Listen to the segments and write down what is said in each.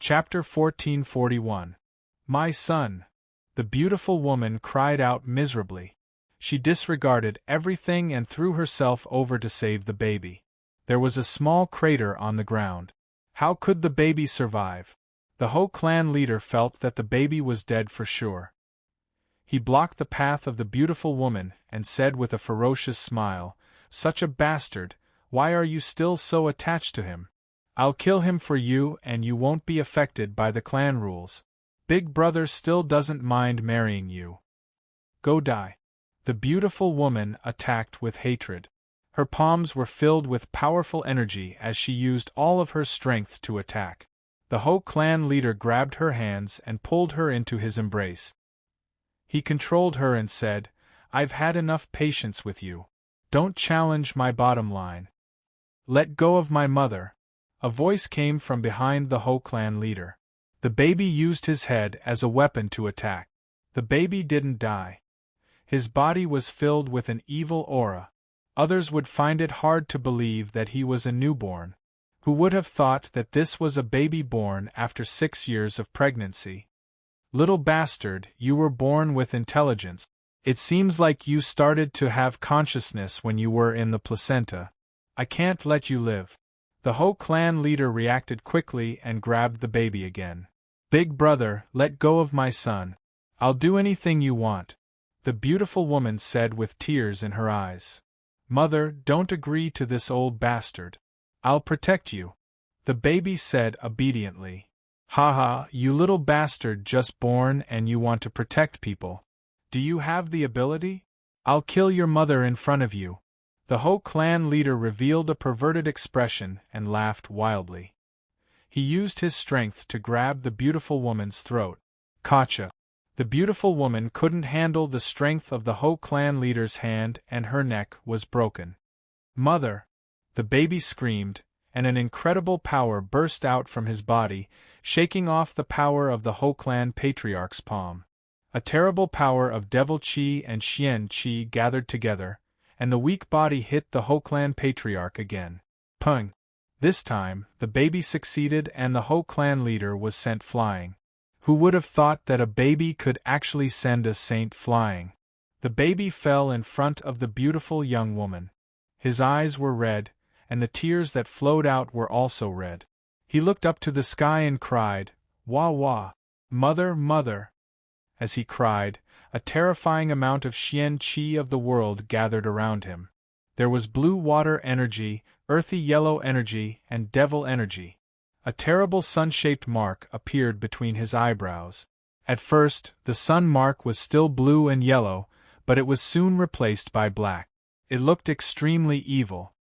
Chapter 1441. My son! The beautiful woman cried out miserably. She disregarded everything and threw herself over to save the baby. There was a small crater on the ground. How could the baby survive? The Ho clan leader felt that the baby was dead for sure. He blocked the path of the beautiful woman and said with a ferocious smile, "Such a bastard, why are you still so attached to him? I'll kill him for you and you won't be affected by the clan rules. Big brother still doesn't mind marrying you. Go die." The beautiful woman attacked with hatred. Her palms were filled with powerful energy as she used all of her strength to attack. The Ho clan leader grabbed her hands and pulled her into his embrace. He controlled her and said, "I've had enough patience with you. Don't challenge my bottom line. Let go of my mother." A voice came from behind the Ho clan leader. The baby used his head as a weapon to attack. The baby didn't die. His body was filled with an evil aura. Others would find it hard to believe that he was a newborn. Who would have thought that this was a baby born after 6 years of pregnancy? Little bastard, you were born with intelligence. It seems like you started to have consciousness when you were in the placenta. I can't let you live. The Ho clan leader reacted quickly and grabbed the baby again. Big brother, let go of my son. I'll do anything you want. The beautiful woman said with tears in her eyes. Mother, don't agree to this old bastard. I'll protect you. The baby said obediently. Haha, you little bastard just born and you want to protect people. Do you have the ability? I'll kill your mother in front of you. The Ho clan leader revealed a perverted expression and laughed wildly. He used his strength to grab the beautiful woman's throat. Gotcha. The beautiful woman couldn't handle the strength of the Ho clan leader's hand and her neck was broken. Mother! The baby screamed, and an incredible power burst out from his body, shaking off the power of the Ho clan patriarch's palm. A terrible power of devil chi and xian chi gathered together, and the weak body hit the Ho clan patriarch again. Pung! This time, the baby succeeded and the Ho clan leader was sent flying. Who would have thought that a baby could actually send a saint flying? The baby fell in front of the beautiful young woman. His eyes were red, and the tears that flowed out were also red. He looked up to the sky and cried, "Wah wah! Mother, mother!" As he cried, a terrifying amount of xian qi of the world gathered around him. There was blue water energy, earthy yellow energy, and devil energy. A terrible sun-shaped mark appeared between his eyebrows. At first, the sun mark was still blue and yellow, but it was soon replaced by black. It looked extremely evil.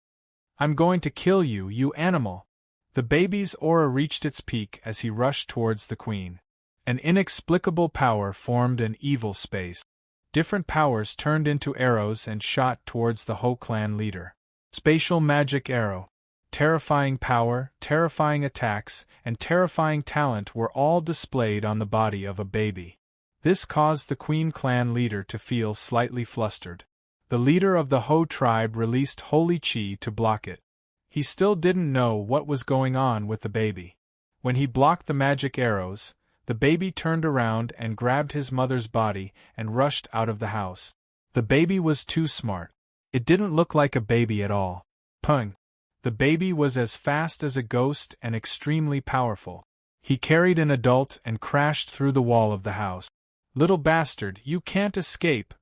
"I'm going to kill you, you animal!" The baby's aura reached its peak as he rushed towards the queen. An inexplicable power formed an evil space. Different powers turned into arrows and shot towards the Ho clan leader. Spatial magic arrow. Terrifying power, terrifying attacks, and terrifying talent were all displayed on the body of a baby. This caused the Queen clan leader to feel slightly flustered. The leader of the Ho tribe released holy chi to block it. He still didn't know what was going on with the baby. When he blocked the magic arrows, the baby turned around and grabbed his mother's body and rushed out of the house. The baby was too smart. It didn't look like a baby at all. Pung! The baby was as fast as a ghost and extremely powerful. He carried an adult and crashed through the wall of the house. "Little bastard, you can't escape!"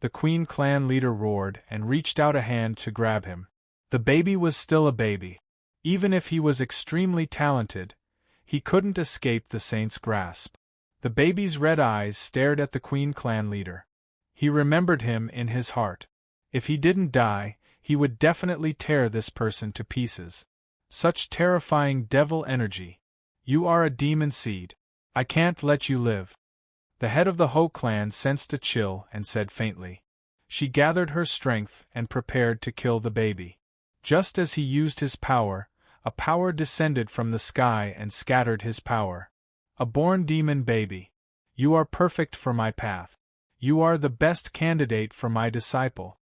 The Queen clan leader roared and reached out a hand to grab him. The baby was still a baby. Even if he was extremely talented, he couldn't escape the saint's grasp. The baby's red eyes stared at the Queen clan leader. He remembered him in his heart. If he didn't die, he would definitely tear this person to pieces. Such terrifying devil energy. "You are a demon seed. I can't let you live." The head of the Ho clan sensed a chill and said faintly. She gathered her strength and prepared to kill the baby. Just as he used his power, a power descended from the sky and scattered his power. "A born demon baby. You are perfect for my path. You are the best candidate for my disciple."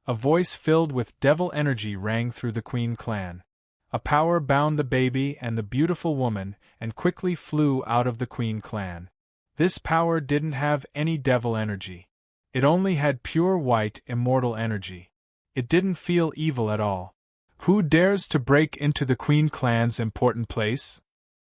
A voice filled with devil energy rang through the Queen clan. A power bound the baby and the beautiful woman and quickly flew out of the Queen clan. This power didn't have any devil energy. It only had pure white, immortal energy. It didn't feel evil at all. Who dares to break into the Queen clan's important place?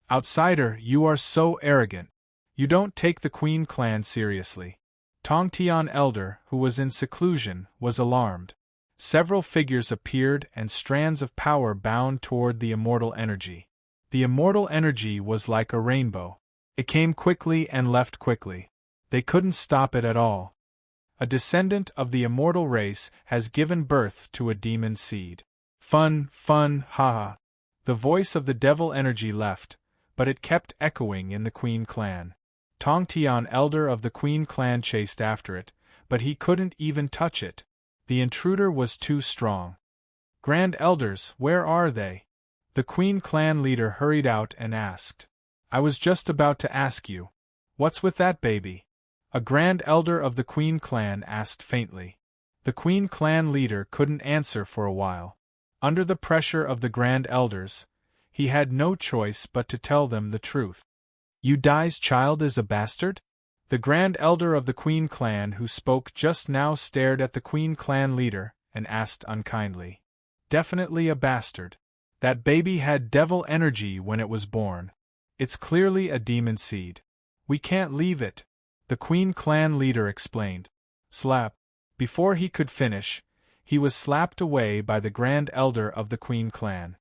Outsider, you are so arrogant. You don't take the Queen clan seriously. Tongtian Elder, who was in seclusion, was alarmed. Several figures appeared and strands of power bound toward the immortal energy. The immortal energy was like a rainbow. It came quickly and left quickly. They couldn't stop it at all. A descendant of the immortal race has given birth to a demon seed. Fun, fun, haha. The voice of the devil energy left, but it kept echoing in the Queen clan. Tongtian Elder of the Queen clan chased after it, but he couldn't even touch it. The intruder was too strong. Grand Elders, where are they? The Queen clan leader hurried out and asked. I was just about to ask you. What's with that baby? A Grand Elder of the Queen clan asked faintly. The Queen clan leader couldn't answer for a while. Under the pressure of the Grand Elders, he had no choice but to tell them the truth. You Dai's child is a bastard? The Grand Elder of the Queen clan who spoke just now stared at the Queen clan leader and asked unkindly. Definitely a bastard. That baby had devil energy when it was born. It's clearly a demon seed. We can't leave it, the Queen clan leader explained. Slap. Before he could finish, he was slapped away by the Grand Elder of the Queen clan.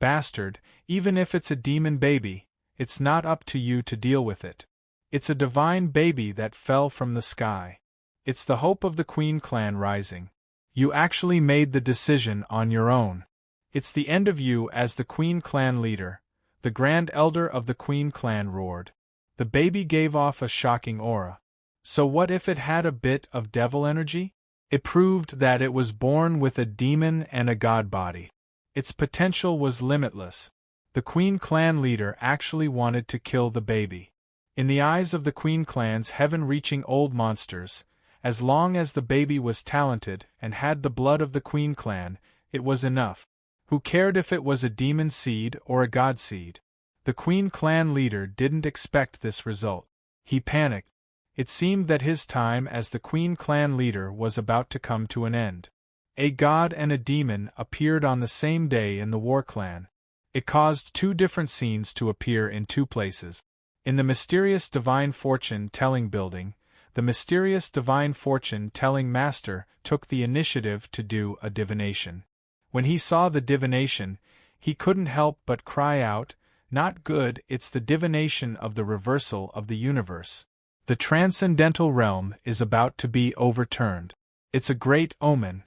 Bastard, even if it's a demon baby, it's not up to you to deal with it. It's a divine baby that fell from the sky. It's the hope of the Queen clan rising. You actually made the decision on your own. It's the end of you as the Queen clan leader, the Grand Elder of the Queen clan roared. The baby gave off a shocking aura. So what if it had a bit of devil energy? It proved that it was born with a demon and a god body. Its potential was limitless. The Queen clan leader actually wanted to kill the baby. In the eyes of the Queen clan's heaven-reaching old monsters, as long as the baby was talented and had the blood of the Queen clan, it was enough. Who cared if it was a demon seed or a god seed? The Queen clan leader didn't expect this result. He panicked. It seemed that his time as the Queen clan leader was about to come to an end. A god and a demon appeared on the same day in the War clan. It caused two different scenes to appear in two places. In the mysterious divine fortune-telling building, the mysterious divine fortune-telling master took the initiative to do a divination. When he saw the divination, he couldn't help but cry out, "Not good, it's the divination of the reversal of the universe. The transcendental realm is about to be overturned. It's a great omen."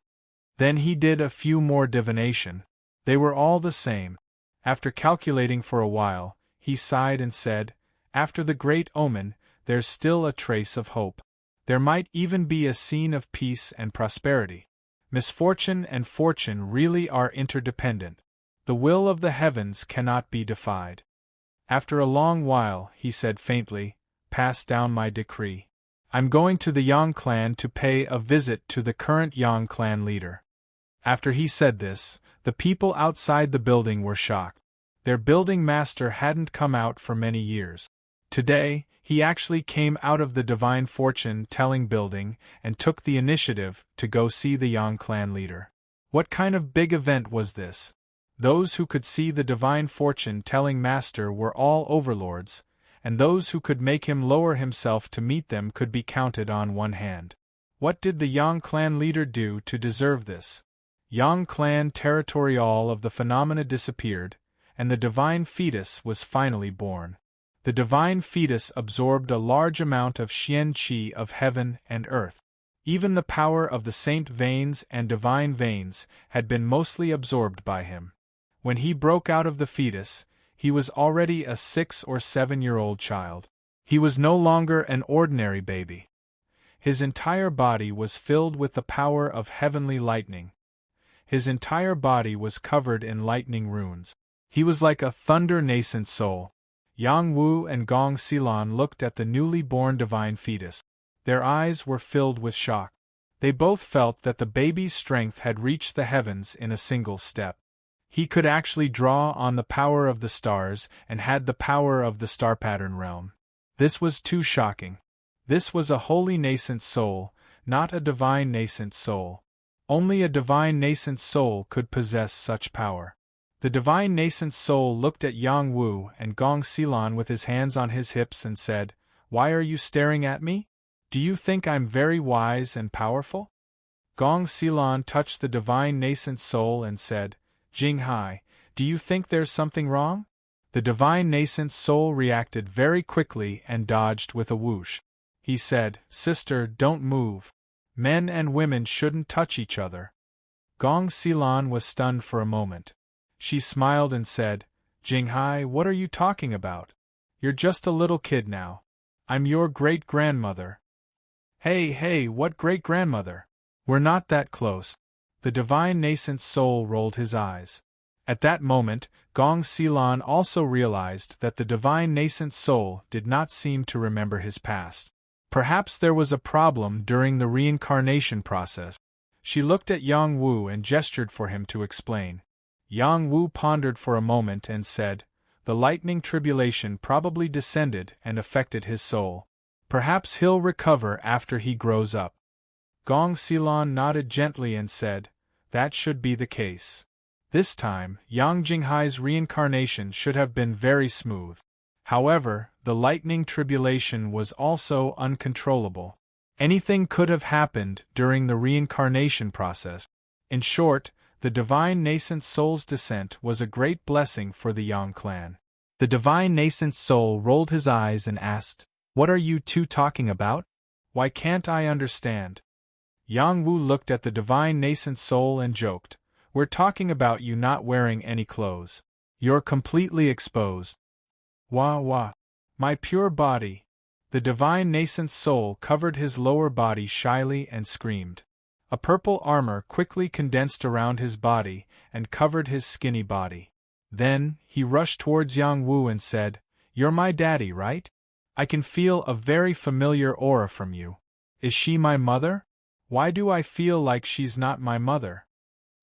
Then he did a few more divination. They were all the same. After calculating for a while, he sighed and said, "After the great omen, there's still a trace of hope. There might even be a scene of peace and prosperity. Misfortune and fortune really are interdependent. The will of the heavens cannot be defied." After a long while, he said faintly, "Pass down my decree. I'm going to the Yang clan to pay a visit to the current Yang clan leader." After he said this, the people outside the building were shocked. Their building master hadn't come out for many years. Today, he actually came out of the divine fortune-telling building and took the initiative to go see the Yang clan leader. What kind of big event was this? Those who could see the divine fortune-telling master were all overlords, and those who could make him lower himself to meet them could be counted on one hand. What did the Yang clan leader do to deserve this? Yang clan territorial of the phenomena disappeared, and the divine fetus was finally born. The divine fetus absorbed a large amount of Xian Qi of heaven and earth. Even the power of the saint veins and divine veins had been mostly absorbed by him. When he broke out of the fetus, he was already a 6 or 7-year-old child. He was no longer an ordinary baby. His entire body was filled with the power of heavenly lightning. His entire body was covered in lightning runes. He was like a thunder-nascent soul. Yang Wu and Gong Xilan looked at the newly born divine fetus. Their eyes were filled with shock. They both felt that the baby's strength had reached the heavens in a single step. He could actually draw on the power of the stars and had the power of the star pattern realm. This was too shocking. This was a holy nascent soul, not a divine nascent soul. Only a divine nascent soul could possess such power. The divine nascent soul looked at Yang Wu and Gong Xilan with his hands on his hips and said, "Why are you staring at me? Do you think I'm very wise and powerful?" Gong Xilan touched the divine nascent soul and said, "Jinghai, do you think there's something wrong?" The divine nascent soul reacted very quickly and dodged with a whoosh. He said, "Sister, don't move. Men and women shouldn't touch each other." Gong Xilan was stunned for a moment. She smiled and said, "Jinghai, what are you talking about? You're just a little kid now. I'm your great-grandmother." Hey, what great-grandmother? We're not that close." The divine nascent soul rolled his eyes. At that moment, Gong Xilan also realized that the divine nascent soul did not seem to remember his past. Perhaps there was a problem during the reincarnation process. She looked at Yang Wu and gestured for him to explain. Yang Wu pondered for a moment and said, "The lightning tribulation probably descended and affected his soul. Perhaps he'll recover after he grows up." Gong Xilan nodded gently and said, "That should be the case." This time, Yang Jinghai's reincarnation should have been very smooth. However, the lightning tribulation was also uncontrollable. Anything could have happened during the reincarnation process. In short, the divine nascent soul's descent was a great blessing for the Yang clan. The divine nascent soul rolled his eyes and asked, "What are you two talking about? Why can't I understand?" Yang Wu looked at the divine nascent soul and joked, "We're talking about you not wearing any clothes. You're completely exposed." Wah. My pure body. The divine nascent soul covered his lower body shyly and screamed. A purple armor quickly condensed around his body and covered his skinny body. Then, he rushed towards Yang Wu and said, "You're my daddy, right? I can feel a very familiar aura from you. Is she my mother? Why do I feel like she's not my mother?"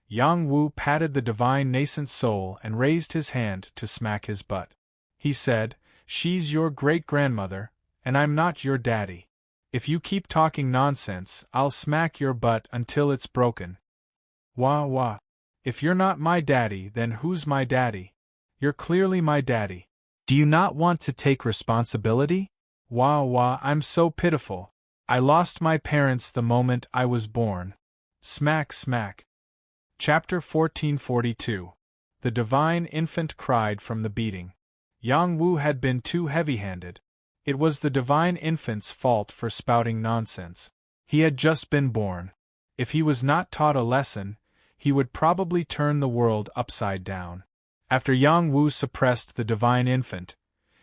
Yang Wu patted the divine nascent soul and raised his hand to smack his butt. He said, "She's your great-grandmother, and I'm not your daddy. If you keep talking nonsense, I'll smack your butt until it's broken." Wah. If you're not my daddy, then who's my daddy? You're clearly my daddy. Do you not want to take responsibility? Wah, I'm so pitiful. I lost my parents the moment I was born. Smack. Chapter 1442. The divine infant cried from the beating. Yang Wu had been too heavy-handed. It was the divine infant's fault for spouting nonsense. He had just been born. If he was not taught a lesson, he would probably turn the world upside down. After Yang Wu suppressed the divine infant,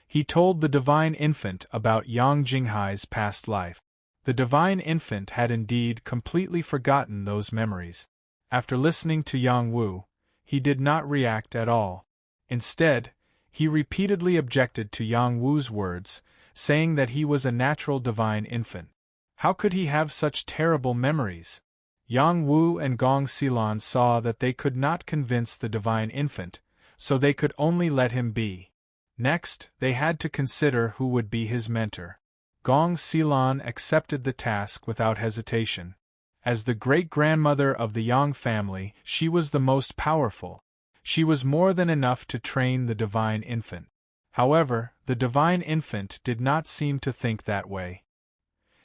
he told the divine infant about Yang Jinghai's past life. The divine infant had indeed completely forgotten those memories. After listening to Yang Wu, he did not react at all. Instead, he repeatedly objected to Yang Wu's words, saying that he was a natural divine infant. How could he have such terrible memories? Yang Wu and Gong Xilan saw that they could not convince the divine infant, so they could only let him be. Next, they had to consider who would be his mentor. Gong Xilan accepted the task without hesitation. As the great-grandmother of the Yang family, she was the most powerful. She was more than enough to train the divine infant. However, the divine infant did not seem to think that way.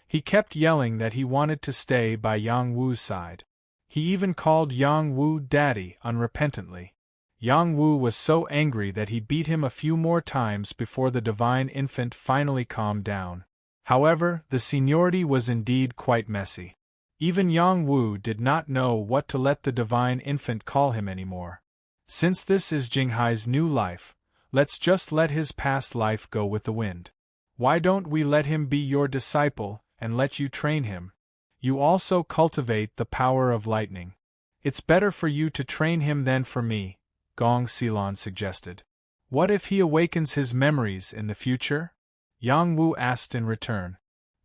He kept yelling that he wanted to stay by Yang Wu's side. He even called Yang Wu daddy unrepentantly. Yang Wu was so angry that he beat him a few more times before the divine infant finally calmed down. However, the seniority was indeed quite messy. Even Yang Wu did not know what to let the divine infant call him anymore. Since this is Jinghai's new life, let's just let his past life go with the wind. Why don't we let him be your disciple and let you train him? You also cultivate the power of lightning. It's better for you to train him than for me, Gong Xilan suggested. What if he awakens his memories in the future? Yang Wu asked in return.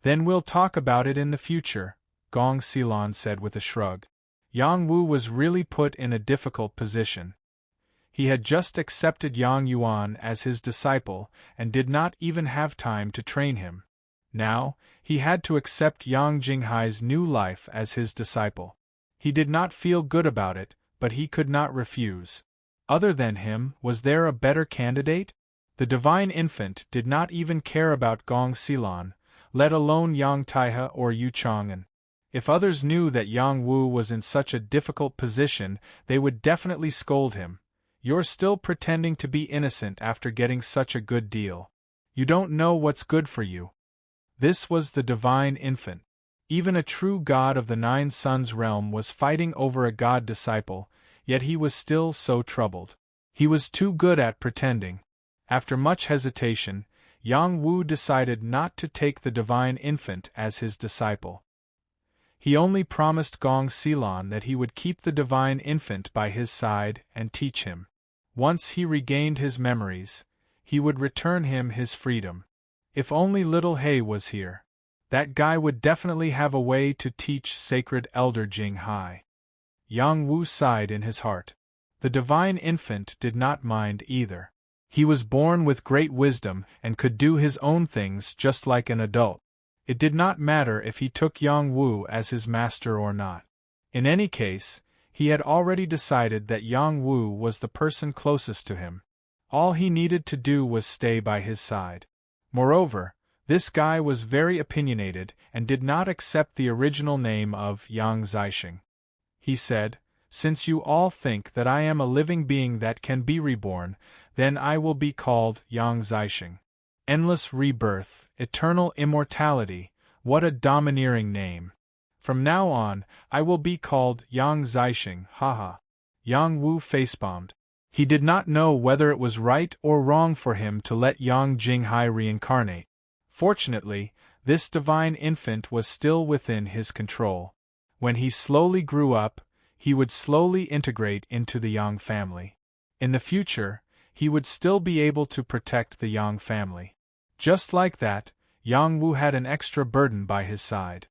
Then we'll talk about it in the future, Gong Xilan said with a shrug. Yang Wu was really put in a difficult position. He had just accepted Yang Yuan as his disciple and did not even have time to train him. Now, he had to accept Yang Jinghai's new life as his disciple. He did not feel good about it, but he could not refuse. Other than him, was there a better candidate? The divine infant did not even care about Gong Xilan, let alone Yang Taihe or Yu Chang'an. If others knew that Yang Wu was in such a difficult position, they would definitely scold him. You're still pretending to be innocent after getting such a good deal. You don't know what's good for you. This was the divine infant. Even a true god of the Nine Suns realm was fighting over a god disciple, yet he was still so troubled. He was too good at pretending. After much hesitation, Yang Wu decided not to take the divine infant as his disciple. He only promised Gong Xilan that he would keep the divine infant by his side and teach him. Once he regained his memories, he would return him his freedom. If only little He was here. That guy would definitely have a way to teach sacred elder Jinghai. Yang Wu sighed in his heart. The divine infant did not mind either. He was born with great wisdom and could do his own things just like an adult. It did not matter if he took Yang Wu as his master or not. In any case, he had already decided that Yang Wu was the person closest to him. All he needed to do was stay by his side. Moreover, this guy was very opinionated and did not accept the original name of Yang Zixing. He said, "Since you all think that I am a living being that can be reborn, then I will be called Yang Zixing. Endless rebirth, eternal immortality, what a domineering name. From now on, I will be called Yang Zixing, haha." Yang Wu facepalmed. He did not know whether it was right or wrong for him to let Yang Jinghai reincarnate. Fortunately, this divine infant was still within his control. When he slowly grew up, he would slowly integrate into the Yang family. In the future, he would still be able to protect the Yang family. Just like that, Yang Wu had an extra burden by his side.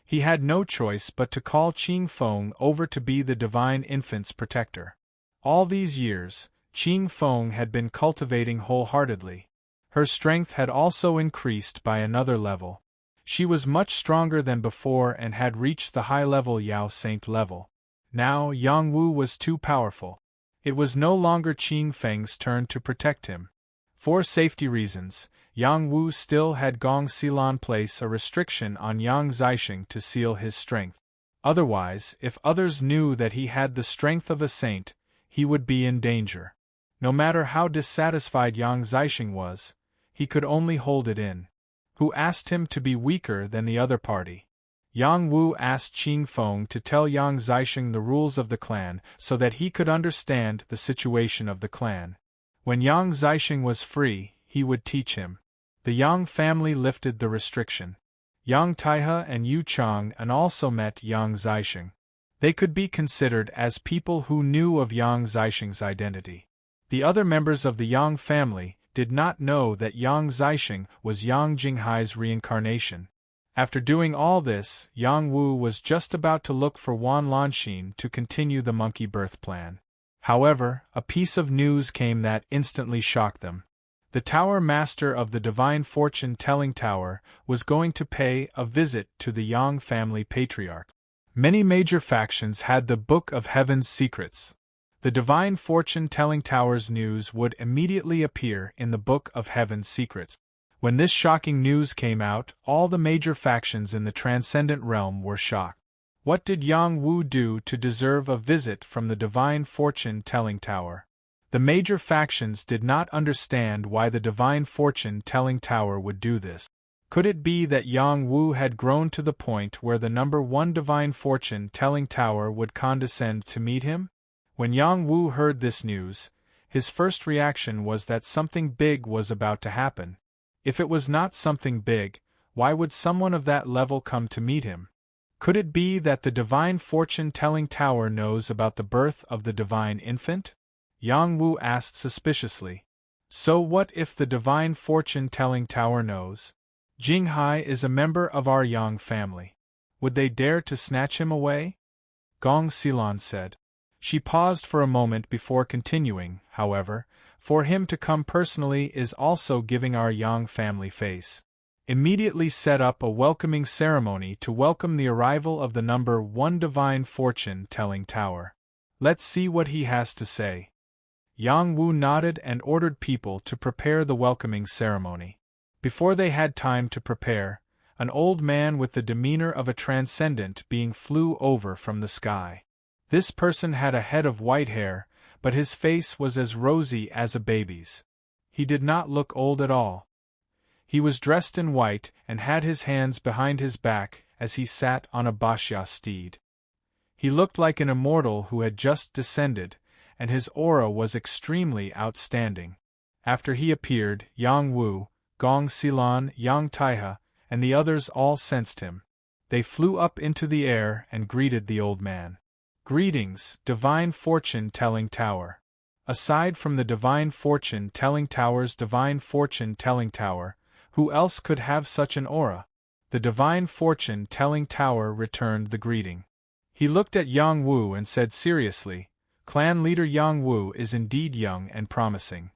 He had no choice but to call Qing Feng over to be the divine infant's protector. All these years, Qing Feng had been cultivating wholeheartedly. Her strength had also increased by another level. She was much stronger than before and had reached the high-level Yao Saint level. Now Yang Wu was too powerful. It was no longer Qing Feng's turn to protect him. For safety reasons, Yang Wu still had Gong Xilan place a restriction on Yang Zixing to seal his strength. Otherwise, if others knew that he had the strength of a saint, he would be in danger. No matter how dissatisfied Yang Zixing was, he could only hold it in. Who asked him to be weaker than the other party? Yang Wu asked Qing Feng to tell Yang Zixing the rules of the clan so that he could understand the situation of the clan. When Yang Zixing was free, he would teach him. The Yang family lifted the restriction. Yang Taihe and Yu Chang'an also met Yang Zixing. They could be considered as people who knew of Yang Zixing's identity. The other members of the Yang family did not know that Yang Zixing was Yang Jinghai's reincarnation. After doing all this, Yang Wu was just about to look for Wan Lanxin to continue the monkey birth plan. However, a piece of news came that instantly shocked them. The Tower Master of the Divine Fortune Telling Tower was going to pay a visit to the Yang family patriarch. Many major factions had the Book of Heaven's secrets. The Divine Fortune Telling Tower's news would immediately appear in the Book of Heaven's secrets. When this shocking news came out, all the major factions in the Transcendent Realm were shocked. What did Yang Wu do to deserve a visit from the Divine Fortune Telling Tower? The major factions did not understand why the Divine Fortune Telling Tower would do this. Could it be that Yang Wu had grown to the point where the number one Divine Fortune Telling Tower would condescend to meet him? When Yang Wu heard this news, his first reaction was that something big was about to happen. If it was not something big, why would someone of that level come to meet him? Could it be that the Divine Fortune Telling Tower knows about the birth of the Divine Infant? Yang Wu asked suspiciously. So what if the Divine Fortune Telling Tower knows? Jinghai is a member of our Yang family. Would they dare to snatch him away? Gong Xilan said. She paused for a moment before continuing, however, for him to come personally is also giving our Yang family face. Immediately set up a welcoming ceremony to welcome the arrival of the number 1 divine fortune-telling tower. Let's see what he has to say. Yang Wu nodded and ordered people to prepare the welcoming ceremony. Before they had time to prepare, an old man with the demeanor of a transcendent being flew over from the sky. This person had a head of white hair, but his face was as rosy as a baby's. He did not look old at all. He was dressed in white and had his hands behind his back as he sat on a Bashya steed. He looked like an immortal who had just descended, and his aura was extremely outstanding. After he appeared, Yang Wu, Gong Xilan, Yang Taihe, and the others all sensed him. They flew up into the air and greeted the old man. Greetings, Divine Fortune-Telling Tower. Aside from the Divine Fortune-Telling Tower's Divine Fortune-Telling Tower, who else could have such an aura? The Divine Fortune-Telling Tower returned the greeting. He looked at Yang Wu and said seriously, Clan leader Yang Wu is indeed young and promising.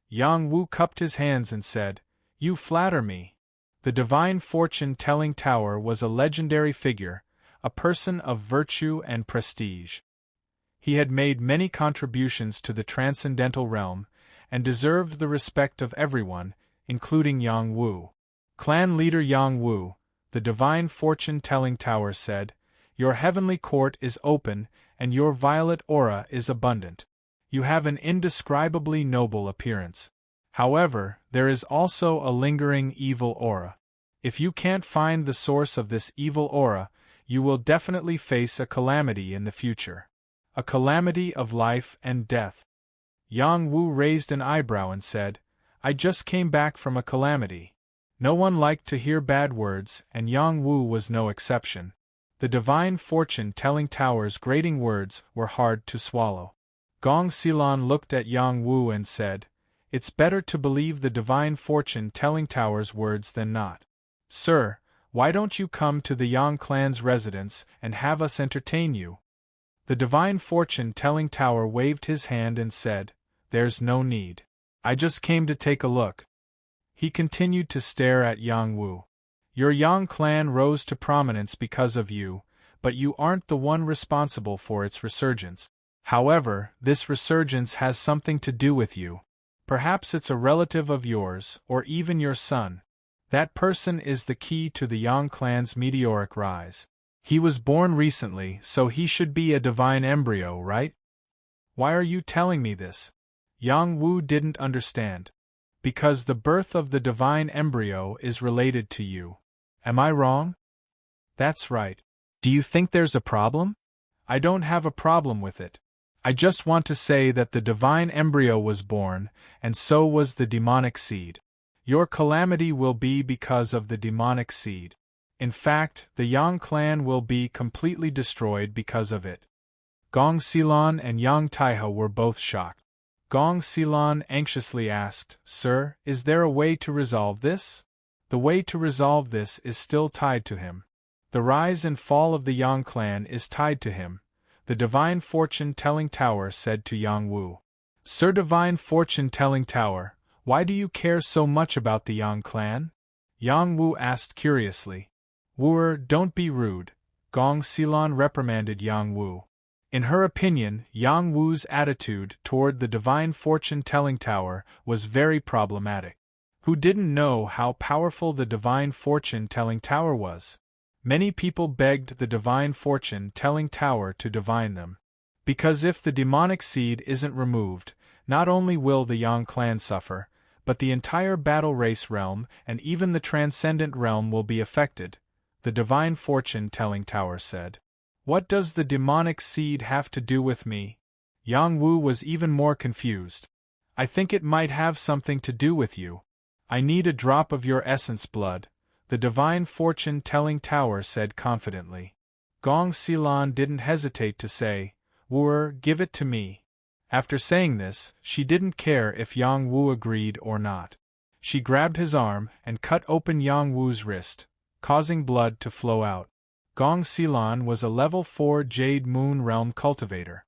Yang Wu cupped his hands and said, You flatter me. The Divine Fortune-Telling Tower was a legendary figure, a person of virtue and prestige. He had made many contributions to the transcendental realm, and deserved the respect of everyone, including Yang Wu. Clan leader Yang Wu, the Divine Fortune-Telling Tower said, Your heavenly court is open, and your violet aura is abundant. You have an indescribably noble appearance. However, there is also a lingering evil aura. If you can't find the source of this evil aura, you will definitely face a calamity in the future. A calamity of life and death. Yang Wu raised an eyebrow and said, I just came back from a calamity. No one liked to hear bad words, and Yang Wu was no exception. The Divine Fortune-Telling Tower's grating words were hard to swallow. Gong Xilan looked at Yang Wu and said, It's better to believe the Divine Fortune-Telling Tower's words than not. Sir, why don't you come to the Yang clan's residence and have us entertain you? The Divine Fortune-Telling Tower waved his hand and said, There's no need. I just came to take a look. He continued to stare at Yang Wu. Your Yang clan rose to prominence because of you, but you aren't the one responsible for its resurgence. However, this resurgence has something to do with you. Perhaps it's a relative of yours, or even your son. That person is the key to the Yang clan's meteoric rise. He was born recently, so he should be a divine embryo, right? Why are you telling me this? Yang Wu didn't understand. Because the birth of the divine embryo is related to you. Am I wrong? That's right. Do you think there's a problem? I don't have a problem with it. I just want to say that the divine embryo was born, and so was the demonic seed. Your calamity will be because of the demonic seed. In fact, the Yang clan will be completely destroyed because of it. Gong Xilan and Yang Taihe were both shocked. Gong Xilan anxiously asked, Sir, is there a way to resolve this? The way to resolve this is still tied to him. The rise and fall of the Yang clan is tied to him, the Divine Fortune-Telling Tower said to Yang Wu. Sir Divine Fortune-Telling Tower, why do you care so much about the Yang clan? Yang Wu asked curiously. Wooer, don't be rude, Gong Xilan reprimanded Yang Wu. In her opinion, Yang Wu's attitude toward the Divine Fortune-Telling Tower was very problematic. Who didn't know how powerful the Divine Fortune-Telling Tower was? Many people begged the Divine Fortune-Telling Tower to divine them. Because if the demonic seed isn't removed, not only will the Yang clan suffer, but the entire battle race realm and even the transcendent realm will be affected, the Divine Fortune-Telling Tower said. What does the demonic seed have to do with me? Yang Wu was even more confused. I think it might have something to do with you. I need a drop of your essence blood, the Divine Fortune-Telling Tower said confidently. Gong Xilan didn't hesitate to say, Wooer, give it to me. After saying this, she didn't care if Yang Wu agreed or not. She grabbed his arm and cut open Yang Wu's wrist, causing blood to flow out. Gong Xilan was a level 4 Jade Moon Realm cultivator.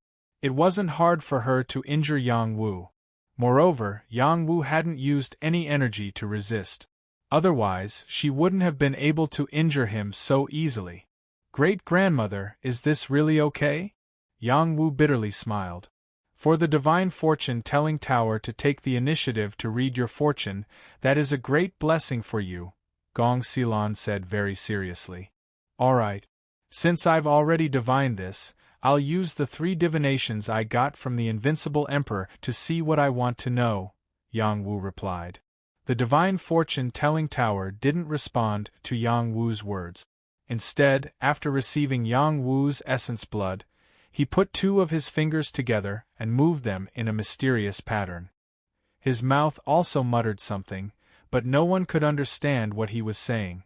It wasn't hard for her to injure Yang Wu. Moreover, Yang Wu hadn't used any energy to resist. Otherwise, she wouldn't have been able to injure him so easily. Great-grandmother, is this really okay? Yang Wu bitterly smiled. For the divine fortune-telling tower to take the initiative to read your fortune, that is a great blessing for you, Gong Xilan said very seriously. Alright. Since I've already divined this, I'll use the 3 divinations I got from the invincible emperor to see what I want to know, Yang Wu replied. The divine fortune-telling tower didn't respond to Yang Wu's words. Instead, after receiving Yang Wu's essence blood, he put 2 of his fingers together and moved them in a mysterious pattern. His mouth also muttered something, but no one could understand what he was saying.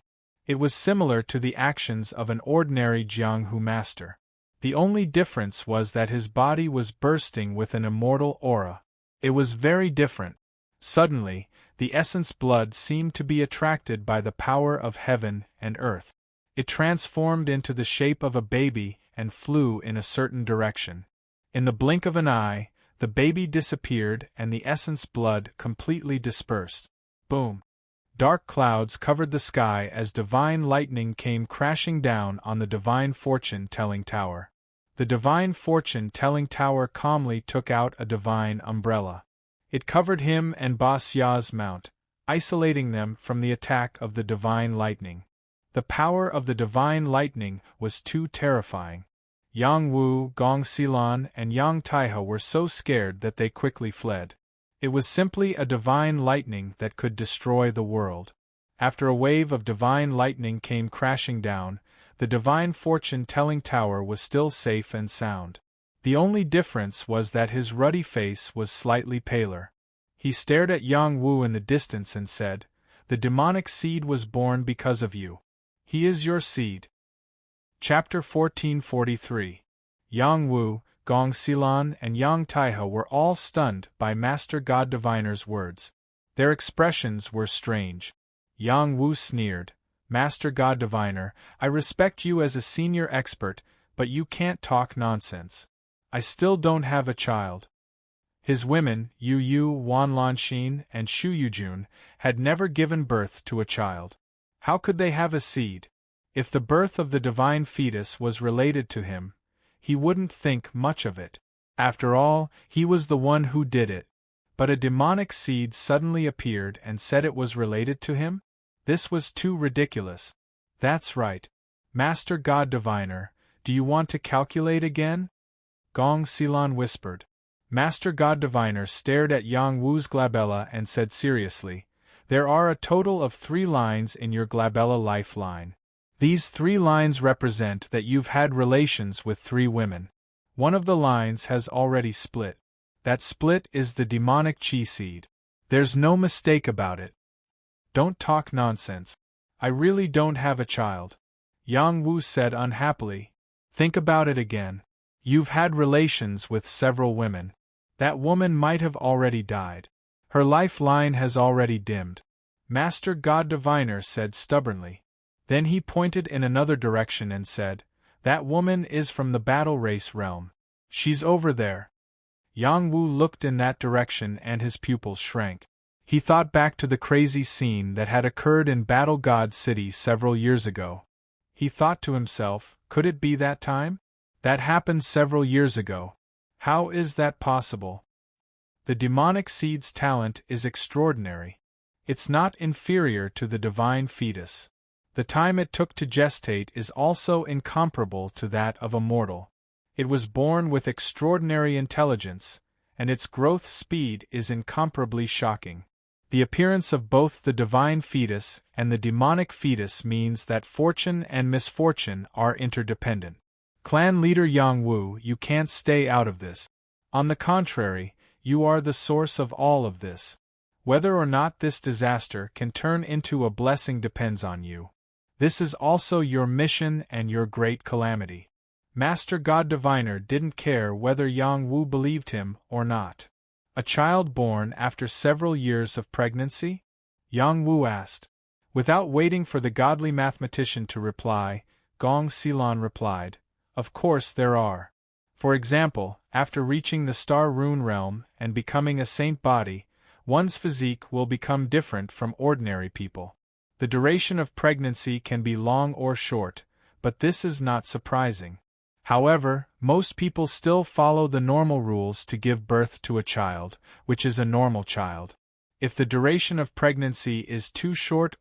It was similar to the actions of an ordinary Jianghu master. The only difference was that his body was bursting with an immortal aura. It was very different. Suddenly, the essence blood seemed to be attracted by the power of heaven and earth. It transformed into the shape of a baby and flew in a certain direction. In the blink of an eye, the baby disappeared and the essence blood completely dispersed. Boom! Dark clouds covered the sky as divine lightning came crashing down on the divine fortune-telling tower. The divine fortune-telling tower calmly took out a divine umbrella. It covered him and Ba Xia's mount, isolating them from the attack of the divine lightning. The power of the divine lightning was too terrifying. Yang Wu, Gong Xilan, and Yang Taihe were so scared that they quickly fled. It was simply a divine lightning that could destroy the world. After a wave of divine lightning came crashing down, the divine fortune-telling tower was still safe and sound. The only difference was that his ruddy face was slightly paler. He stared at Yang Wu in the distance and said, "The demonic seed was born because of you. He is your seed." Chapter 1443. Yang Wu, Gong Xilan, and Yang Taihe were all stunned by Master God Diviner's words. Their expressions were strange. Yang Wu sneered, "Master God Diviner, I respect you as a senior expert, but you can't talk nonsense. I still don't have a child." His women, Yu Yu, Wan Lanxin, and Shu Yujun, had never given birth to a child. How could they have a seed? If the birth of the divine fetus was related to him, he wouldn't think much of it. After all, he was the one who did it. But a demonic seed suddenly appeared and said it was related to him? This was too ridiculous. "That's right. Master God Diviner, do you want to calculate again?" Gong Xilan whispered. Master God Diviner stared at Yang Wu's glabella and said seriously, "There are a total of 3 lines in your glabella lifeline. These 3 lines represent that you've had relations with 3 women. One of the lines has already split. That split is the demonic chi seed. There's no mistake about it." "Don't talk nonsense. I really don't have a child," Yang Wu said unhappily. "Think about it again. You've had relations with several women. That woman might have already died. Her lifeline has already dimmed," Master God Diviner said stubbornly. Then he pointed in another direction and said, "That woman is from the battle race realm. She's over there." Yang Wu looked in that direction and his pupils shrank. He thought back to the crazy scene that had occurred in Battle God City several years ago. He thought to himself, could it be that time? That happened several years ago. How is that possible? The demonic seed's talent is extraordinary. It's not inferior to the divine fetus. The time it took to gestate is also incomparable to that of a mortal. It was born with extraordinary intelligence, and its growth speed is incomparably shocking. The appearance of both the divine fetus and the demonic fetus means that fortune and misfortune are interdependent. Clan leader Yang Wu, you can't stay out of this. On the contrary, you are the source of all of this. Whether or not this disaster can turn into a blessing depends on you. This is also your mission and your great calamity. Master God Diviner didn't care whether Yang Wu believed him or not. A child born after several years of pregnancy? Yang Wu asked. Without waiting for the godly mathematician to reply, Gong Xilan replied, "Of course there are. For example, after reaching the Star Rune realm and becoming a saint body, one's physique will become different from ordinary people. The duration of pregnancy can be long or short, but this is not surprising. However, most people still follow the normal rules to give birth to a child, which is a normal child. If the duration of pregnancy is too short,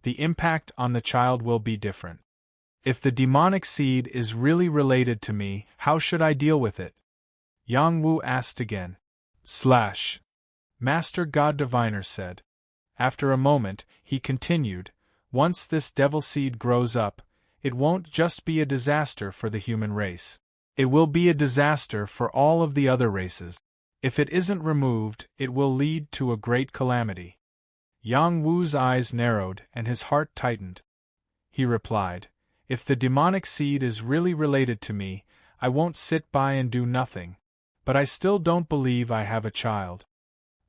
the impact on the child will be different. If the demonic seed is really related to me, how should I deal with it? Yang Wu asked again. Master God Diviner said. After a moment, he continued, once this devil seed grows up, it won't just be a disaster for the human race. It will be a disaster for all of the other races. If it isn't removed, it will lead to a great calamity. Yang Wu's eyes narrowed and his heart tightened. He replied, if the demonic seed is really related to me, I won't sit by and do nothing. But I still don't believe I have a child.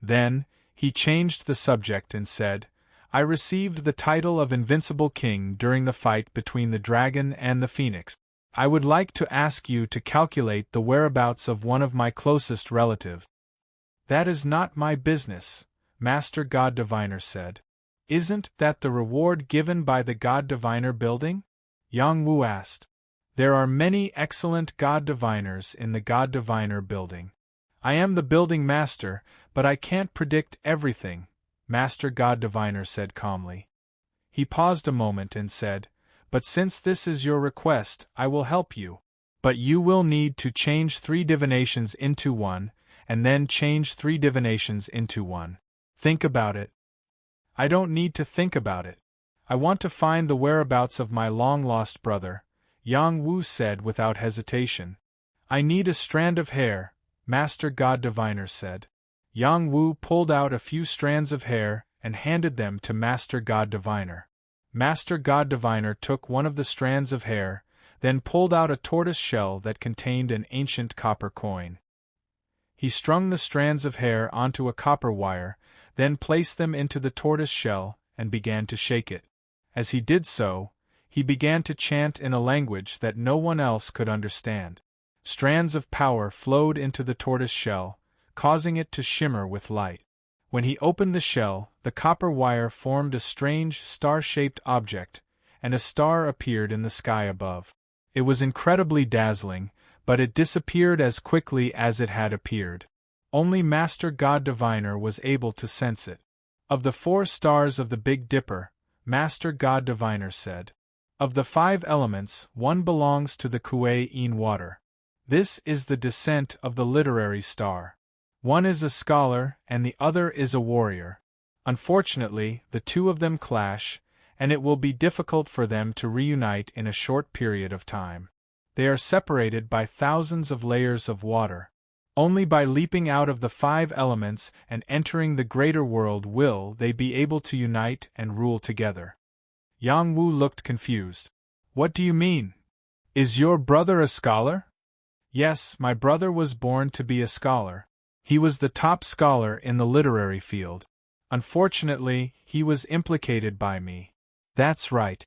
Then, he changed the subject and said, I received the title of Invincible King during the fight between the dragon and the phoenix. I would like to ask you to calculate the whereabouts of one of my closest relatives. That is not my business, Master God Diviner said. Isn't that the reward given by the God Diviner building? Yang Wu asked. There are many excellent God Diviners in the God Diviner building. I am the building master, but I can't predict everything, Master God Diviner said calmly. He paused a moment and said, but since this is your request, I will help you. But you will need to change 3 divinations into 1, and then change 3 divinations into 1. Think about it. I don't need to think about it. I want to find the whereabouts of my long-lost brother, Yang Wu said without hesitation. I need a strand of hair, Master God Diviner said. Yang Wu pulled out a few strands of hair and handed them to Master God Diviner. Master God Diviner took one of the strands of hair, then pulled out a tortoise shell that contained an ancient copper coin. He strung the strands of hair onto a copper wire, then placed them into the tortoise shell and began to shake it. As he did so, he began to chant in a language that no one else could understand. Strands of power flowed into the tortoise shell, causing it to shimmer with light. When he opened the shell, the copper wire formed a strange star-shaped object, and a star appeared in the sky above. It was incredibly dazzling, but it disappeared as quickly as it had appeared. Only Master God Diviner was able to sense it. Of the 4 stars of the Big Dipper, Master God Diviner said, of the 5 elements, 1 belongs to the Kuei-in water. This is the descent of the literary star. 1 is a scholar and the other is a warrior. Unfortunately, the 2 of them clash, and it will be difficult for them to reunite in a short period of time. They are separated by thousands of layers of water. Only by leaping out of the 5 elements and entering the greater world will they be able to unite and rule together. Yang Wu looked confused. What do you mean? Is your brother a scholar? Yes, my brother was born to be a scholar. He was the top scholar in the literary field. Unfortunately, he was implicated by me. That's right.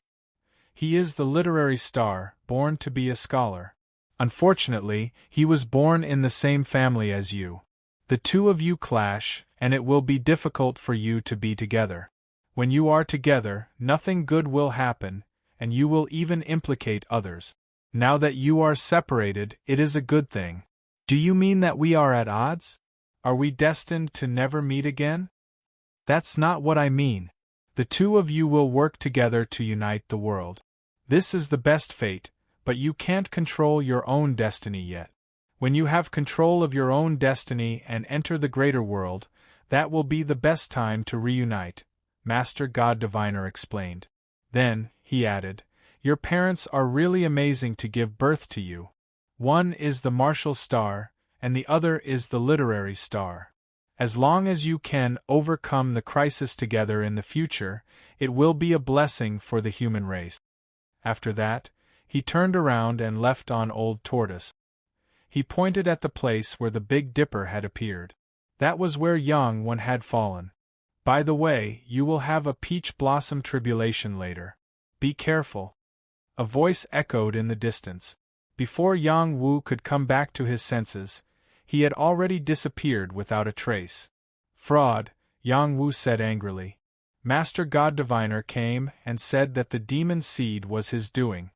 He is the literary star, born to be a scholar. Unfortunately, he was born in the same family as you. The 2 of you clash, and it will be difficult for you to be together. When you are together, nothing good will happen, and you will even implicate others. Now that you are separated, it is a good thing. Do you mean that we are at odds? Are we destined to never meet again? That's not what I mean. The 2 of you will work together to unite the world. This is the best fate, but you can't control your own destiny yet. When you have control of your own destiny and enter the greater world, that will be the best time to reunite, Master God Diviner explained. Then, he added, your parents are really amazing to give birth to you. 1 is the martial star, and the other is the literary star. As long as you can overcome the crisis together in the future, it will be a blessing for the human race. After that, he turned around and left on Old Tortoise. He pointed at the place where the Big Dipper had appeared. That was where Young One had fallen. By the way, you will have a peach blossom tribulation later. Be careful. A voice echoed in the distance. Before Yang Wu could come back to his senses, he had already disappeared without a trace. Fraud, Yang Wu said angrily. Master God Diviner came and said that the demon seed was his doing.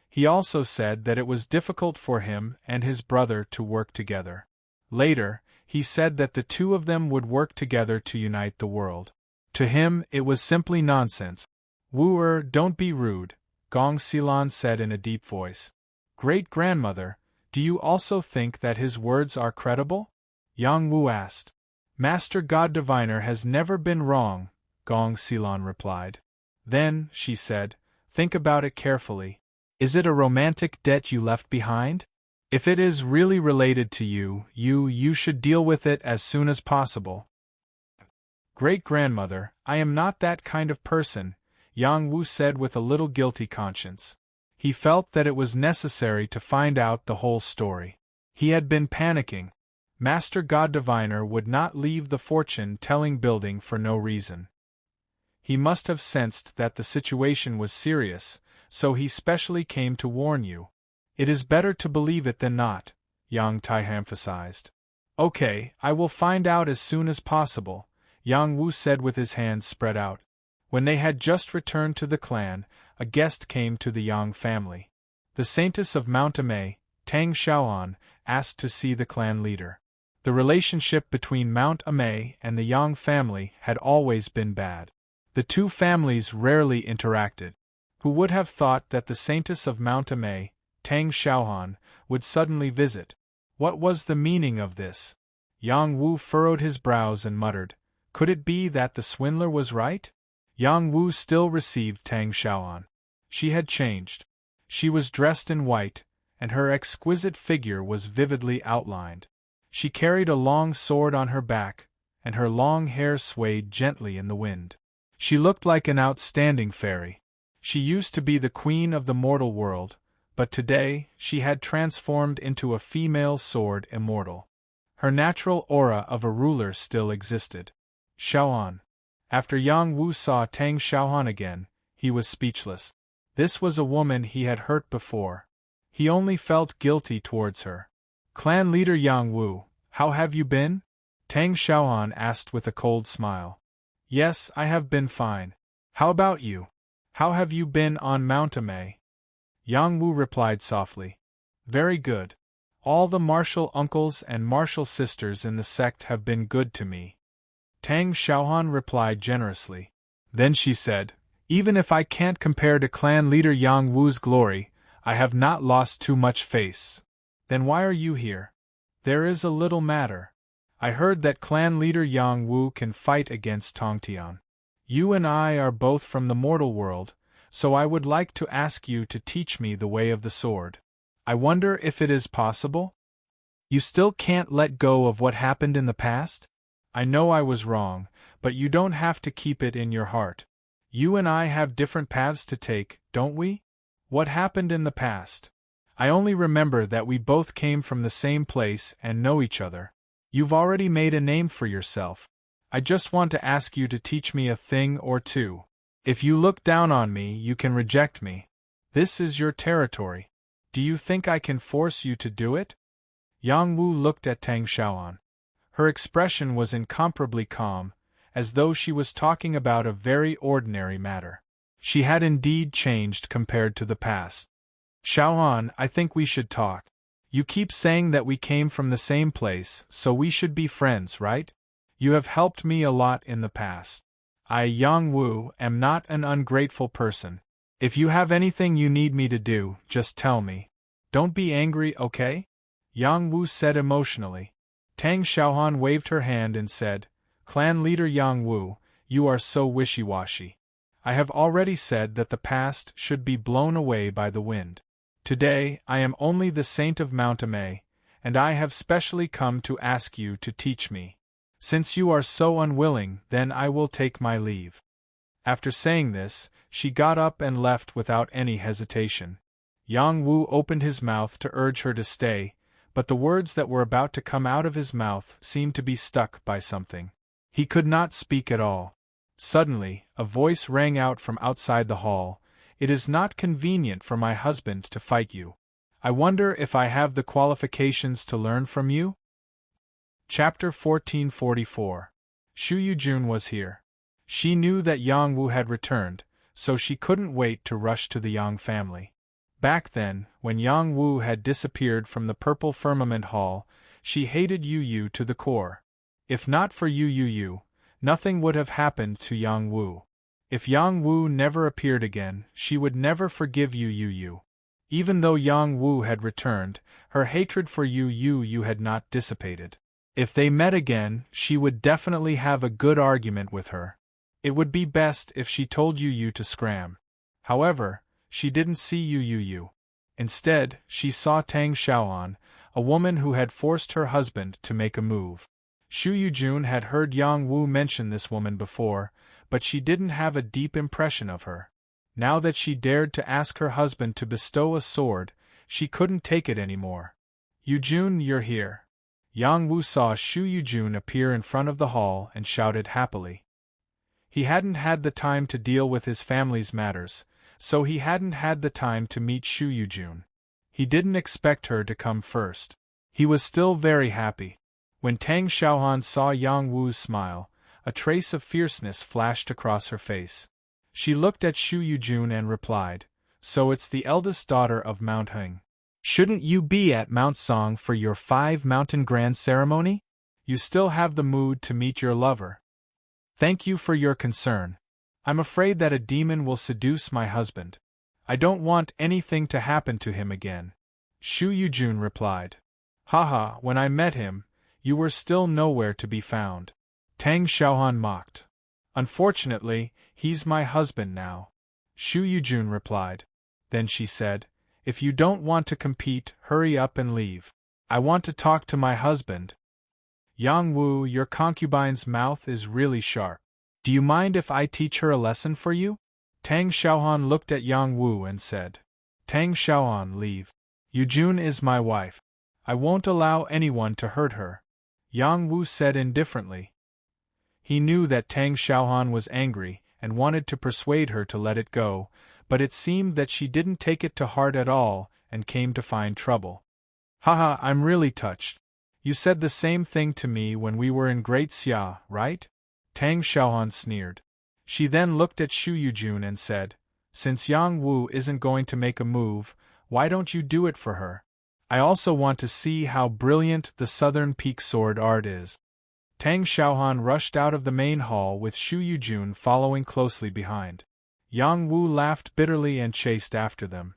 He also said that it was difficult for him and his brother to work together. Later, he said that the two of them would work together to unite the world. To him, it was simply nonsense. Wu-er, don't be rude, Gong Xilan said in a deep voice. Great-grandmother, do you also think that his words are credible? Yang Wu asked. Master God Diviner has never been wrong, Gong Xilan replied. Then, she said, think about it carefully. Is it a romantic debt you left behind? If it is really related to you should deal with it as soon as possible. Great-grandmother, I am not that kind of person, Yang Wu said with a little guilty conscience. He felt that it was necessary to find out the whole story. He had been panicking. Master God Diviner would not leave the fortune-telling building for no reason. He must have sensed that the situation was serious, so he specially came to warn you. It is better to believe it than not, Yang Tai emphasized. Okay, I will find out as soon as possible, Yang Wu said with his hands spread out. When they had just returned to the clan, a guest came to the Yang family. The Saintess of Mount Amei, Tang Xiaoan, asked to see the clan leader. The relationship between Mount Amei and the Yang family had always been bad. The two families rarely interacted. Who would have thought that the Saintess of Mount Amei, Tang Xiaoan, would suddenly visit? What was the meaning of this? Yang Wu furrowed his brows and muttered, could it be that the swindler was right? Yang Wu still received Tang Xiaoan. She had changed. She was dressed in white, and her exquisite figure was vividly outlined. She carried a long sword on her back, and her long hair swayed gently in the wind. She looked like an outstanding fairy. She used to be the queen of the mortal world, but today she had transformed into a female sword immortal. Her natural aura of a ruler still existed. Xiaoan. After Yang Wu saw Tang Xiaoan again, he was speechless. This was a woman he had hurt before. He only felt guilty towards her. Clan leader Yang Wu, how have you been? Tang Xiaoan asked with a cold smile. Yes, I have been fine. How about you? How have you been on Mount Amei? Yang Wu replied softly. Very good. All the martial uncles and martial sisters in the sect have been good to me. Tang Xiaohan replied generously. Then she said, even if I can't compare to clan leader Yang Wu's glory, I have not lost too much face. Then why are you here? There is a little matter. I heard that clan leader Yang Wu can fight against Tongtian. You and I are both from the mortal world, so I would like to ask you to teach me the way of the sword. I wonder if it is possible? You still can't let go of what happened in the past? I know I was wrong, but you don't have to keep it in your heart. You and I have different paths to take, don't we? What happened in the past? I only remember that we both came from the same place and know each other. You've already made a name for yourself. I just want to ask you to teach me a thing or two. If you look down on me, you can reject me. This is your territory. Do you think I can force you to do it? Yang Wu looked at Tang Xiaoan. Her expression was incomparably calm, as though she was talking about a very ordinary matter. She had indeed changed compared to the past. Xiaoan, I think we should talk. You keep saying that we came from the same place, so we should be friends, right? You have helped me a lot in the past. I, Yang Wu, am not an ungrateful person. If you have anything you need me to do, just tell me. Don't be angry, okay? Yang Wu said emotionally. Tang Xiaohan waved her hand and said, Clan leader Yang Wu, you are so wishy-washy. I have already said that the past should be blown away by the wind. Today, I am only the saint of Mount Amei, and I have specially come to ask you to teach me. Since you are so unwilling, then I will take my leave. After saying this, she got up and left without any hesitation. Yang Wu opened his mouth to urge her to stay, but the words that were about to come out of his mouth seemed to be stuck by something. He could not speak at all. Suddenly, a voice rang out from outside the hall, It is not convenient for my husband to fight you. I wonder if I have the qualifications to learn from you? Chapter 1444. Shu Yujun was here. She knew that Yang Wu had returned, so she couldn't wait to rush to the Yang family. Back then, when Yang Wu had disappeared from the Purple Firmament Hall, she hated Yu Yu to the core. If not for Yu Yu, nothing would have happened to Yang Wu. If Yang Wu never appeared again, she would never forgive Yu Yu. Even though Yang Wu had returned, her hatred for Yu Yu had not dissipated. If they met again, she would definitely have a good argument with her. It would be best if she told Yu Yu to scram. However, she didn't see Yu Yu. Instead, she saw Tang Xiaoan, a woman who had forced her husband to make a move. Shu Yujun had heard Yang Wu mention this woman before, but she didn't have a deep impression of her. Now that she dared to ask her husband to bestow a sword, she couldn't take it anymore. Yujun, you're here. Yang Wu saw Shu Yujun appear in front of the hall and shouted happily. He hadn't had the time to deal with his family's matters, so he hadn't had the time to meet Shu Yujun. He didn't expect her to come first. He was still very happy. When Tang Xiaohan saw Yang Wu's smile, a trace of fierceness flashed across her face. She looked at Shu Yujun and replied, "So it's the eldest daughter of Mount Heng. Shouldn't you be at Mount Song for your 5-mountain grand ceremony? You still have the mood to meet your lover. Thank you for your concern. I'm afraid that a demon will seduce my husband. I don't want anything to happen to him again." Shu Yujun replied. "Haha, when I met him, you were still nowhere to be found." Tang Xiaohan mocked. "Unfortunately, he's my husband now." Shu Yujun replied. Then she said, "If you don't want to compete, hurry up and leave. I want to talk to my husband." "Yang Wu, your concubine's mouth is really sharp. Do you mind if I teach her a lesson for you?" Tang Xiaohan looked at Yang Wu and said, "Tang Xiaohan, leave. Yujun is my wife. I won't allow anyone to hurt her," Yang Wu said indifferently. He knew that Tang Xiaohan was angry and wanted to persuade her to let it go, but it seemed that she didn't take it to heart at all and came to find trouble. "Haha, I'm really touched. You said the same thing to me when we were in Great Xia, right?" Tang Xiaohan sneered. She then looked at Shu Yujun and said, "Since Yang Wu isn't going to make a move, why don't you do it for her? I also want to see how brilliant the Southern Peak sword art is." Tang Xiaohan rushed out of the main hall with Shu Yujun following closely behind. Yang Wu laughed bitterly and chased after them.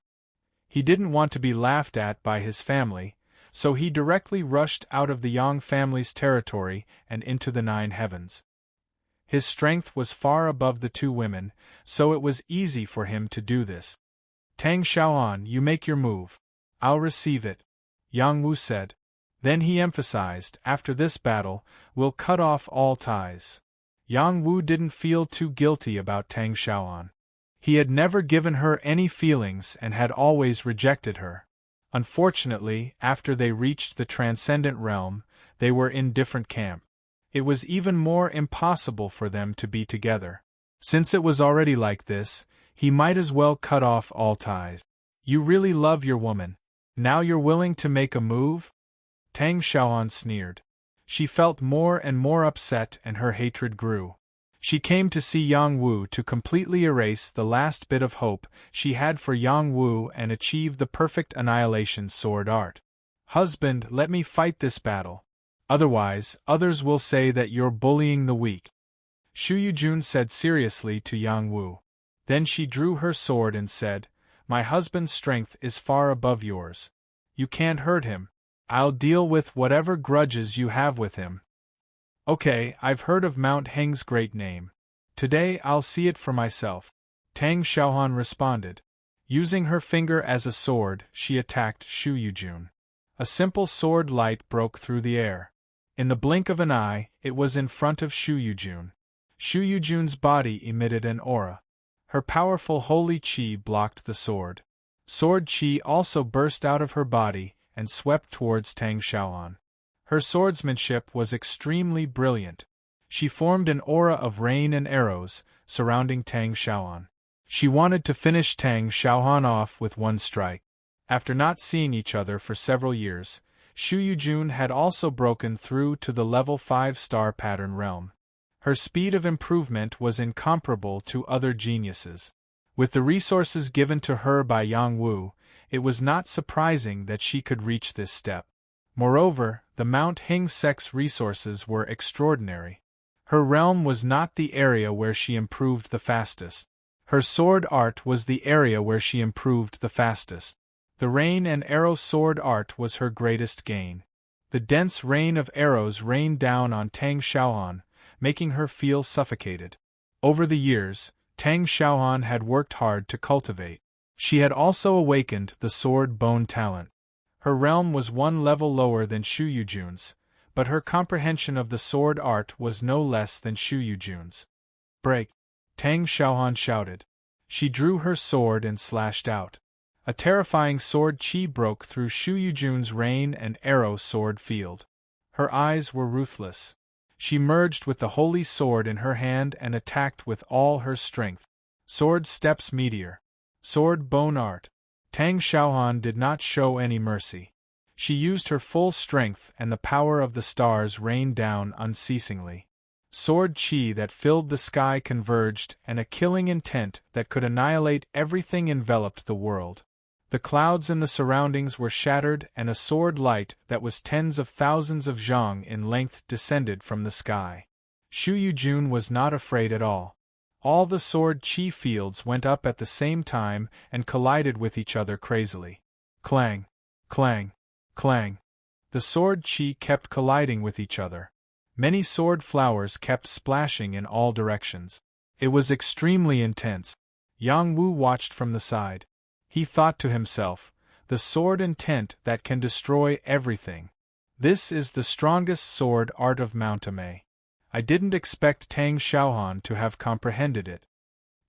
He didn't want to be laughed at by his family, so he directly rushed out of the Yang family's territory and into the 9 heavens. His strength was far above the 2 women, so it was easy for him to do this. "Tang Xiaohan, you make your move. I'll receive it," Yang Wu said. Then he emphasized, "After this battle, we'll cut off all ties." Yang Wu didn't feel too guilty about Tang Xiaohan. He had never given her any feelings and had always rejected her. Unfortunately, after they reached the Transcendent Realm, they were in different camps. It was even more impossible for them to be together. Since it was already like this, he might as well cut off all ties. "You really love your woman. Now you're willing to make a move?" Tang Xiaohan sneered. She felt more and more upset and her hatred grew. She came to see Yang Wu to completely erase the last bit of hope she had for Yang Wu and achieve the perfect annihilation sword art. "Husband, let me fight this battle. Otherwise, others will say that you're bullying the weak," Shu Yujun said seriously to Yang Wu. Then she drew her sword and said, "My husband's strength is far above yours. You can't hurt him. I'll deal with whatever grudges you have with him." "Okay, I've heard of Mount Heng's great name. Today I'll see it for myself," Tang Xiaohan responded. Using her finger as a sword, she attacked Shu Yujun. A simple sword light broke through the air. In the blink of an eye, it was in front of Shu Yujun. Shu Yujun's body emitted an aura. Her powerful holy qi blocked the sword. Sword qi also burst out of her body and swept towards Tang Xiaohan. Her swordsmanship was extremely brilliant. She formed an aura of rain and arrows, surrounding Tang Xiaohan. She wanted to finish Tang Xiaohan off with one strike. After not seeing each other for several years, Shu Yujun had also broken through to the level 5-star pattern realm. Her speed of improvement was incomparable to other geniuses. With the resources given to her by Yang Wu, it was not surprising that she could reach this step. Moreover, the Mount Hing Sect's resources were extraordinary. Her realm was not the area where she improved the fastest. Her sword art was the area where she improved the fastest. The rain and arrow sword art was her greatest gain. The dense rain of arrows rained down on Tang Xiaohan, making her feel suffocated. Over the years, Tang Xiaohan had worked hard to cultivate. She had also awakened the sword bone talent. Her realm was one level lower than Shu Yujun's, but her comprehension of the sword art was no less than Shu Yujun's. "Break!" Tang Xiaohan shouted. She drew her sword and slashed out. A terrifying sword chi broke through Shu Yujun's rain and arrow sword field. Her eyes were ruthless. She merged with the holy sword in her hand and attacked with all her strength. Sword steps meteor. Sword bone art. Tang Xiaohan did not show any mercy. She used her full strength and the power of the stars rained down unceasingly. Sword chi that filled the sky converged and a killing intent that could annihilate everything enveloped the world. The clouds in the surroundings were shattered and a sword light that was tens of thousands of zhang in length descended from the sky. Shu Yujun was not afraid at all. All the sword chi fields went up at the same time and collided with each other crazily. Clang! Clang! Clang! The sword chi kept colliding with each other. Many sword flowers kept splashing in all directions. It was extremely intense. Yang Wu watched from the side. He thought to himself, the sword intent that can destroy everything. This is the strongest sword art of Mount Amei. I didn't expect Tang Xiaohan to have comprehended it.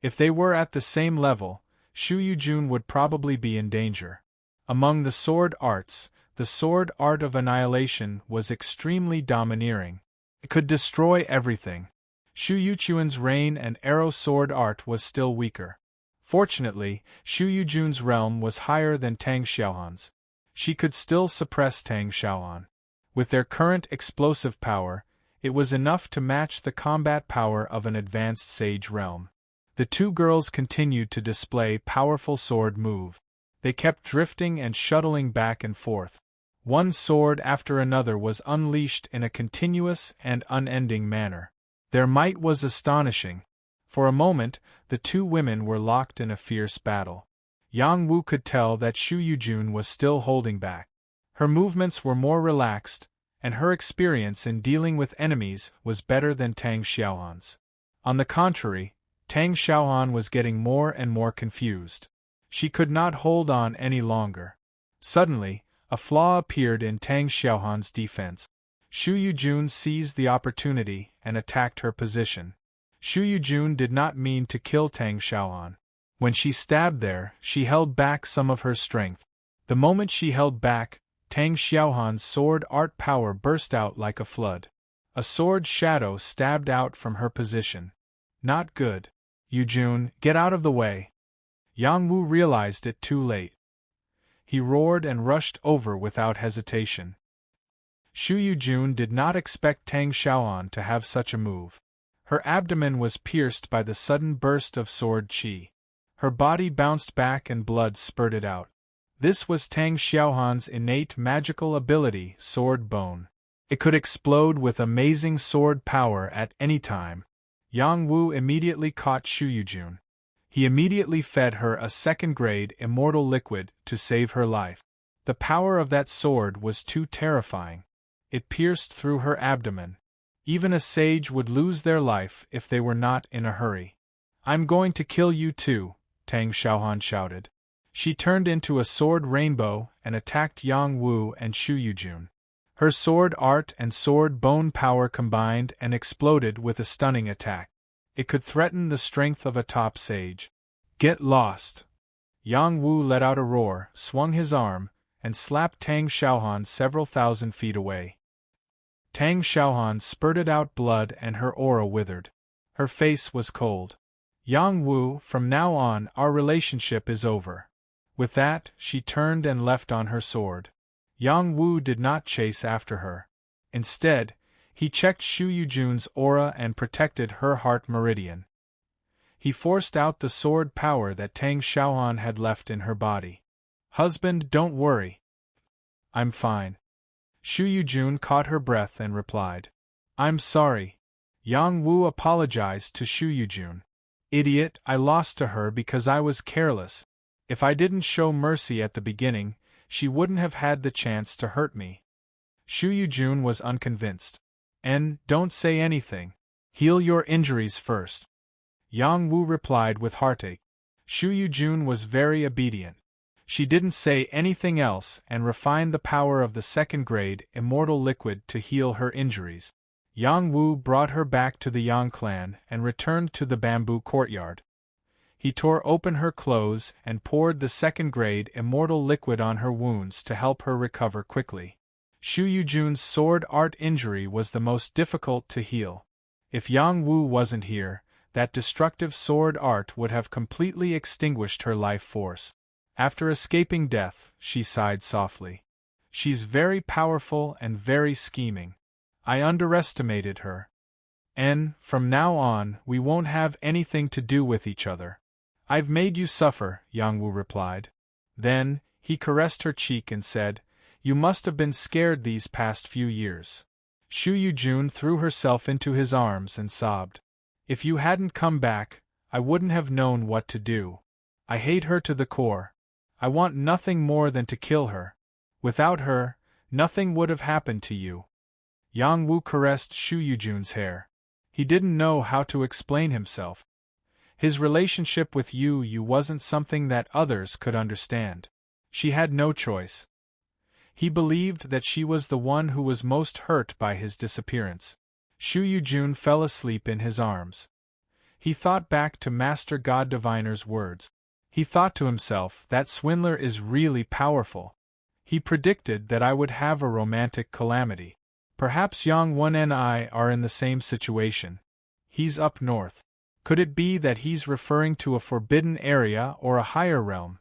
If they were at the same level, Shu Yujun would probably be in danger. Among the sword arts, the sword art of annihilation was extremely domineering. It could destroy everything. Shu Yuchun's rain and arrow sword art was still weaker. Fortunately, Shu Yujun's realm was higher than Tang Xiaohan's. She could still suppress Tang Xiaohan. With their current explosive power, it was enough to match the combat power of an advanced sage realm. The two girls continued to display powerful sword move. They kept drifting and shuttling back and forth. One sword after another was unleashed in a continuous and unending manner. Their might was astonishing. For a moment, the two women were locked in a fierce battle. Yang Wu could tell that Shu Yujun was still holding back. Her movements were more relaxed, and her experience in dealing with enemies was better than Tang Xiaohan's. On the contrary, Tang Xiaohan was getting more and more confused. She could not hold on any longer. Suddenly, a flaw appeared in Tang Xiaohan's defense. Shu Yujun seized the opportunity and attacked her position. Shu Yujun did not mean to kill Tang Xiaohan. When she stabbed there, she held back some of her strength. The moment she held back, Tang Xiaohan's sword art power burst out like a flood. A sword shadow stabbed out from her position. Not good. Yujun, get out of the way. Yang Wu realized it too late. He roared and rushed over without hesitation. Shu Yujun did not expect Tang Xiaohan to have such a move. Her abdomen was pierced by the sudden burst of sword chi. Her body bounced back and blood spurted out. This was Tang Xiaohan's innate magical ability, Sword Bone. It could explode with amazing sword power at any time. Yang Wu immediately caught Shu Yujun. He immediately fed her a second-grade immortal liquid to save her life. The power of that sword was too terrifying. It pierced through her abdomen. Even a sage would lose their life if they were not in a hurry. I'm going to kill you too, Tang Xiaohan shouted. She turned into a sword rainbow and attacked Yang Wu and Shu Yujun. Her sword art and sword bone power combined and exploded with a stunning attack. It could threaten the strength of a top sage. Get lost! Yang Wu let out a roar, swung his arm, and slapped Tang Xiaohan several thousand feet away. Tang Xiaohan spurted out blood and her aura withered. Her face was cold. Yang Wu, from now on, our relationship is over. With that, she turned and left on her sword. Yang Wu did not chase after her. Instead, he checked Shu Yujun's aura and protected her heart meridian. He forced out the sword power that Tang Xiaohan had left in her body. "Husband, don't worry. I'm fine." Shu Yujun caught her breath and replied. "I'm sorry." Yang Wu apologized to Shu Yujun. "Idiot, I lost to her because I was careless. If I didn't show mercy at the beginning, she wouldn't have had the chance to hurt me." Shu Yujun was unconvinced. Don't say anything. Heal your injuries first." Yang Wu replied with heartache. Shu Yujun was very obedient. She didn't say anything else and refined the power of the second-grade immortal liquid to heal her injuries. Yang Wu brought her back to the Yang clan and returned to the bamboo courtyard. He tore open her clothes and poured the second-grade immortal liquid on her wounds to help her recover quickly. Shu Yujun's sword art injury was the most difficult to heal. If Yang Wu wasn't here, that destructive sword art would have completely extinguished her life force. After escaping death, she sighed softly. "She's very powerful and very scheming. I underestimated her. From now on, we won't have anything to do with each other." "I've made you suffer," Yang Wu replied. Then, he caressed her cheek and said, "You must have been scared these past few years." Shu Yujun threw herself into his arms and sobbed. "If you hadn't come back, I wouldn't have known what to do. I hate her to the core. I want nothing more than to kill her. Without her, nothing would have happened to you." Yang Wu caressed Shu Yujun's hair. He didn't know how to explain himself. His relationship with Yu wasn't something that others could understand. She had no choice. He believed that she was the one who was most hurt by his disappearance. Shu Yujun fell asleep in his arms. He thought back to Master God Diviner's words. He thought to himself, that swindler is really powerful. He predicted that I would have a romantic calamity. Perhaps Yang Wen and I are in the same situation. He's up north. Could it be that he's referring to a forbidden area or a higher realm?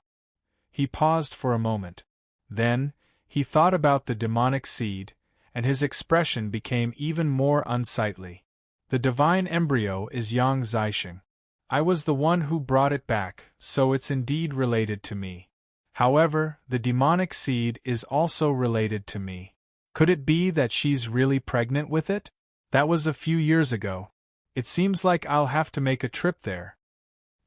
He paused for a moment. Then, he thought about the demonic seed, and his expression became even more unsightly. The divine embryo is Yang Zixing. I was the one who brought it back, so it's indeed related to me. However, the demonic seed is also related to me. Could it be that she's really pregnant with it? That was a few years ago. It seems like I'll have to make a trip there.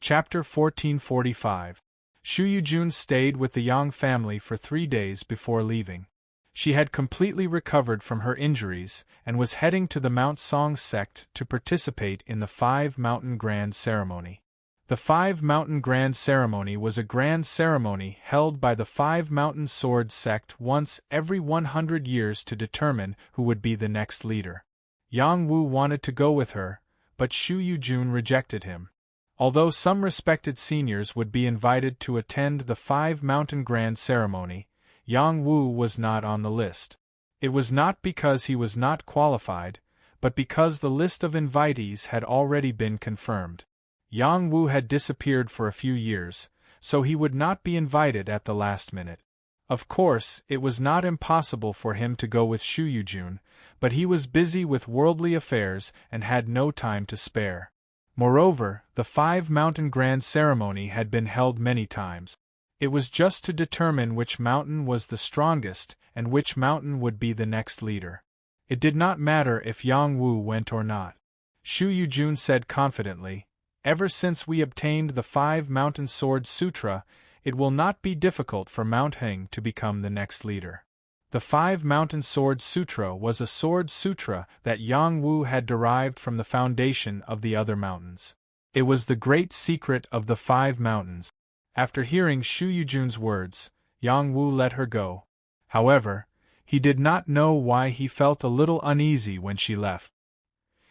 Chapter 1445. Shu Yujun stayed with the Yang family for 3 days before leaving. She had completely recovered from her injuries and was heading to the Mount Song sect to participate in the 5 Mountain Grand Ceremony. The 5 Mountain Grand Ceremony was a grand ceremony held by the 5 Mountain Sword sect once every 100 years to determine who would be the next leader. Yang Wu wanted to go with her, but Shu Yujun rejected him. Although some respected seniors would be invited to attend the 5 Mountain Grand Ceremony, Yang Wu was not on the list. It was not because he was not qualified, but because the list of invitees had already been confirmed. Yang Wu had disappeared for a few years, so he would not be invited at the last minute. Of course, it was not impossible for him to go with Shu Yujun, but he was busy with worldly affairs and had no time to spare. Moreover, the 5 Mountain Grand Ceremony had been held many times. It was just to determine which mountain was the strongest and which mountain would be the next leader. It did not matter if Yang Wu went or not. Shu Yujun said confidently, "Ever since we obtained the 5 Mountain Sword Sutra, it will not be difficult for Mount Heng to become the next leader." The 5 Mountain Sword Sutra was a sword sutra that Yang Wu had derived from the foundation of the other mountains. It was the great secret of the 5 mountains. After hearing Shu Yujun's words, Yang Wu let her go. However, he did not know why he felt a little uneasy when she left.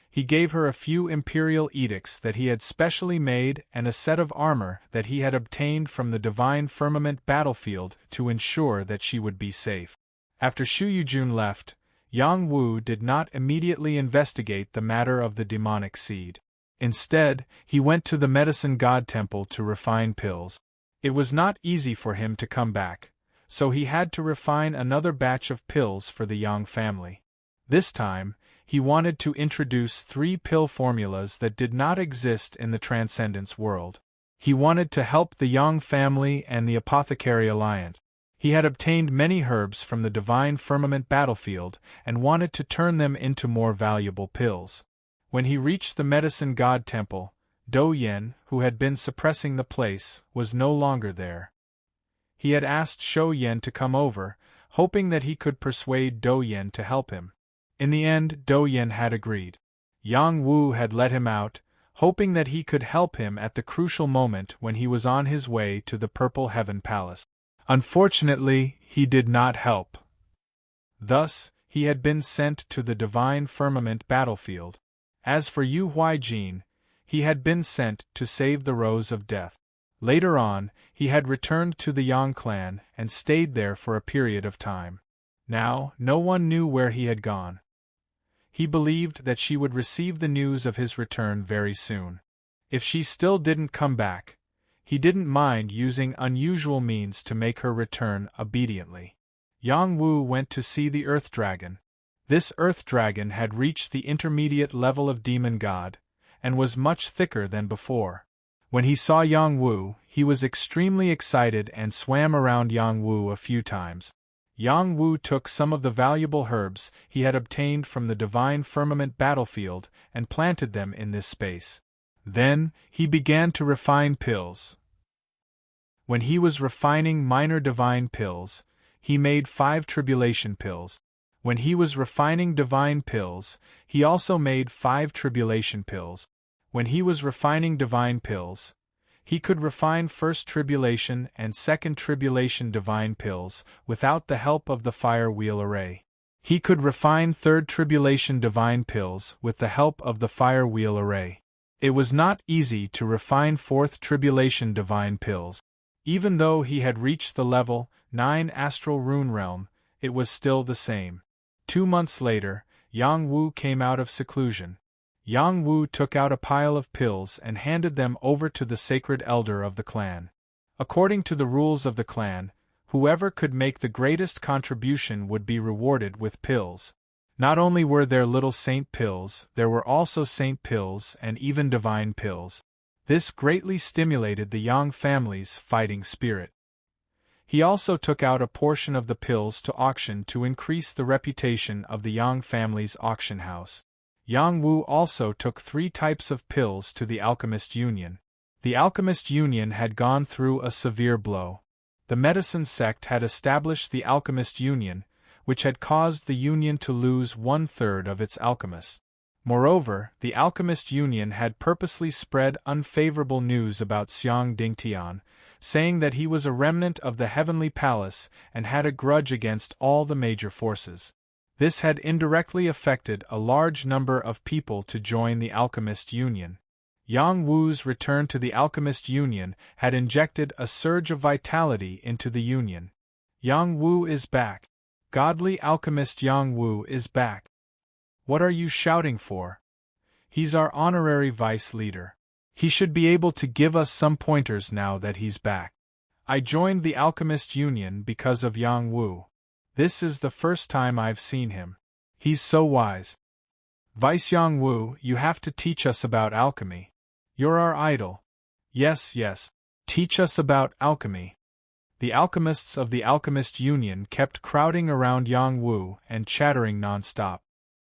He gave her a few imperial edicts that he had specially made and a set of armor that he had obtained from the Divine Firmament battlefield to ensure that she would be safe. After Shu Yujun left, Yang Wu did not immediately investigate the matter of the demonic seed. Instead, he went to the medicine god temple to refine pills. It was not easy for him to come back, so he had to refine another batch of pills for the Yang family. This time, he wanted to introduce 3 pill formulas that did not exist in the Transcendence world. He wanted to help the Yang family and the Apothecary Alliance. He had obtained many herbs from the Divine Firmament battlefield and wanted to turn them into more valuable pills. When he reached the Medicine God Temple, Do Yen, who had been suppressing the place, was no longer there. He had asked Shou Yen to come over, hoping that he could persuade Do Yen to help him. In the end, Do Yen had agreed. Yang Wu had let him out, hoping that he could help him at the crucial moment when he was on his way to the Purple Heaven Palace. Unfortunately, he did not help. Thus, he had been sent to the Divine Firmament battlefield. As for Yu Huijin, he had been sent to save the Rose of Death. Later on, he had returned to the Yang clan and stayed there for a period of time. Now, no one knew where he had gone. He believed that she would receive the news of his return very soon. If she still didn't come back, he didn't mind using unusual means to make her return obediently. Yang Wu went to see the Earth Dragon. This Earth Dragon had reached the intermediate level of Demon God, and was much thicker than before. When he saw Yang Wu, he was extremely excited and swam around Yang Wu a few times. Yang Wu took some of the valuable herbs he had obtained from the Divine Firmament battlefield and planted them in this space. Then, he began to refine pills. When he was refining minor divine pills, he made 5 tribulation pills. When he was refining divine pills, he also made 5 tribulation pills. When he was refining divine pills, he could refine first tribulation and second tribulation divine pills without the help of the fire wheel array. He could refine third tribulation divine pills with the help of the fire wheel array. It was not easy to refine fourth tribulation divine pills. Even though he had reached the level 9 astral rune realm, it was still the same. 2 months later, Yang Wu came out of seclusion. Yang Wu took out a pile of pills and handed them over to the sacred elder of the clan. According to the rules of the clan, whoever could make the greatest contribution would be rewarded with pills. Not only were there little saint pills, there were also saint pills and even divine pills. This greatly stimulated the Yang family's fighting spirit. He also took out a portion of the pills to auction to increase the reputation of the Yang family's auction house. Yang Wu also took 3 types of pills to the Alchemist Union. The Alchemist Union had gone through a severe blow. The medicine sect had established the Alchemist Union, which had caused the Union to lose 1/3 of its alchemists. Moreover, the Alchemist Union had purposely spread unfavorable news about Xiang Dingtian, saying that he was a remnant of the Heavenly Palace and had a grudge against all the major forces. This had indirectly affected a large number of people to join the Alchemist Union. Yang Wu's return to the Alchemist Union had injected a surge of vitality into the Union. Yang Wu is back. Godly Alchemist Yang Wu is back. What are you shouting for? He's our honorary vice leader. He should be able to give us some pointers now that he's back. I joined the Alchemist Union because of Yang Wu. This is the first time I've seen him. He's so wise. Vice Yang Wu, you have to teach us about alchemy. You're our idol. Yes, yes. Teach us about alchemy. The alchemists of the Alchemist Union kept crowding around Yang Wu and chattering non-stop.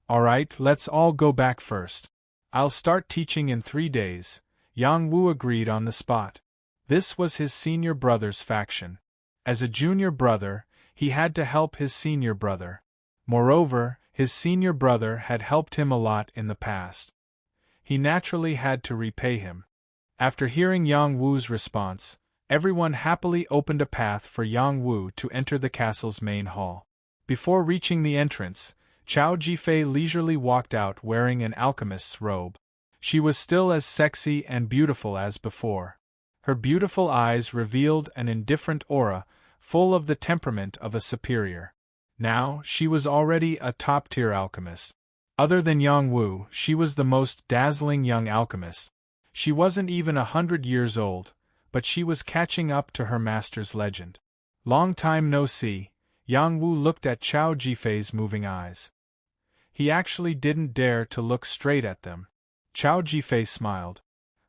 Alright, let's all go back first. I'll start teaching in 3 days. Yang Wu agreed on the spot. This was his senior brother's faction. As a junior brother, he had to help his senior brother. Moreover, his senior brother had helped him a lot in the past. He naturally had to repay him. After hearing Yang Wu's response, everyone happily opened a path for Yang Wu to enter the castle's main hall. Before reaching the entrance, Chao Jifei leisurely walked out wearing an alchemist's robe. She was still as sexy and beautiful as before. Her beautiful eyes revealed an indifferent aura, full of the temperament of a superior. Now, she was already a top-tier alchemist. Other than Yang Wu, she was the most dazzling young alchemist. She wasn't even 100 years old, but she was catching up to her master's legend. Long time no see, Yang Wu looked at Chao Jifei's moving eyes. He actually didn't dare to look straight at them. Chao Jifei smiled.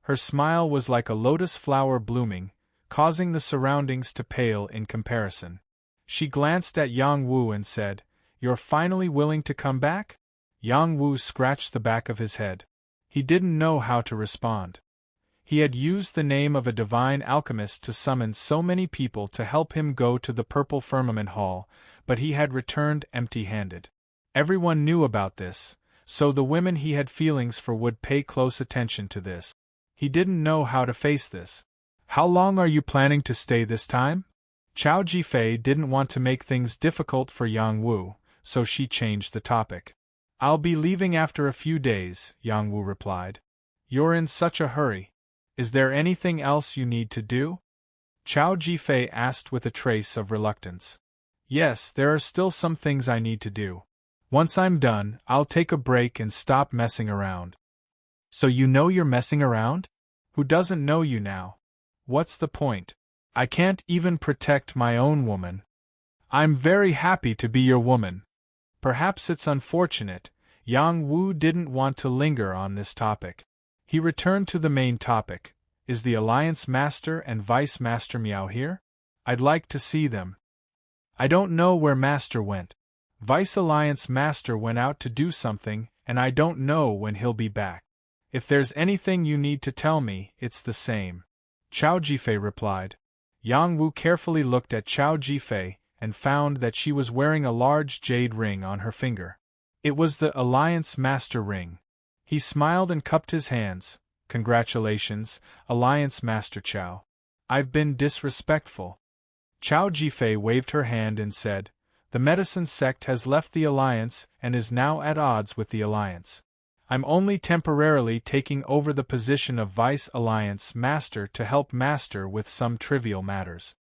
Her smile was like a lotus flower blooming, causing the surroundings to pale in comparison. She glanced at Yang Wu and said, "You're finally willing to come back?" Yang Wu scratched the back of his head. He didn't know how to respond. He had used the name of a divine alchemist to summon so many people to help him go to the Purple Firmament Hall, but he had returned empty-handed. Everyone knew about this, so the women he had feelings for would pay close attention to this. He didn't know how to face this. "How long are you planning to stay this time?" Chao Jifei didn't want to make things difficult for Yang Wu, so she changed the topic. "I'll be leaving after a few days," Yang Wu replied. "You're in such a hurry. Is there anything else you need to do?" Chao Jifei asked with a trace of reluctance. "Yes, there are still some things I need to do. Once I'm done, I'll take a break and stop messing around." "So you know you're messing around? Who doesn't know you now? What's the point? I can't even protect my own woman." "I'm very happy to be your woman." Perhaps it's unfortunate, Yang Wu didn't want to linger on this topic. He returned to the main topic. "Is the Alliance Master and Vice Master Miao here? I'd like to see them." "I don't know where Master went. Vice Alliance Master went out to do something, and I don't know when he'll be back. If there's anything you need to tell me, it's the same," Chao Jifei replied. Yang Wu carefully looked at Chao Jifei and found that she was wearing a large jade ring on her finger. It was the Alliance Master ring. He smiled and cupped his hands. "Congratulations, Alliance Master Chao. I've been disrespectful." Chao Jifei waved her hand and said, "The medicine sect has left the Alliance and is now at odds with the Alliance. I'm only temporarily taking over the position of Vice Alliance Master to help Master with some trivial matters."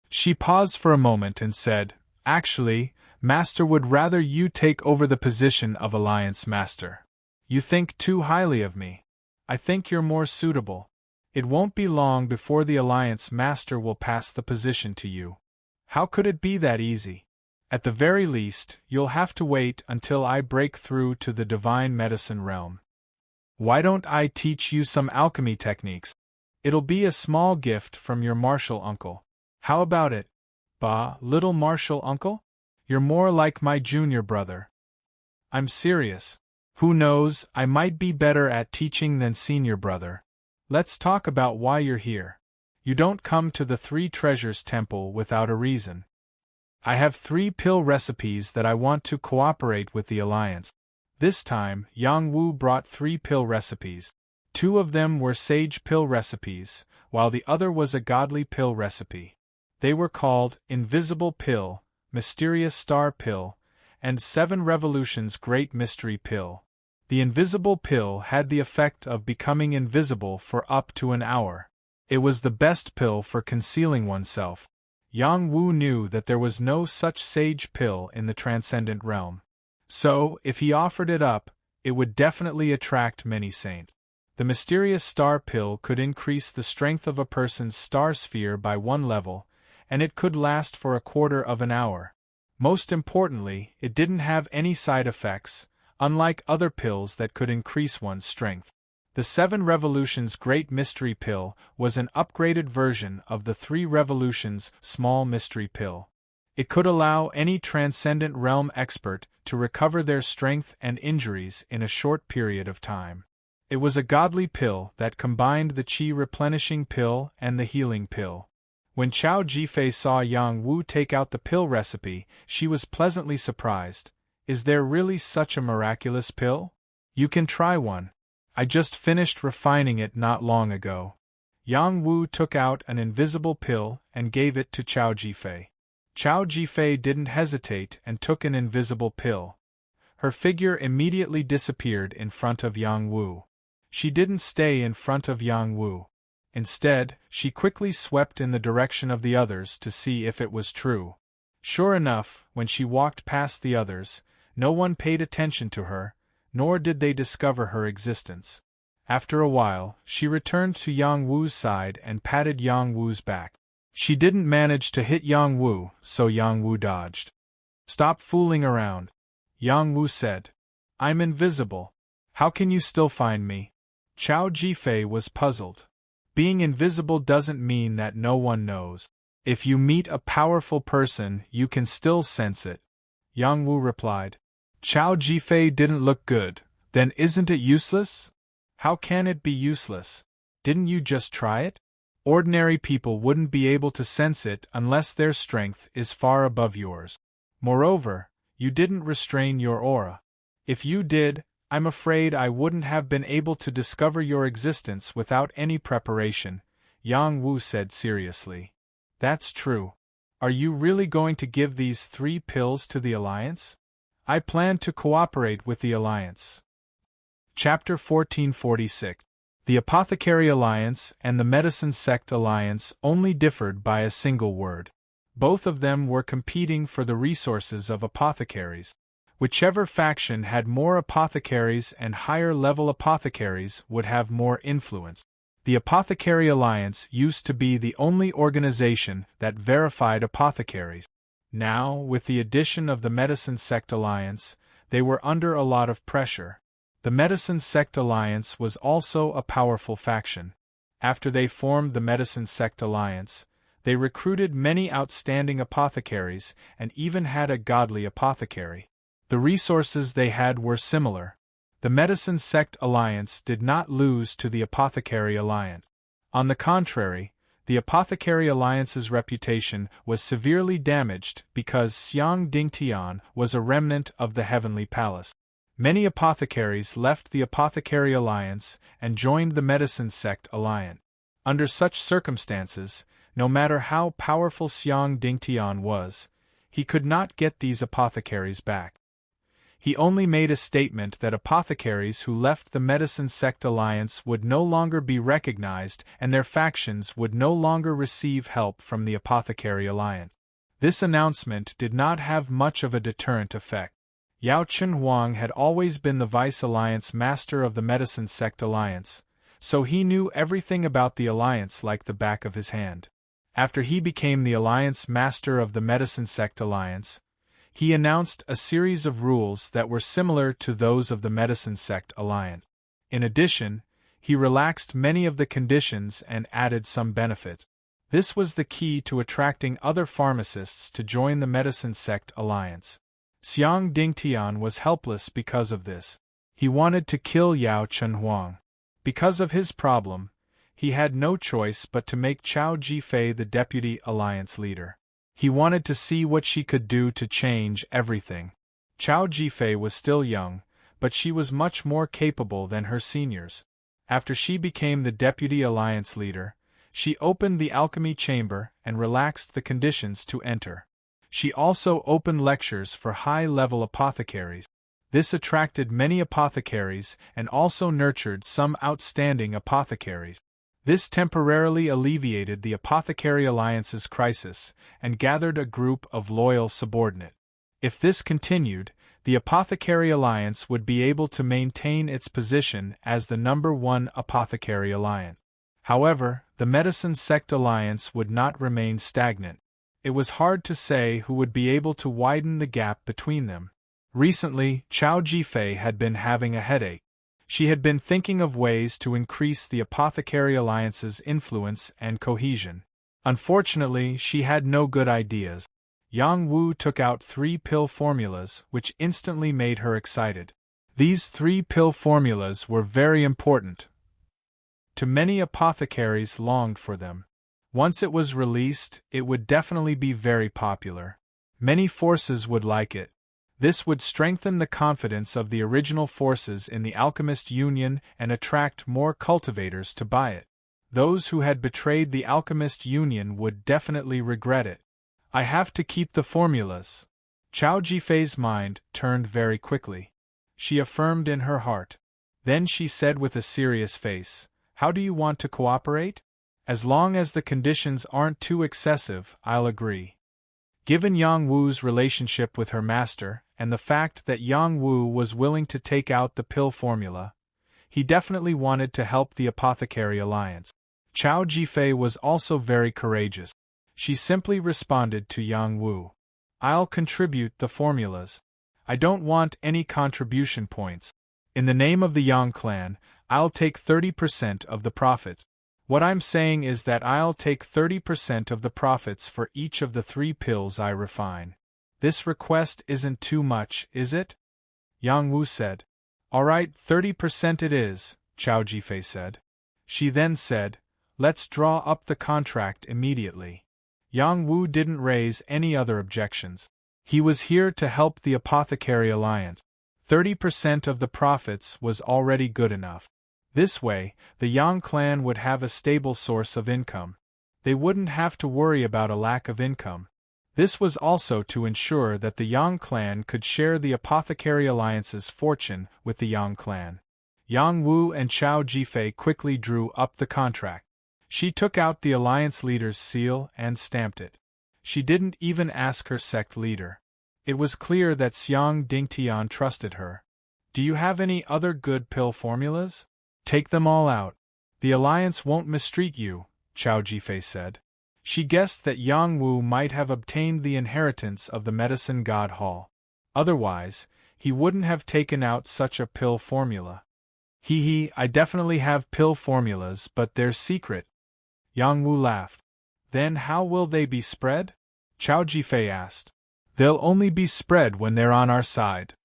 She paused for a moment and said, "Actually, Master would rather you take over the position of Alliance Master. You think too highly of me. I think you're more suitable. It won't be long before the Alliance Master will pass the position to you." "How could it be that easy? At the very least, you'll have to wait until I break through to the divine medicine realm. Why don't I teach you some alchemy techniques? It'll be a small gift from your martial uncle. How about it?" "Bah, little martial uncle? You're more like my junior brother." "I'm serious. Who knows, I might be better at teaching than senior brother. Let's talk about why you're here. You don't come to the Three Treasures Temple without a reason." "I have 3 pill recipes that I want to cooperate with the Alliance." This time, Yang Wu brought 3 pill recipes. 2 of them were sage pill recipes, while the other was a godly pill recipe. They were called Invisible Pill, Mysterious Star Pill, and 7 Revolutions Great Mystery Pill. The Invisible Pill had the effect of becoming invisible for up to an hour. It was the best pill for concealing oneself. Yang Wu knew that there was no such sage pill in the transcendent realm. So, if he offered it up, it would definitely attract many saints. The mysterious star pill could increase the strength of a person's star sphere by 1 level, and it could last for a quarter of an hour. Most importantly, it didn't have any side effects, unlike other pills that could increase one's strength. The 7 Revolutions Great Mystery Pill was an upgraded version of the 3 Revolutions Small Mystery Pill. It could allow any transcendent realm expert to recover their strength and injuries in a short period of time. It was a godly pill that combined the Qi replenishing pill and the healing pill. When Chao Jifei saw Yang Wu take out the pill recipe, she was pleasantly surprised. "Is there really such a miraculous pill? You can try one. I just finished refining it not long ago." Yang Wu took out an invisible pill and gave it to Chao Jifei. Chao Jifei didn't hesitate and took an invisible pill. Her figure immediately disappeared in front of Yang Wu. She didn't stay in front of Yang Wu. Instead, she quickly swept in the direction of the others to see if it was true. Sure enough, when she walked past the others, no one paid attention to her, nor did they discover her existence. After a while, she returned to Yang Wu's side and patted Yang Wu's back. She didn't manage to hit Yang Wu, so Yang Wu dodged. "Stop fooling around," Yang Wu said. "I'm invisible. How can you still find me?" Chao Jifei was puzzled. Being invisible doesn't mean that no one knows. If you meet a powerful person, you can still sense it, Yang Wu replied. Chao Jifei didn't look good. Then isn't it useless? How can it be useless? Didn't you just try it? Ordinary people wouldn't be able to sense it unless their strength is far above yours. Moreover, you didn't restrain your aura. If you did, I'm afraid I wouldn't have been able to discover your existence without any preparation, Yang Wu said seriously. That's true. Are you really going to give these 3 pills to the Alliance? I plan to cooperate with the Alliance. Chapter 1446. The Apothecary Alliance and the Medicine Sect Alliance only differed by a single word. Both of them were competing for the resources of apothecaries. Whichever faction had more apothecaries and higher-level apothecaries would have more influence. The Apothecary Alliance used to be the only organization that verified apothecaries. Now, with the addition of the Medicine Sect Alliance, they were under a lot of pressure. The Medicine Sect Alliance was also a powerful faction. After they formed the Medicine Sect Alliance, they recruited many outstanding apothecaries and even had a godly apothecary. The resources they had were similar. The Medicine Sect Alliance did not lose to the Apothecary Alliance. On the contrary, the Apothecary Alliance's reputation was severely damaged because Xiang Dingtian was a remnant of the Heavenly Palace. Many apothecaries left the Apothecary Alliance and joined the Medicine Sect Alliance. Under such circumstances, no matter how powerful Xiang Dingtian was, he could not get these apothecaries back. He only made a statement that apothecaries who left the Medicine Sect Alliance would no longer be recognized and their factions would no longer receive help from the Apothecary Alliance. This announcement did not have much of a deterrent effect. Yao Chenhuang had always been the Vice-Alliance Master of the Medicine Sect Alliance, so he knew everything about the Alliance like the back of his hand. After he became the Alliance Master of the Medicine Sect Alliance, he announced a series of rules that were similar to those of the Medicine Sect Alliance. In addition, he relaxed many of the conditions and added some benefits. This was the key to attracting other pharmacists to join the Medicine Sect Alliance. Xiang Dingtian was helpless because of this. He wanted to kill Yao Chenhuang. Because of his problem, he had no choice but to make Chao Jifei the deputy alliance leader. He wanted to see what she could do to change everything. Chao Jifei was still young, but she was much more capable than her seniors. After she became the deputy alliance leader, she opened the alchemy chamber and relaxed the conditions to enter. She also opened lectures for high-level apothecaries. This attracted many apothecaries and also nurtured some outstanding apothecaries. This temporarily alleviated the Apothecary Alliance's crisis and gathered a group of loyal subordinates. If this continued, the Apothecary Alliance would be able to maintain its position as the #1 Apothecary Alliance. However, the Medicine Sect Alliance would not remain stagnant. It was hard to say who would be able to widen the gap between them. Recently, Chao Jifei had been having a headache. She had been thinking of ways to increase the Apothecary Alliance's influence and cohesion. Unfortunately, she had no good ideas. Yang Wu took out 3 pill formulas, which instantly made her excited. These 3 pill formulas were very important. Too many apothecaries longed for them. Once it was released, it would definitely be very popular. Many forces would like it. This would strengthen the confidence of the original forces in the Alchemist Union and attract more cultivators to buy it. Those who had betrayed the Alchemist Union would definitely regret it. I have to keep the formulas. Chao Jifei's mind turned very quickly. She affirmed in her heart. Then she said with a serious face, "How do you want to cooperate? As long as the conditions aren't too excessive, I'll agree." Given Yang Wu's relationship with her master, and the fact that Yang Wu was willing to take out the pill formula, He definitely wanted to help the Apothecary Alliance. Chao Jifei was also very courageous. She simply responded to Yang Wu. I'll contribute the formulas. I don't want any contribution points. In the name of the Yang clan, I'll take 30% of the profits. What I'm saying is that I'll take 30% of the profits for each of the 3 pills I refine. This request isn't too much, is it? Yang Wu said. Alright, 30% it is, Chao Jifei said. She then said, let's draw up the contract immediately. Yang Wu didn't raise any other objections. He was here to help the Apothecary Alliance. 30% of the profits was already good enough. This way, the Yang clan would have a stable source of income. They wouldn't have to worry about a lack of income. This was also to ensure that the Yang clan could share the Apothecary Alliance's fortune with the Yang clan. Yang Wu and Chao Jifei quickly drew up the contract. She took out the alliance leader's seal and stamped it. She didn't even ask her sect leader. It was clear that Xiang Dingtian trusted her. Do you have any other good pill formulas? Take them all out. The alliance won't mistreat you, Chao Jifei said. She guessed that Yang Wu might have obtained the inheritance of the medicine god Hall. Otherwise, he wouldn't have taken out such a pill formula. I definitely have pill formulas, but they're secret. Yang Wu laughed. Then how will they be spread? Chao Jifei asked. They'll only be spread when they're on our side.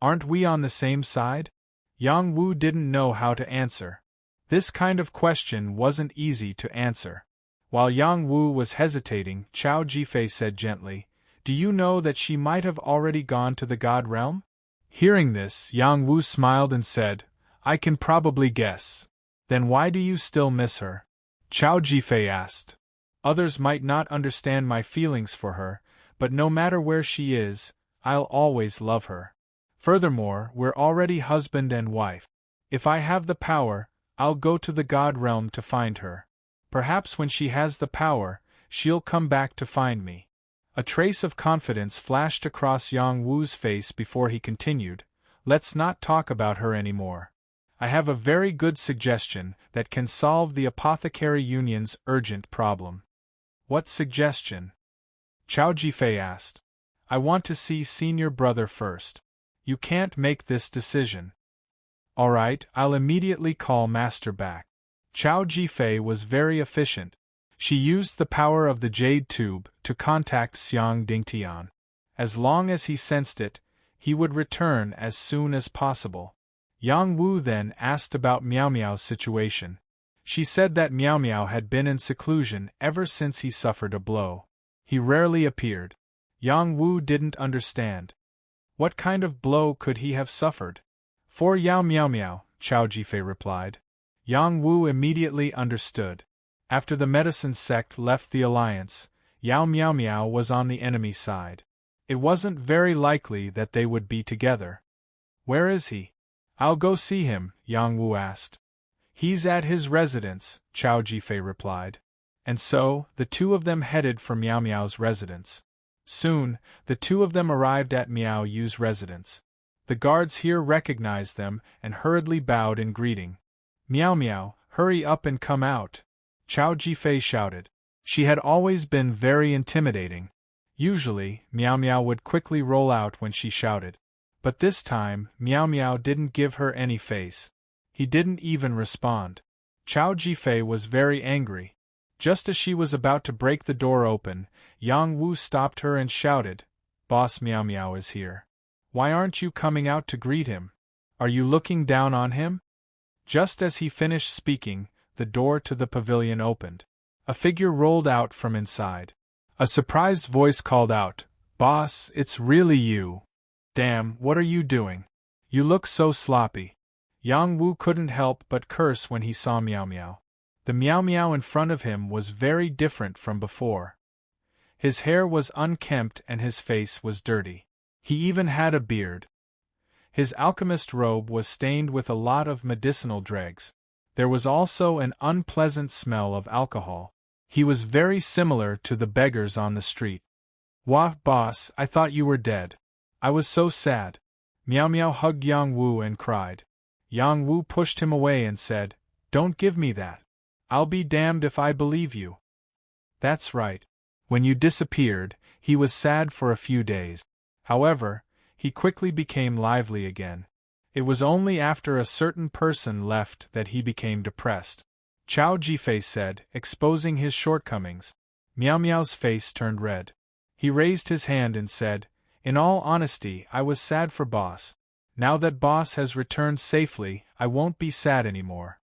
Aren't we on the same side? Yang Wu didn't know how to answer. This kind of question wasn't easy to answer. While Yang Wu was hesitating, Chao Jifei said gently, Do you know that she might have already gone to the God realm? Hearing this, Yang Wu smiled and said, I can probably guess. Then why do you still miss her? Chao Jifei asked. Others might not understand my feelings for her, but no matter where she is, I'll always love her. Furthermore, we're already husband and wife. If I have the power, I'll go to the God realm to find her. Perhaps when she has the power, she'll come back to find me. A trace of confidence flashed across Yang Wu's face before he continued, Let's not talk about her anymore. I have a very good suggestion that can solve the Apothecary Union's urgent problem. What suggestion? Chao Jifei asked. I want to see senior brother first. You can't make this decision. Alright, I'll immediately call Master back. Chao Jifei was very efficient. She used the power of the jade tube to contact Xiang Dingtian. As long as he sensed it, he would return as soon as possible. Yang Wu then asked about Miao Miao's situation. She said that Miao Miao had been in seclusion ever since he suffered a blow. He rarely appeared. Yang Wu didn't understand. What kind of blow could he have suffered? For Yao Miao Miao, Chao Jifei replied. Yang Wu immediately understood. After the medicine sect left the alliance, Yao Miao Miao was on the enemy side. It wasn't very likely that they would be together. Where is he? I'll go see him, Yang Wu asked. He's at his residence, Chao Jifei replied. And so, the two of them headed for Miao Miao's residence. Soon, the two of them arrived at Miao Yu's residence. The guards here recognized them and hurriedly bowed in greeting. Miao Miao, hurry up and come out! Chao Jifei shouted. She had always been very intimidating. Usually, Miao Miao would quickly roll out when she shouted. But this time, Miao Miao didn't give her any face. He didn't even respond. Chao Jifei was very angry. Just as she was about to break the door open, Yang Wu stopped her and shouted, Boss Miao Miao is here. Why aren't you coming out to greet him? Are you looking down on him? Just as he finished speaking, the door to the pavilion opened. A figure rolled out from inside. A surprised voice called out, Boss, it's really you. Damn, what are you doing? You look so sloppy. Yang Wu couldn't help but curse when he saw Miao Miao. The Miao Miao in front of him was very different from before. His hair was unkempt and his face was dirty. He even had a beard. His alchemist robe was stained with a lot of medicinal dregs. There was also an unpleasant smell of alcohol. He was very similar to the beggars on the street. Wah, boss, I thought you were dead. I was so sad. Miao Miao hugged Yang Wu and cried. Yang Wu pushed him away and said, "Don't give me that. I'll be damned if I believe you." That's right. When you disappeared, he was sad for a few days. However, he quickly became lively again. It was only after a certain person left that he became depressed. Chao Jifei said, exposing his shortcomings. Miao Miao's face turned red. He raised his hand and said, "In all honesty, I was sad for Boss. Now that Boss has returned safely, I won't be sad anymore."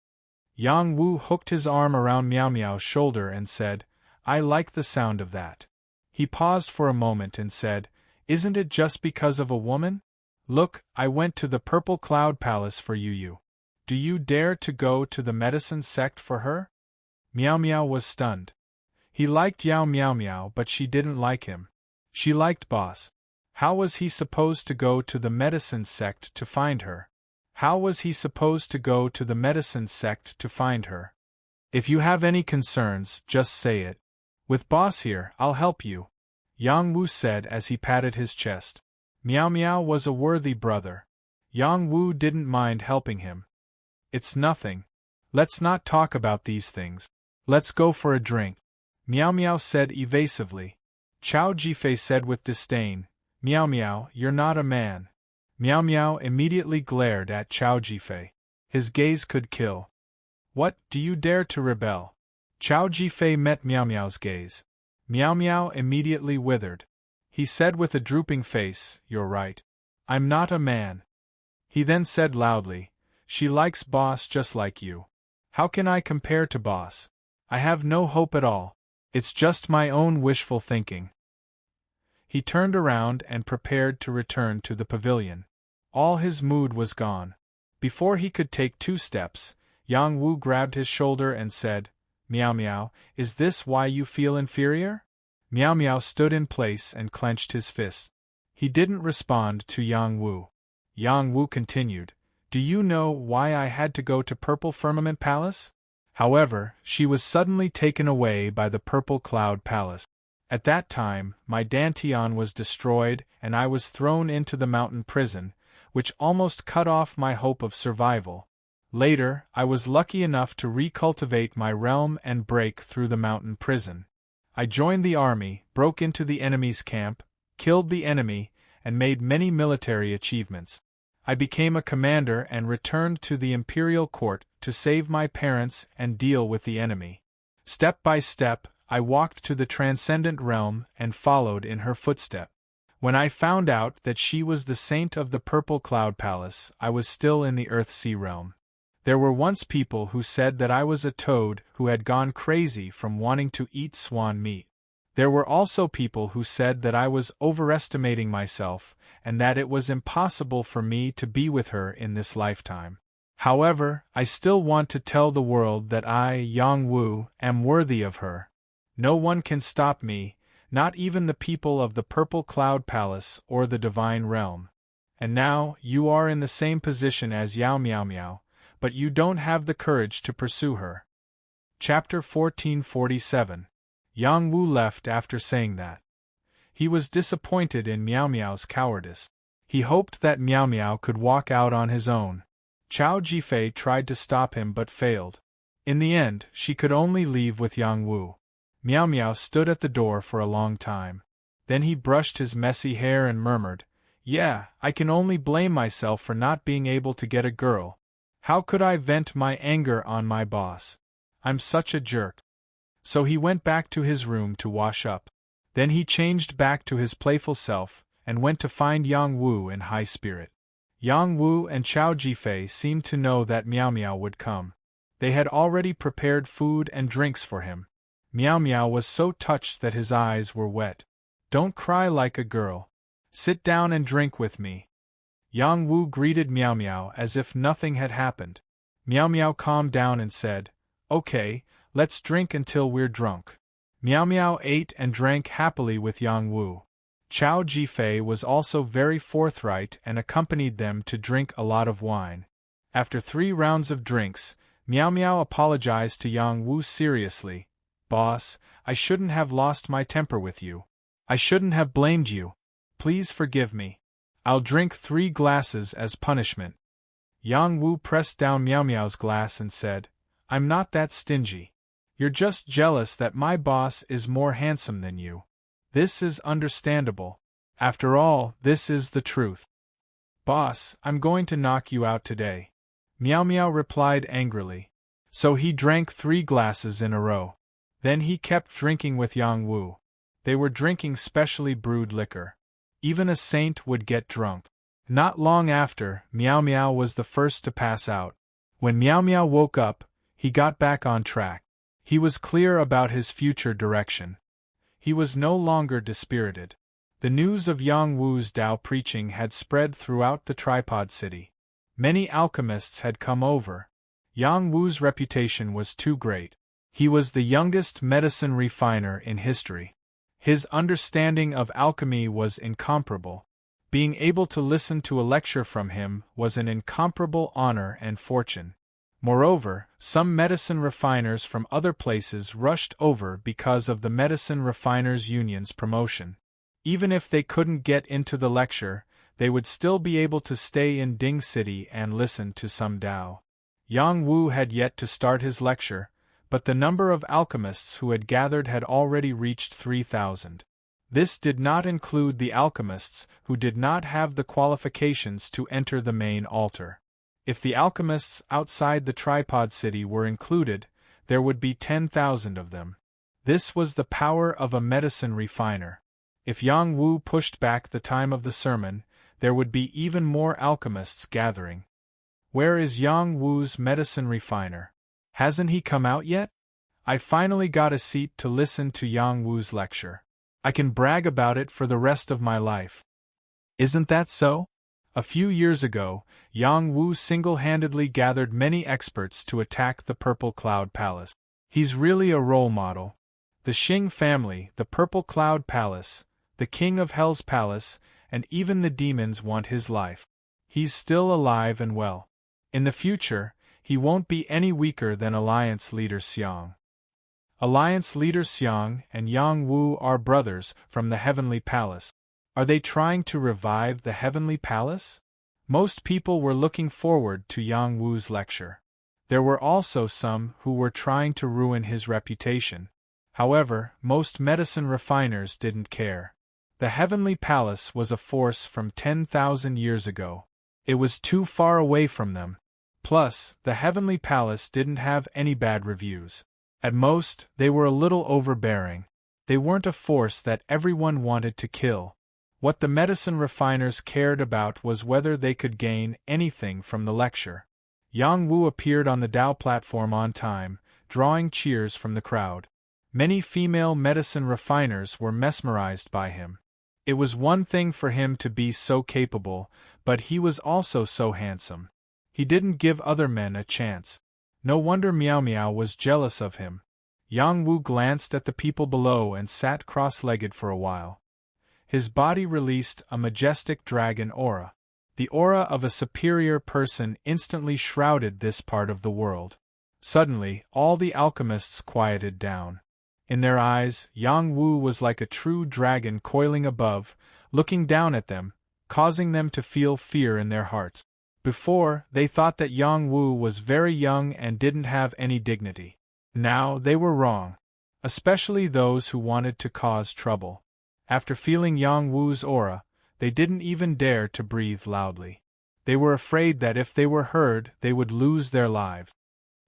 Yang Wu hooked his arm around Miao Miao's shoulder and said, "I like the sound of that." He paused for a moment and said, "Isn't it just because of a woman? Look, I went to the Purple Cloud Palace for you. Do you dare to go to the medicine sect for her?" Miao Miao was stunned. He liked Yao Miao Miao, but she didn't like him. She liked Boss. How was he supposed to go to the medicine sect to find her? How was he supposed to go to the medicine sect to find her? "If you have any concerns, just say it. With Boss here, I'll help you," Yang Wu said as he patted his chest. Miao Miao was a worthy brother. Yang Wu didn't mind helping him. "It's nothing. Let's not talk about these things. Let's go for a drink," Miao Miao said evasively. Chao Jifei said with disdain, "Miao Miao, you're not a man." Miao Miao immediately glared at Chao Jifei. His gaze could kill. "What, do you dare to rebel?" Chao Jifei met Miao Miao's gaze. Miao Miao immediately withered. He said with a drooping face, "You're right. I'm not a man." He then said loudly, "She likes Boss just like you. How can I compare to Boss? I have no hope at all. It's just my own wishful thinking." He turned around and prepared to return to the pavilion. All his mood was gone. Before he could take 2 steps, Yang Wu grabbed his shoulder and said, "Miao Miao, is this why you feel inferior?" Miao Miao stood in place and clenched his fist. He didn't respond to Yang Wu. Yang Wu continued, "Do you know why I had to go to Purple Firmament Palace?" However, she was suddenly taken away by the Purple Cloud Palace. At that time, my Dantian was destroyed and I was thrown into the mountain prison, which almost cut off my hope of survival. Later, I was lucky enough to recultivate my realm and break through the mountain prison. I joined the army, broke into the enemy's camp, killed the enemy, and made many military achievements. I became a commander and returned to the imperial court to save my parents and deal with the enemy. Step by step, I walked to the transcendent realm and followed in her footsteps. When I found out that she was the saint of the Purple Cloud Palace, I was still in the Earthsea realm. There were once people who said that I was a toad who had gone crazy from wanting to eat swan meat. There were also people who said that I was overestimating myself and that it was impossible for me to be with her in this lifetime. However, I still want to tell the world that I, Yang Wu, am worthy of her. No one can stop me, not even the people of the Purple Cloud Palace or the Divine Realm. And now, you are in the same position as Yao Miao Miao, but you don't have the courage to pursue her. Chapter 1447. Yang Wu left after saying that. He was disappointed in Miao Miao's cowardice. He hoped that Miao Miao could walk out on his own. Chao Jifei tried to stop him but failed. In the end, she could only leave with Yang Wu. Miao Miao stood at the door for a long time. Then he brushed his messy hair and murmured, "Yeah, I can only blame myself for not being able to get a girl. How could I vent my anger on my boss? I'm such a jerk." So he went back to his room to wash up. Then he changed back to his playful self, and went to find Yang Wu in high spirit. Yang Wu and Chao Jifei seemed to know that Miao Miao would come. They had already prepared food and drinks for him. Miao Miao was so touched that his eyes were wet. "Don't cry like a girl. Sit down and drink with me." Yang Wu greeted Miao Miao as if nothing had happened. Miao Miao calmed down and said, "Okay, let's drink until we're drunk." Miao Miao ate and drank happily with Yang Wu. Chao Jifei was also very forthright and accompanied them to drink a lot of wine. After 3 rounds of drinks, Miao Miao apologized to Yang Wu seriously. "Boss, I shouldn't have lost my temper with you. I shouldn't have blamed you. Please forgive me. I'll drink 3 glasses as punishment." Yang Wu pressed down Miao Miao's glass and said, "I'm not that stingy. You're just jealous that my boss is more handsome than you. This is understandable. After all, this is the truth." "Boss, I'm going to knock you out today," Miao Miao replied angrily. So he drank 3 glasses in a row. Then he kept drinking with Yang Wu. They were drinking specially brewed liquor. Even a saint would get drunk. Not long after, Miao Miao was the first to pass out. When Miao Miao woke up, he got back on track. He was clear about his future direction. He was no longer dispirited. The news of Yang Wu's Tao preaching had spread throughout the tripod city. Many alchemists had come over. Yang Wu's reputation was too great. He was the youngest medicine refiner in history. His understanding of alchemy was incomparable. Being able to listen to a lecture from him was an incomparable honor and fortune. Moreover, some medicine refiners from other places rushed over because of the Medicine Refiners Union's promotion. Even if they couldn't get into the lecture, they would still be able to stay in Ding City and listen to some Tao. Yang Wu had yet to start his lecture, but the number of alchemists who had gathered had already reached 3,000. This did not include the alchemists who did not have the qualifications to enter the main altar. If the alchemists outside the tripod city were included, there would be 10,000 of them. This was the power of a medicine refiner. If Yang Wu pushed back the time of the sermon, there would be even more alchemists gathering. Where is Yang Wu's medicine refiner? Hasn't he come out yet? I finally got a seat to listen to Yang Wu's lecture. I can brag about it for the rest of my life. Isn't that so? A few years ago, Yang Wu single-handedly gathered many experts to attack the Purple Cloud Palace. He's really a role model. The Xing family, the Purple Cloud Palace, the King of Hell's Palace, and even the demons want his life. He's still alive and well. In the future, he won't be any weaker than Alliance Leader Xiang. Alliance Leader Xiang and Yang Wu are brothers from the Heavenly Palace. Are they trying to revive the Heavenly Palace? Most people were looking forward to Yang Wu's lecture. There were also some who were trying to ruin his reputation. However, most medicine refiners didn't care. The Heavenly Palace was a force from 10,000 years ago. It was too far away from them. Plus, the Heavenly Palace didn't have any bad reviews. At most, they were a little overbearing. They weren't a force that everyone wanted to kill. What the medicine refiners cared about was whether they could gain anything from the lecture. Yang Wu appeared on the Tao platform on time, drawing cheers from the crowd. Many female medicine refiners were mesmerized by him. It was one thing for him to be so capable, but he was also so handsome. He didn't give other men a chance. No wonder Miao Miao was jealous of him. Yang Wu glanced at the people below and sat cross-legged for a while. His body released a majestic dragon aura. The aura of a superior person instantly shrouded this part of the world. Suddenly, all the alchemists quieted down. In their eyes, Yang Wu was like a true dragon coiling above, looking down at them, causing them to feel fear in their hearts. Before, they thought that Yang Wu was very young and didn't have any dignity. Now, they were wrong. Especially those who wanted to cause trouble. After feeling Yang Wu's aura, they didn't even dare to breathe loudly. They were afraid that if they were heard, they would lose their lives.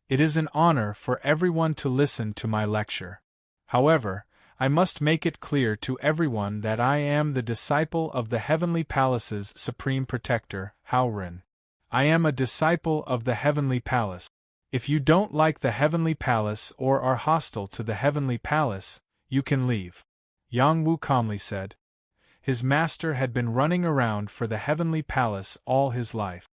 It is an honor for everyone to listen to my lecture. However, I must make it clear to everyone that I am the disciple of the Heavenly Palace's Supreme Protector, Haoren. I am a disciple of the Heavenly Palace. If you don't like the Heavenly Palace or are hostile to the Heavenly Palace, you can leave. Yang Wu calmly said. His master had been running around for the Heavenly Palace all his life.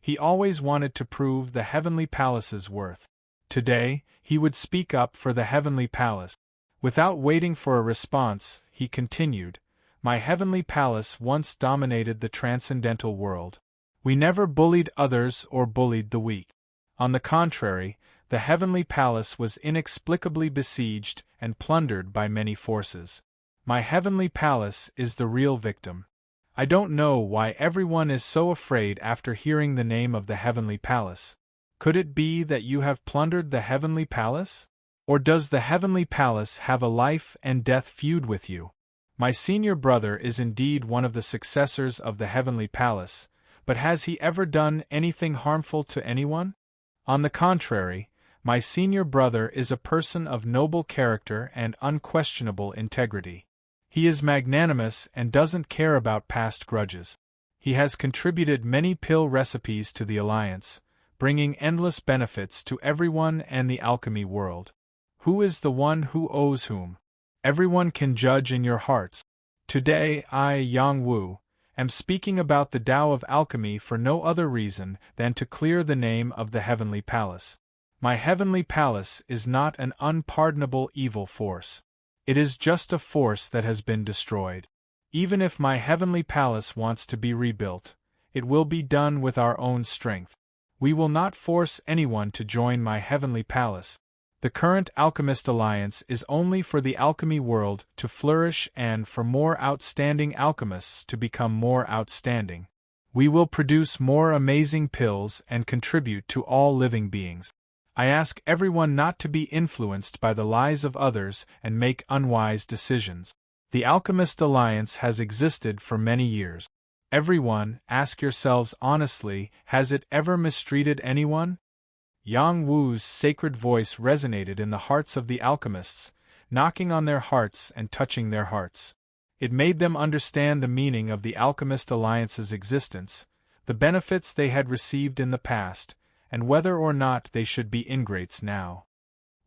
He always wanted to prove the Heavenly Palace's worth. Today, he would speak up for the Heavenly Palace. Without waiting for a response, he continued, My Heavenly Palace once dominated the transcendental world. We never bullied others or bullied the weak. On the contrary, the Heavenly Palace was inexplicably besieged and plundered by many forces. My Heavenly Palace is the real victim. I don't know why everyone is so afraid after hearing the name of the Heavenly Palace. Could it be that you have plundered the Heavenly Palace? Or does the Heavenly Palace have a life and death feud with you? My senior brother is indeed one of the successors of the Heavenly Palace, but has he ever done anything harmful to anyone? On the contrary, my senior brother is a person of noble character and unquestionable integrity. He is magnanimous and doesn't care about past grudges. He has contributed many pill recipes to the Alliance, bringing endless benefits to everyone and the alchemy world. Who is the one who owes whom? Everyone can judge in your hearts. Today I, Yang Wu, am speaking about the Tao of alchemy for no other reason than to clear the name of the Heavenly Palace. My Heavenly Palace is not an unpardonable evil force. It is just a force that has been destroyed. Even if my Heavenly Palace wants to be rebuilt, it will be done with our own strength. We will not force anyone to join my Heavenly Palace. The current Alchemist Alliance is only for the alchemy world to flourish and for more outstanding alchemists to become more outstanding. We will produce more amazing pills and contribute to all living beings. I ask everyone not to be influenced by the lies of others and make unwise decisions. The Alchemist Alliance has existed for many years. Everyone, ask yourselves honestly, has it ever mistreated anyone? Yang Wu's sacred voice resonated in the hearts of the alchemists, knocking on their hearts and touching their hearts. It made them understand the meaning of the Alchemist Alliance's existence, the benefits they had received in the past, and whether or not they should be ingrates now.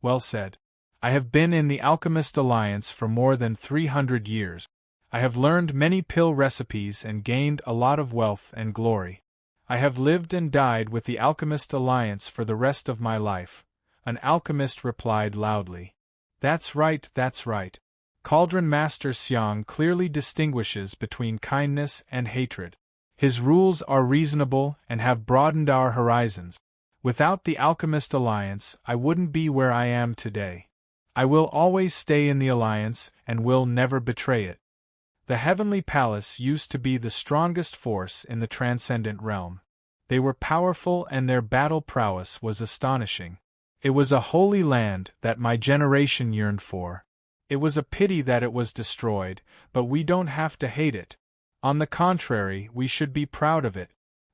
Well said. I have been in the Alchemist Alliance for more than 300 years. I have learned many pill recipes and gained a lot of wealth and glory. I have lived and died with the Alchemist Alliance for the rest of my life, an alchemist replied loudly. That's right, that's right. Cauldron Master Xiang clearly distinguishes between kindness and hatred. His rules are reasonable and have broadened our horizons. Without the Alchemist Alliance, I wouldn't be where I am today. I will always stay in the Alliance and will never betray it. The Heavenly Palace used to be the strongest force in the transcendent realm. They were powerful and their battle prowess was astonishing. It was a holy land that my generation yearned for. It was a pity that it was destroyed, but we don't have to hate it. On the contrary, we should be proud of it.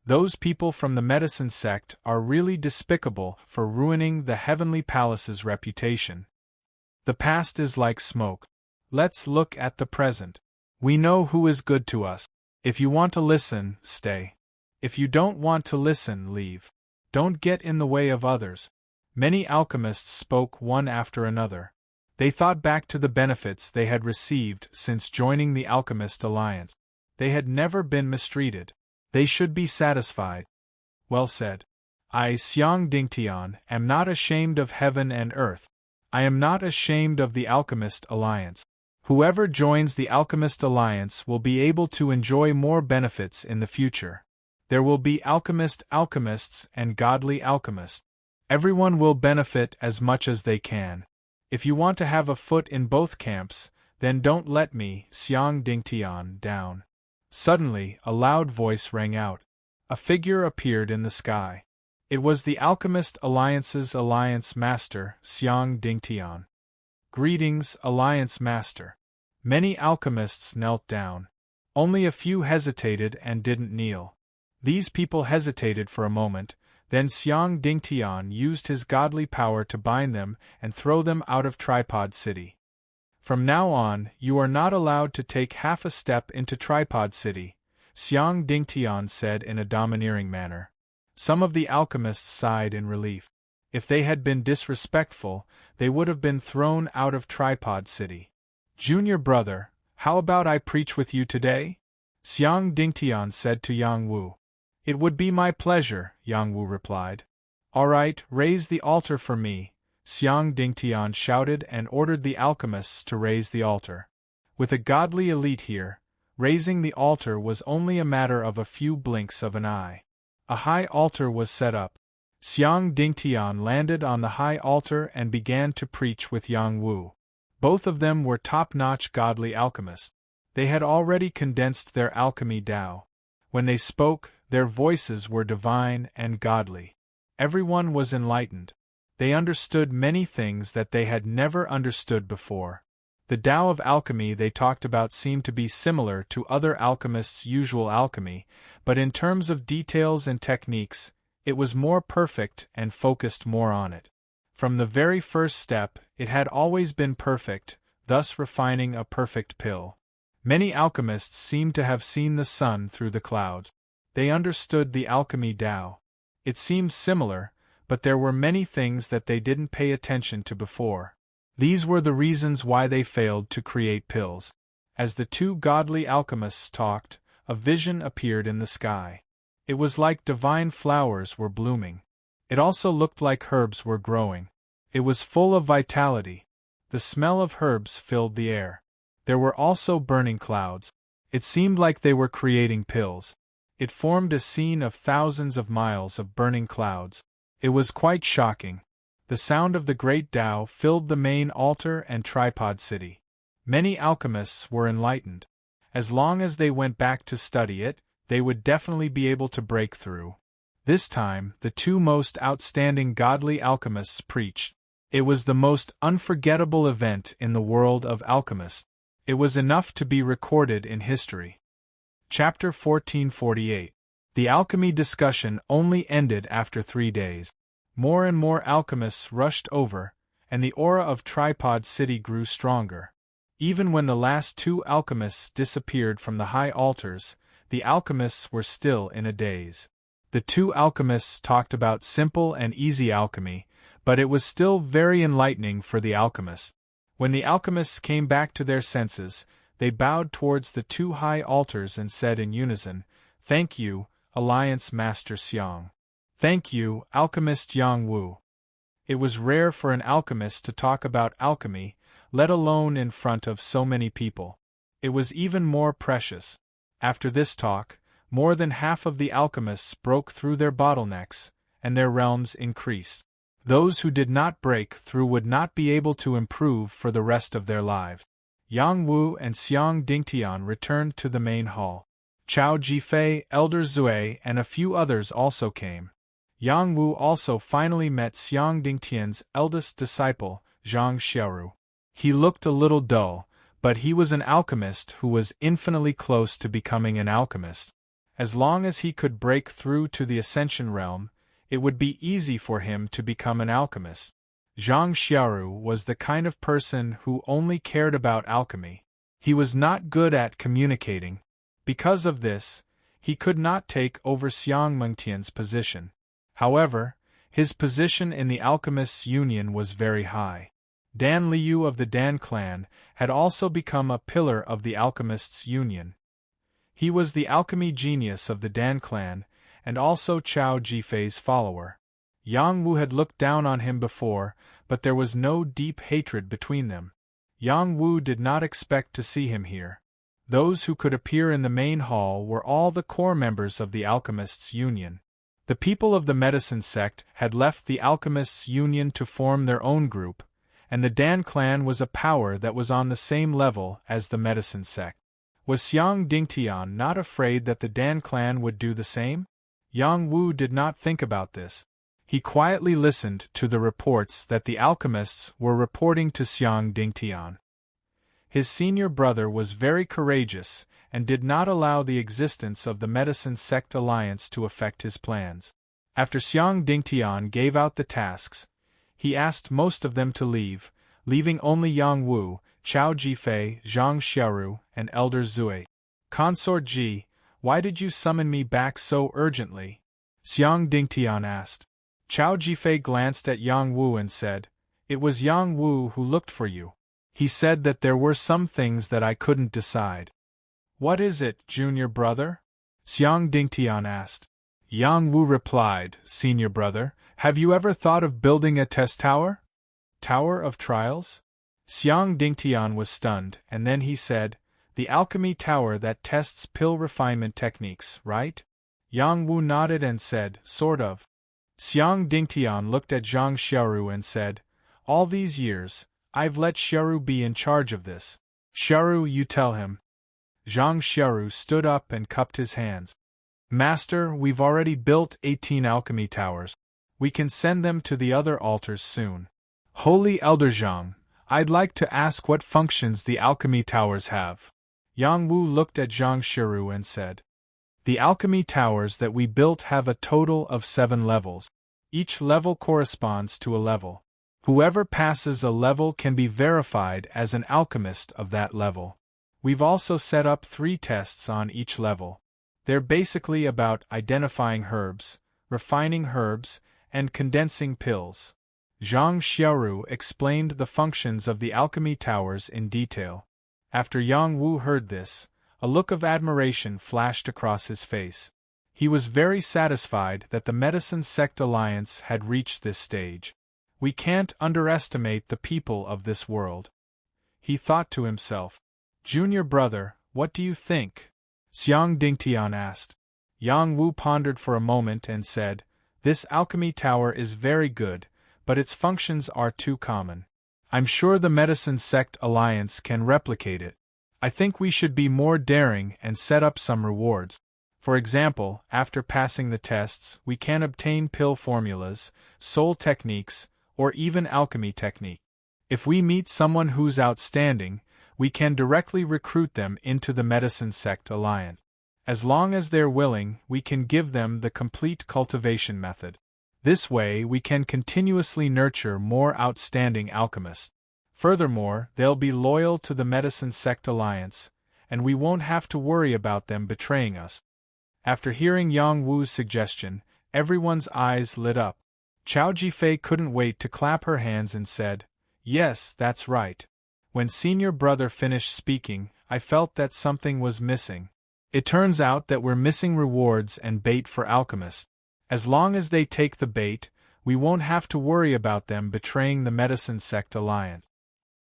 Those people from the medicine sect are really despicable for ruining the Heavenly Palace's reputation. The past is like smoke. Let's look at the present. We know who is good to us. If you want to listen, stay. If you don't want to listen, leave. Don't get in the way of others. Many alchemists spoke one after another. They thought back to the benefits they had received since joining the Alchemist Alliance. They had never been mistreated. They should be satisfied. Well said. I, Xiang Dingtian, am not ashamed of heaven and earth. I am not ashamed of the Alchemist Alliance. Whoever joins the Alchemist Alliance will be able to enjoy more benefits in the future. There will be alchemists and godly alchemists. Everyone will benefit as much as they can. If you want to have a foot in both camps, then don't let me, Xiang Dingtian, down. Suddenly, a loud voice rang out. A figure appeared in the sky. It was the Alchemist Alliance's Alliance Master, Xiang Dingtian. Greetings, Alliance Master. Many alchemists knelt down. Only a few hesitated and didn't kneel. These people hesitated for a moment, then Xiang Dingtian used his godly power to bind them and throw them out of Tripod City. From now on, you are not allowed to take half a step into Tripod City, Xiang Dingtian said in a domineering manner. Some of the alchemists sighed in relief. If they had been disrespectful, they would have been thrown out of Tripod City. Junior brother, how about I preach with you today? Xiang Dingtian said to Yang Wu. It would be my pleasure, Yang Wu replied. All right, raise the altar for me, Xiang Dingtian shouted and ordered the alchemists to raise the altar. With a godly elite here, raising the altar was only a matter of a few blinks of an eye. A high altar was set up. Xiang Dingtian landed on the high altar and began to preach with Yang Wu. Both of them were top-notch godly alchemists. They had already condensed their alchemy Tao. When they spoke, their voices were divine and godly. Everyone was enlightened. They understood many things that they had never understood before. The Tao of alchemy they talked about seemed to be similar to other alchemists' usual alchemy, but in terms of details and techniques, it was more perfect and focused more on it. From the very first step, it had always been perfect, thus refining a perfect pill. Many alchemists seemed to have seen the sun through the clouds. They understood the alchemy Tao. It seemed similar, but there were many things that they didn't pay attention to before. These were the reasons why they failed to create pills. As the two godly alchemists talked, a vision appeared in the sky. It was like divine flowers were blooming. It also looked like herbs were growing. It was full of vitality. The smell of herbs filled the air. There were also burning clouds. It seemed like they were creating pills. It formed a scene of thousands of miles of burning clouds. It was quite shocking. The sound of the great Tao filled the main altar and tripod city. Many alchemists were enlightened. As long as they went back to study it, they would definitely be able to break through. This time, the two most outstanding godly alchemists preached. It was the most unforgettable event in the world of alchemists. It was enough to be recorded in history. Chapter 1448. The alchemy discussion only ended after 3 days. More and more alchemists rushed over, and the aura of Tripod City grew stronger. Even when the last 2 alchemists disappeared from the high altars, the alchemists were still in a daze. The 2 alchemists talked about simple and easy alchemy, but it was still very enlightening for the alchemists. When the alchemists came back to their senses, they bowed towards the 2 high altars and said in unison, "Thank you, Alliance Master Xiang. Thank you, Alchemist Yang Wu." It was rare for an alchemist to talk about alchemy, let alone in front of so many people. It was even more precious. After this talk, more than half of the alchemists broke through their bottlenecks, and their realms increased. Those who did not break through would not be able to improve for the rest of their lives. Yang Wu and Xiang Dingtian returned to the main hall. Chao Jifei, Elder Zui, and a few others also came. Yang Wu also finally met Xiang Dingtian's eldest disciple, Zhang Xiaoru. He looked a little dull, but he was an alchemist who was infinitely close to becoming an alchemist. As long as he could break through to the Ascension realm, it would be easy for him to become an alchemist. Zhang Xiaoru was the kind of person who only cared about alchemy. He was not good at communicating. Because of this, he could not take over Xiang Mengtian's position. However, his position in the Alchemists' Union was very high. Dan Liu of the Dan clan had also become a pillar of the Alchemists' Union. He was the alchemy genius of the Dan clan, and also Chao Jifei's follower. Yang Wu had looked down on him before, but there was no deep hatred between them. Yang Wu did not expect to see him here. Those who could appear in the main hall were all the core members of the Alchemists' Union. The people of the Medicine sect had left the Alchemists' Union to form their own group, and the Dan clan was a power that was on the same level as the Medicine sect. Was Xiang Dingtian not afraid that the Dan clan would do the same? Yang Wu did not think about this. He quietly listened to the reports that the alchemists were reporting to Xiang Dingtian. His senior brother was very courageous and did not allow the existence of the Medicine Sect Alliance to affect his plans. After Xiang Dingtian gave out the tasks, he asked most of them to leave, leaving only Yang Wu, Chao Jifei, Zhang Xiaoru, and Elder Zui. "Consort Ji, why did you summon me back so urgently?" Xiang Dingtian asked. Chao Jifei glanced at Yang Wu and said, "It was Yang Wu who looked for you. He said that there were some things that I couldn't decide." "What is it, junior brother?" Xiang Dingtian asked. Yang Wu replied, "Senior brother, have you ever thought of building a test tower? Tower of Trials?" Xiang Dingtian was stunned, and then he said, "The alchemy tower that tests pill refinement techniques, right?" Yang Wu nodded and said, "Sort of." Xiang Dingtian looked at Zhang Xiaoru and said, "All these years, I've let Xiaoru be in charge of this. Xiaoru, you tell him." Zhang Xiaoru stood up and cupped his hands. Master, we've already built 18 alchemy towers. We can send them to the other altars soon. Holy Elder Zhang, I'd like to ask what functions the alchemy towers have. Yang Wu looked at Zhang Xiaoru and said, The alchemy towers that we built have a total of 7 levels. Each level corresponds to a level. Whoever passes a level can be verified as an alchemist of that level. We've also set up 3 tests on each level. They're basically about identifying herbs, refining herbs, and condensing pills. Zhang Xiaoru explained the functions of the alchemy towers in detail. After Yang Wu heard this, a look of admiration flashed across his face. He was very satisfied that the Medicine Sect Alliance had reached this stage. We can't underestimate the people of this world. He thought to himself. Junior brother, what do you think? Xiang Dingtian asked. Yang Wu pondered for a moment and said, This alchemy tower is very good, but its functions are too common. I'm sure the Medicine Sect Alliance can replicate it. I think we should be more daring and set up some rewards. For example, after passing the tests, we can obtain pill formulas, soul techniques, or even alchemy technique. If we meet someone who's outstanding, we can directly recruit them into the Medicine Sect Alliance. As long as they're willing, we can give them the complete cultivation method. This way, we can continuously nurture more outstanding alchemists. Furthermore, they'll be loyal to the Medicine Sect Alliance, and we won't have to worry about them betraying us. After hearing Yang Wu's suggestion, everyone's eyes lit up. Chao Jifei couldn't wait to clap her hands and said, Yes, that's right. When senior brother finished speaking, I felt that something was missing. It turns out that we're missing rewards and bait for alchemists. As long as they take the bait, we won't have to worry about them betraying the Medicine Sect Alliance.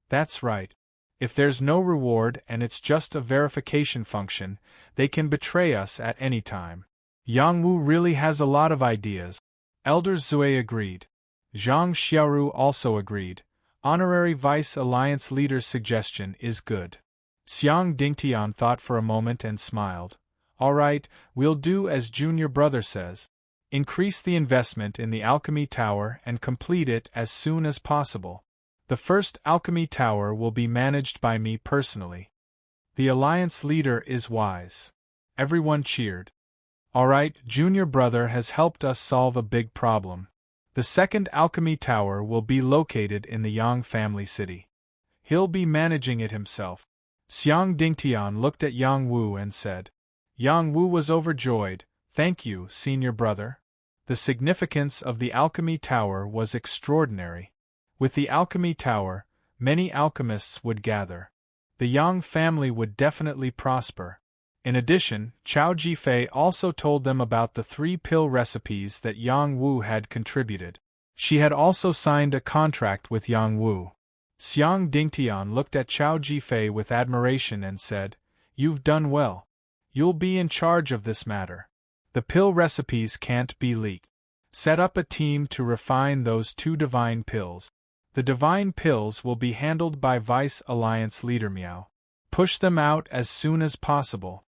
That's right. If there's no reward and it's just a verification function, they can betray us at any time. Yang Wu really has a lot of ideas. Elder Zui agreed. Zhang Xiaoru also agreed. Honorary Vice Alliance Leader's suggestion is good. Xiang Dingtian thought for a moment and smiled. All right, we'll do as Junior Brother says. Increase the investment in the alchemy tower and complete it as soon as possible. The first alchemy tower will be managed by me personally. The Alliance Leader is wise. Everyone cheered. All right, Junior Brother has helped us solve a big problem. The second alchemy tower will be located in the Yang family city. He'll be managing it himself. Xiang Dingtian looked at Yang Wu and said. Yang Wu was overjoyed. Thank you, senior brother. The significance of the alchemy tower was extraordinary. With the alchemy tower, many alchemists would gather. The Yang family would definitely prosper. In addition, Chao Jifei also told them about the 3 pill recipes that Yang Wu had contributed. She had also signed a contract with Yang Wu. Xiang Dingtian looked at Chao Jifei with admiration and said, You've done well. You'll be in charge of this matter. The pill recipes can't be leaked. Set up a team to refine those 2 divine pills. The divine pills will be handled by Vice Alliance Leader Miao. Push them out as soon as possible.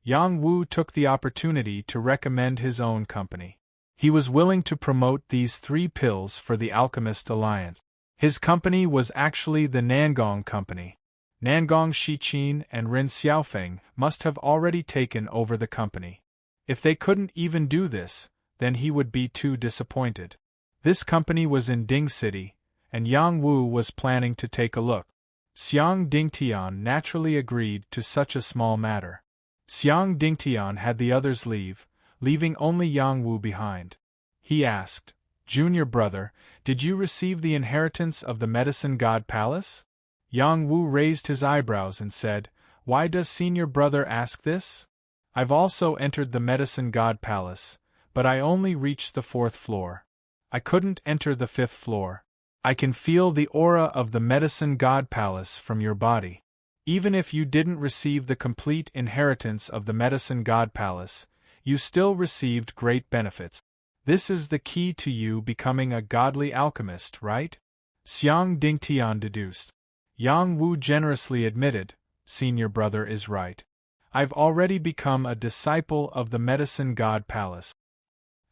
Yang Wu took the opportunity to recommend his own company. He was willing to promote these 3 pills for the Alchemist Alliance. His company was actually the Nangong Company. Nangong Shiqin and Ren Xiaofeng must have already taken over the company. If they couldn't even do this, then he would be too disappointed. This company was in Ding City, and Yang Wu was planning to take a look. Xiang Dingtian naturally agreed to such a small matter. Xiang Dingtian had the others leave, leaving only Yang Wu behind. He asked, Junior brother, did you receive the inheritance of the Medicine God Palace? Yang Wu raised his eyebrows and said, Why does senior brother ask this? I've also entered the Medicine God Palace, but I only reached the 4th floor. I couldn't enter the 5th floor. I can feel the aura of the Medicine God Palace from your body. Even if you didn't receive the complete inheritance of the Medicine God Palace, you still received great benefits. This is the key to you becoming a godly alchemist, right? Xiang Dingtian deduced. Yang Wu generously admitted, Senior brother is right. I've already become a disciple of the Medicine God Palace.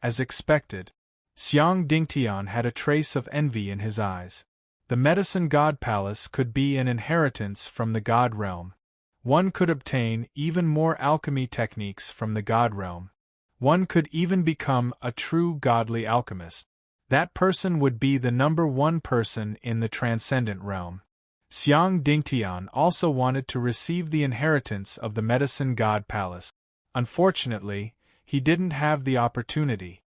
As expected, Xiang Dingtian had a trace of envy in his eyes. The Medicine God Palace could be an inheritance from the God Realm. One could obtain even more alchemy techniques from the God Realm. One could even become a true godly alchemist. That person would be the #1 person in the Transcendent Realm. Xiang Dingtian also wanted to receive the inheritance of the Medicine God Palace. Unfortunately, he didn't have the opportunity.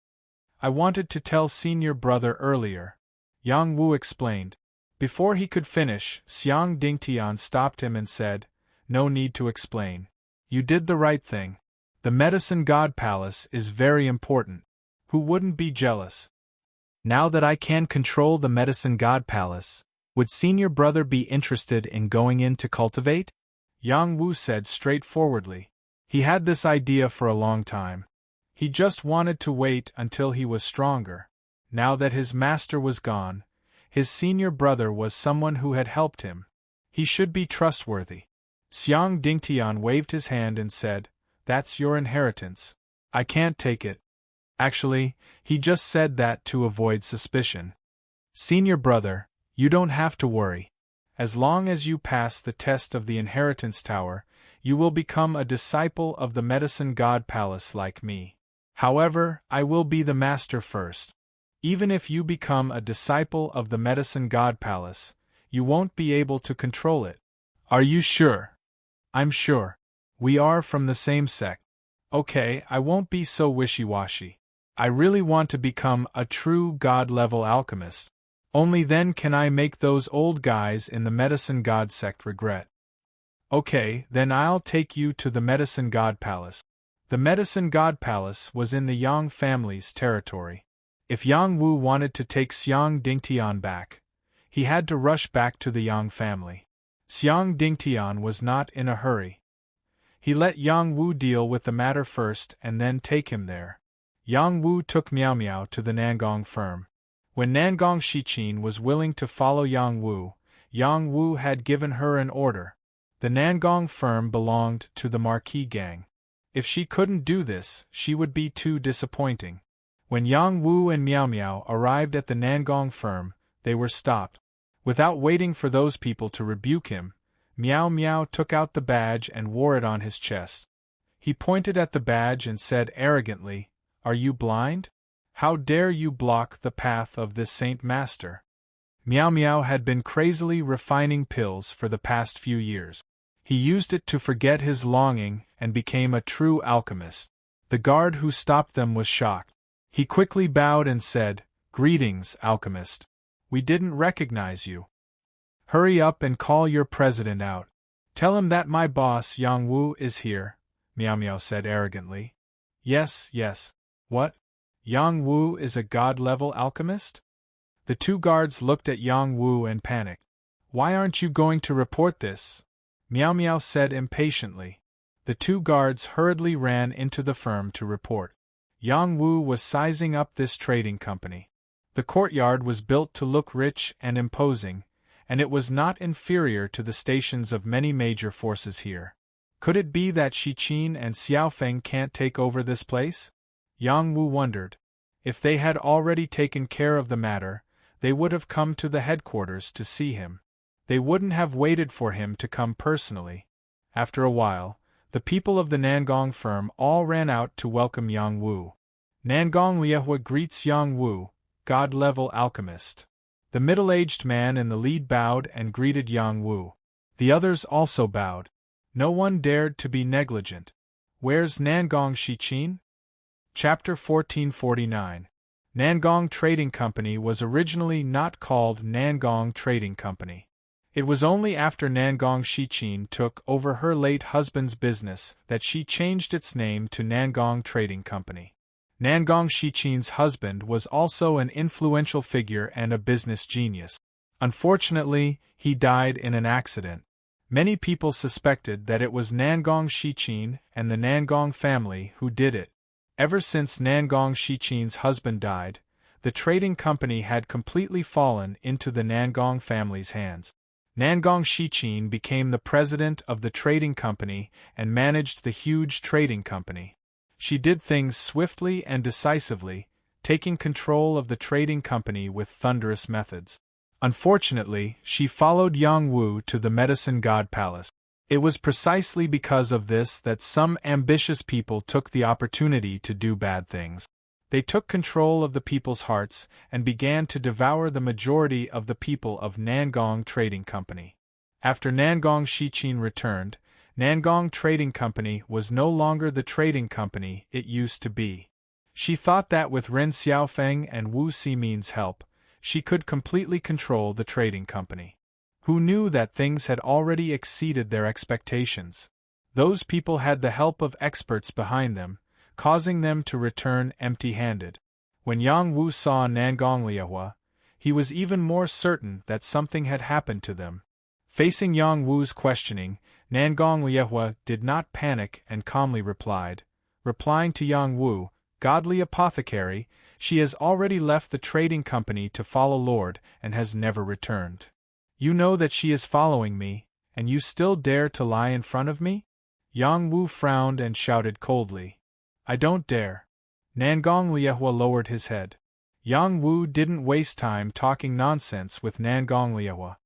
I wanted to tell senior brother earlier, Yang Wu explained. Before he could finish, Xiang Dingtian stopped him and said, "No need to explain. You did the right thing. The Medicine God Palace is very important. Who wouldn't be jealous? Now that I can control the Medicine God Palace, would senior brother be interested in going in to cultivate?" Yang Wu said straightforwardly. He had this idea for a long time. He just wanted to wait until he was stronger. Now that his master was gone, his senior brother was someone who had helped him. He should be trustworthy. Xiang Dingtian waved his hand and said, "That's your inheritance. I can't take it." Actually, he just said that to avoid suspicion. "Senior brother, you don't have to worry. As long as you pass the test of the Inheritance Tower, you will become a disciple of the Medicine God Palace like me. However, I will be the master first. Even if you become a disciple of the Medicine God Palace, you won't be able to control it." "Are you sure?" "I'm sure. We are from the same sect. Okay, I won't be so wishy-washy. I really want to become a true God-level alchemist. Only then can I make those old guys in the Medicine God sect regret." "Okay, then I'll take you to the Medicine God Palace." The Medicine God Palace was in the Yang family's territory. If Yang Wu wanted to take Xiang Dingtian back, he had to rush back to the Yang family. Xiang Dingtian was not in a hurry. He let Yang Wu deal with the matter first and then take him there. Yang Wu took Miao Miao to the Nangong firm. When Nangong Shichin was willing to follow Yang Wu had given her an order. The Nangong firm belonged to the Marquis gang. If she couldn't do this, she would be too disappointing. When Yang Wu and Miao Miao arrived at the Nangong firm, they were stopped. Without waiting for those people to rebuke him, Miao Miao took out the badge and wore it on his chest. He pointed at the badge and said arrogantly, "Are you blind? How dare you block the path of this Saint Master?" Miao Miao had been crazily refining pills for the past few years. He used it to forget his longing and became a true alchemist. The guard who stopped them was shocked. He quickly bowed and said, "Greetings, alchemist. We didn't recognize you. Hurry up and call your president out. Tell him that my boss Yang Wu is here," Miao Miao said arrogantly. Yes. What? Yang Wu is a god-level alchemist?" The two guards looked at Yang Wu and panicked. "Why aren't you going to report this?" Miao Miao said impatiently. The two guards hurriedly ran into the firm to report. Yang Wu was sizing up this trading company. The courtyard was built to look rich and imposing, and it was not inferior to the stations of many major forces here. Could it be that Shichin and Xiaofeng can't take over this place? Yang Wu wondered. If they had already taken care of the matter, they would have come to the headquarters to see him. They wouldn't have waited for him to come personally. After a while, the people of the Nangong firm all ran out to welcome Yang Wu. Nangong Liehua greets Yang Wu, god-level alchemist. The middle-aged man in the lead bowed and greeted Yang Wu. The others also bowed. No one dared to be negligent. Where's Nangong Shichin? Chapter 1449. Nangong Trading Company was originally not called Nangong Trading Company. It was only after Nangong Shichin took over her late husband's business that she changed its name to Nangong Trading Company. Nangong Shichin's husband was also an influential figure and a business genius. Unfortunately, he died in an accident. Many people suspected that it was Nangong Shichin and the Nangong family who did it. Ever since Nangong Shichin's husband died, the trading company had completely fallen into the Nangong family's hands. Nangong Shichin became the president of the trading company and managed the huge trading company. She did things swiftly and decisively, taking control of the trading company with thunderous methods. Unfortunately, she followed Yang Wu to the Medicine God Palace. It was precisely because of this that some ambitious people took the opportunity to do bad things. They took control of the people's hearts and began to devour the majority of the people of Nangong Trading Company. After Nangong Shichin returned, Nangong Trading Company was no longer the trading company it used to be. She thought that with Ren Xiaofeng and Wu Simin's help, she could completely control the trading company. Who knew that things had already exceeded their expectations? Those people had the help of experts behind them, causing them to return empty-handed. When Yang Wu saw Nangong Liehua, he was even more certain that something had happened to them. Facing Yang Wu's questioning, Nangong Liehua did not panic and calmly replying to Yang Wu, "Godly apothecary, she has already left the trading company to follow Lord and has never returned. You know that she is following me, and you still dare to lie in front of me?" Yang Wu frowned and shouted coldly, "I don't dare." Nangong Liehua lowered his head. Yang Wu didn't waste time talking nonsense with Nangong Liehua.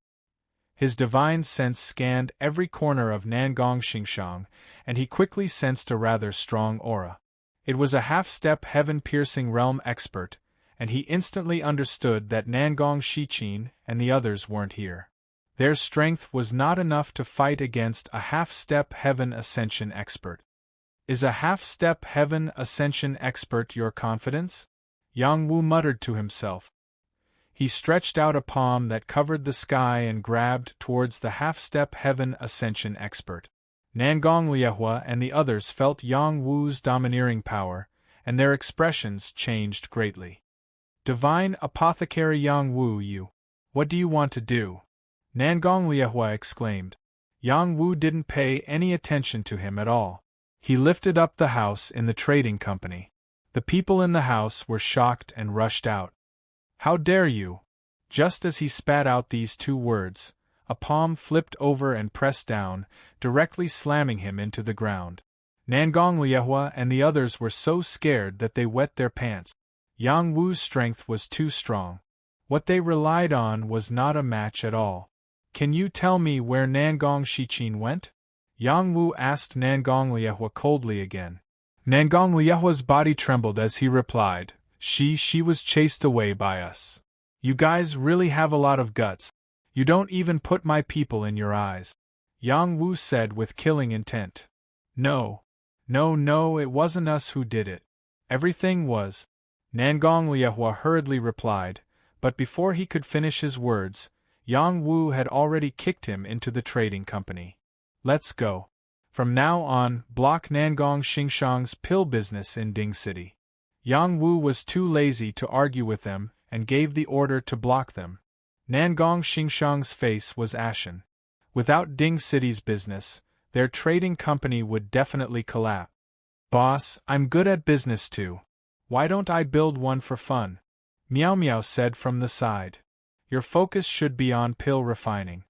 His divine sense scanned every corner of Nangong Xingshang, and he quickly sensed a rather strong aura. It was a half-step heaven-piercing realm expert, and he instantly understood that Nangong Shichin and the others weren't here. Their strength was not enough to fight against a half-step heaven ascension expert. "Is a half-step heaven ascension expert your confidence?" Yang Wu muttered to himself. He stretched out a palm that covered the sky and grabbed towards the half-step heaven ascension expert. Nangong Liehua and the others felt Yang Wu's domineering power, and their expressions changed greatly. "Divine apothecary Yang Wu, what do you want to do?" Nangong Liehua exclaimed. Yang Wu didn't pay any attention to him at all. He lifted up the house in the trading company. The people in the house were shocked and rushed out. "How dare you!" Just as he spat out these two words, a palm flipped over and pressed down, directly slamming him into the ground. Nangong Liehua and the others were so scared that they wet their pants. Yang Wu's strength was too strong. What they relied on was not a match at all. "Can you tell me where Nangong Shichin went?" Yang Wu asked Nangong Liehua coldly again. Nangong Liehua's body trembled as he replied, She was chased away by us. You guys really have a lot of guts. You don't even put my people in your eyes." Yang Wu said with killing intent. No, it wasn't us who did it. Everything was." Nangong Liehua hurriedly replied, but before he could finish his words, Yang Wu had already kicked him into the trading company. "Let's go. From now on, block Nangong Xingshang's pill business in Ding City." Yang Wu was too lazy to argue with them and gave the order to block them. Nangong Xingshang's face was ashen. Without Ding City's business, their trading company would definitely collapse. "Boss, I'm good at business too. Why don't I build one for fun?" Meow Meow said from the side. "Your focus should be on pill refining."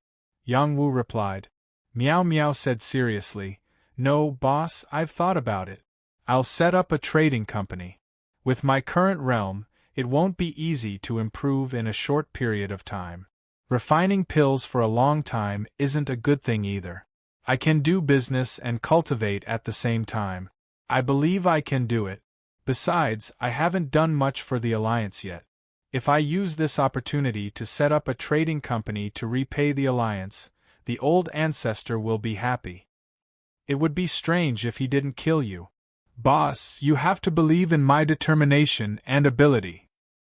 Yang Wu replied. Meow Meow said seriously, "No, boss, I've thought about it. I'll set up a trading company. With my current realm, it won't be easy to improve in a short period of time. Refining pills for a long time isn't a good thing either. I can do business and cultivate at the same time. I believe I can do it. Besides, I haven't done much for the Alliance yet. If I use this opportunity to set up a trading company to repay the Alliance, the old ancestor will be happy. It would be strange if he didn't kill you. Boss, you have to believe in my determination and ability.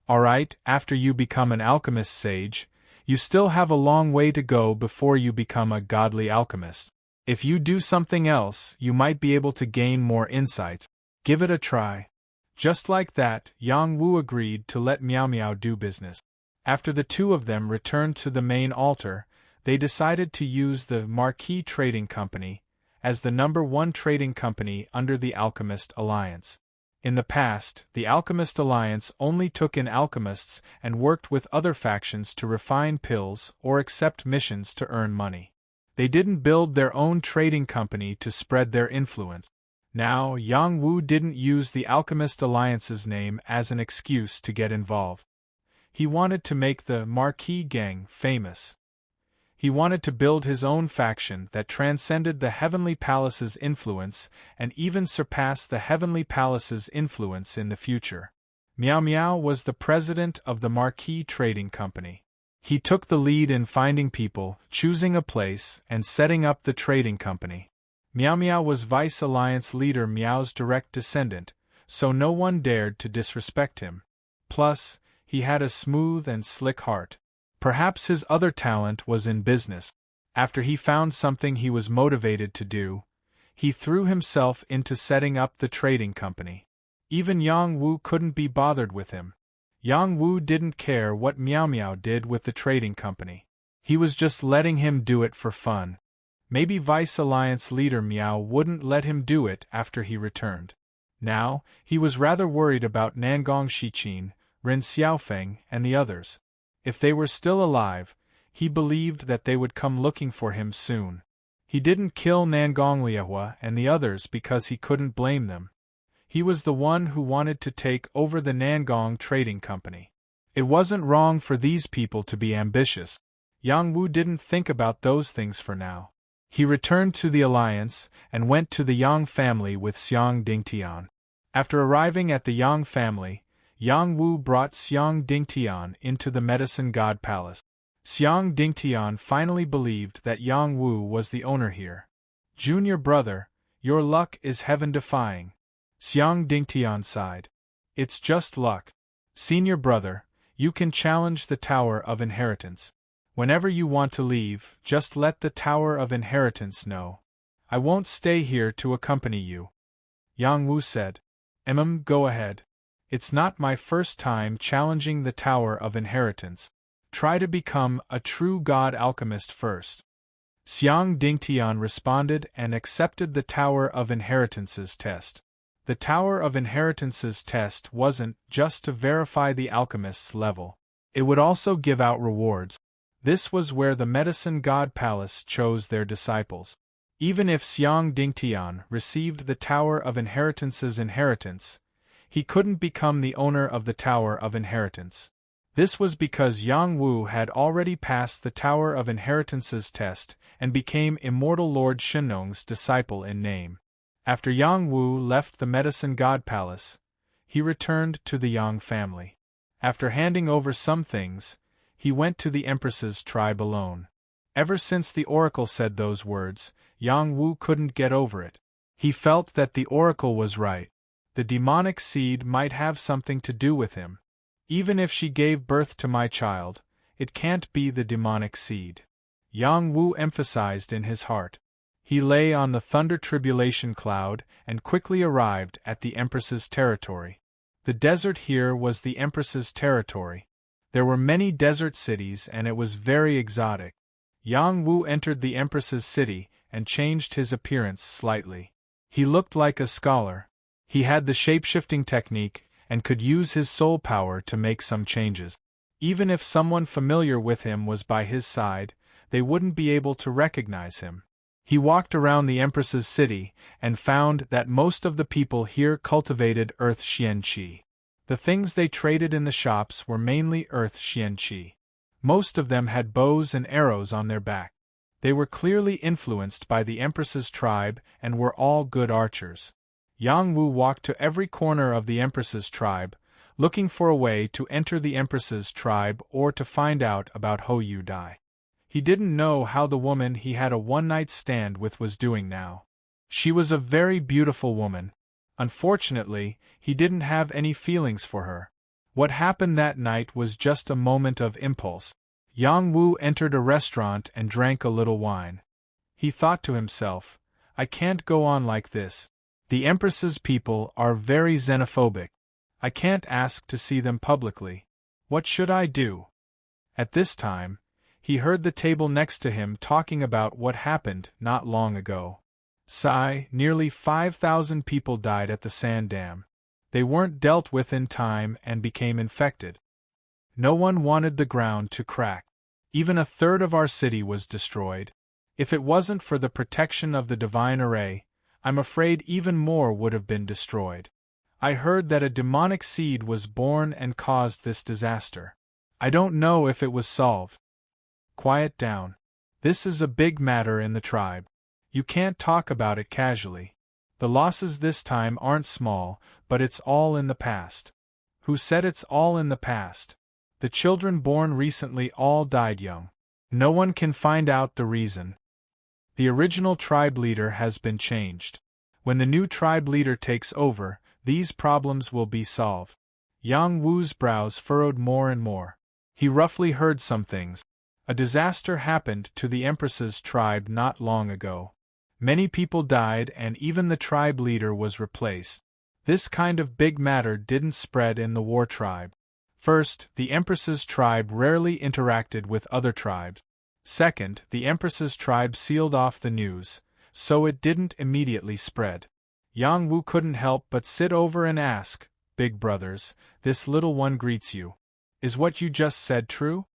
Alright, after you become an alchemist sage, you still have a long way to go before you become a godly alchemist. If you do something else, you might be able to gain more insights. Give it a try." Just like that, Yang Wu agreed to let Meow Meow do business. After the two of them returned to the main altar, they decided to use the Marquis Trading Company as the #1 trading company under the Alchemist Alliance. In the past, the Alchemist Alliance only took in alchemists and worked with other factions to refine pills or accept missions to earn money. They didn't build their own trading company to spread their influence. Now, Yang Wu didn't use the Alchemist Alliance's name as an excuse to get involved. He wanted to make the Marquis Gang famous. He wanted to build his own faction that transcended the Heavenly Palace's influence and even surpass the Heavenly Palace's influence in the future. Miao Miao was the president of the Marquis Trading Company. He took the lead in finding people, choosing a place, and setting up the trading company. Miao Miao was Vice Alliance leader Miao's direct descendant, so no one dared to disrespect him. Plus, he had a smooth and slick heart. Perhaps his other talent was in business. After he found something he was motivated to do, he threw himself into setting up the trading company. Even Yang Wu couldn't be bothered with him. Yang Wu didn't care what Miao Miao did with the trading company. He was just letting him do it for fun. Maybe Vice Alliance leader Miao wouldn't let him do it after he returned. Now, he was rather worried about Nangong Shiqin, Ren Xiaofeng, and the others. If they were still alive, he believed that they would come looking for him soon. He didn't kill Nangong Liehua and the others because he couldn't blame them. He was the one who wanted to take over the Nangong Trading Company. It wasn't wrong for these people to be ambitious. Yang Wu didn't think about those things for now. He returned to the Alliance and went to the Yang family with Xiang Dingtian. After arriving at the Yang family, Yang Wu brought Xiang Dingtian into the Medicine God Palace. Xiang Dingtian finally believed that Yang Wu was the owner here. "Junior brother, your luck is heaven-defying," Xiang Dingtian sighed. "It's just luck. Senior brother, you can challenge the Tower of Inheritance. Whenever you want to leave, just let the Tower of Inheritance know. I won't stay here to accompany you." Yang Wu said. Go ahead. It's not my first time challenging the Tower of Inheritance. Try to become a true god alchemist first." Xiang Dingtian responded and accepted the Tower of Inheritance's test. The Tower of Inheritance's test wasn't just to verify the alchemist's level. It would also give out rewards. This was where the Medicine God Palace chose their disciples. Even if Xiang Dingtian received the Tower of Inheritance's inheritance, he couldn't become the owner of the Tower of Inheritance. This was because Yang Wu had already passed the Tower of Inheritance's test and became Immortal Lord Shenong's disciple in name. After Yang Wu left the Medicine God Palace, he returned to the Yang family. After handing over some things, he went to the Empress's tribe alone. Ever since the Oracle said those words, Yang Wu couldn't get over it. He felt that the Oracle was right. The demonic seed might have something to do with him. Even if she gave birth to my child, it can't be the demonic seed. Yang Wu emphasized in his heart. He lay on the thunder tribulation cloud and quickly arrived at the Empress's territory. The desert here was the Empress's territory. There were many desert cities and it was very exotic. Yang Wu entered the Empress's city and changed his appearance slightly. He looked like a scholar. He had the shape-shifting technique and could use his soul power to make some changes. Even if someone familiar with him was by his side, they wouldn't be able to recognize him. He walked around the Empress's city and found that most of the people here cultivated earth xianqi. The things they traded in the shops were mainly earth xianqi. Most of them had bows and arrows on their back. They were clearly influenced by the Empress's tribe and were all good archers. Yang Wu walked to every corner of the Empress's tribe, looking for a way to enter the Empress's tribe or to find out about Hou Yu Dai. He didn't know how the woman he had a one-night stand with was doing now. She was a very beautiful woman. Unfortunately, he didn't have any feelings for her. What happened that night was just a moment of impulse. Yang Wu entered a restaurant and drank a little wine. He thought to himself, "I can't go on like this. The Empress's people are very xenophobic. I can't ask to see them publicly. What should I do?" At this time, he heard the table next to him talking about what happened not long ago. Nearly 5,000 people died at the sand dam. They weren't dealt with in time and became infected. No one wanted the ground to crack. Even a third of our city was destroyed. If it wasn't for the protection of the divine array, I'm afraid even more would have been destroyed. I heard that a demonic seed was born and caused this disaster. I don't know if it was solved. Quiet down. This is a big matter in the tribe. You can't talk about it casually. The losses this time aren't small, but it's all in the past. Who said it's all in the past? The children born recently all died young. No one can find out the reason. The original tribe leader has been changed. When the new tribe leader takes over, these problems will be solved. Yang Wu's brows furrowed more and more. He roughly heard some things. A disaster happened to the Empress's tribe not long ago. Many people died and even the tribe leader was replaced. This kind of big matter didn't spread in the war tribe. First, the Empress's tribe rarely interacted with other tribes. Second, the Empress's tribe sealed off the news, so it didn't immediately spread. Yang Wu couldn't help but sit over and ask, "Big brothers, this little one greets you. Is what you just said true?"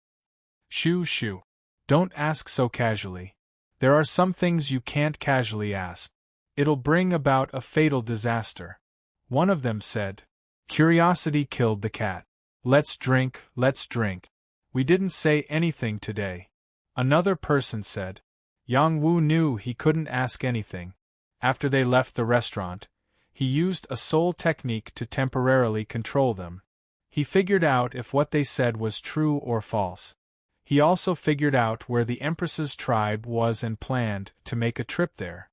"Shoo shoo. Don't ask so casually. There are some things you can't casually ask. It'll bring about a fatal disaster." One of them said, "Curiosity killed the cat. Let's drink, let's drink. We didn't say anything today." Another person said. Yang Wu knew he couldn't ask anything. After they left the restaurant, he used a soul technique to temporarily control them. He figured out if what they said was true or false. He also figured out where the Empress's tribe was and planned to make a trip there.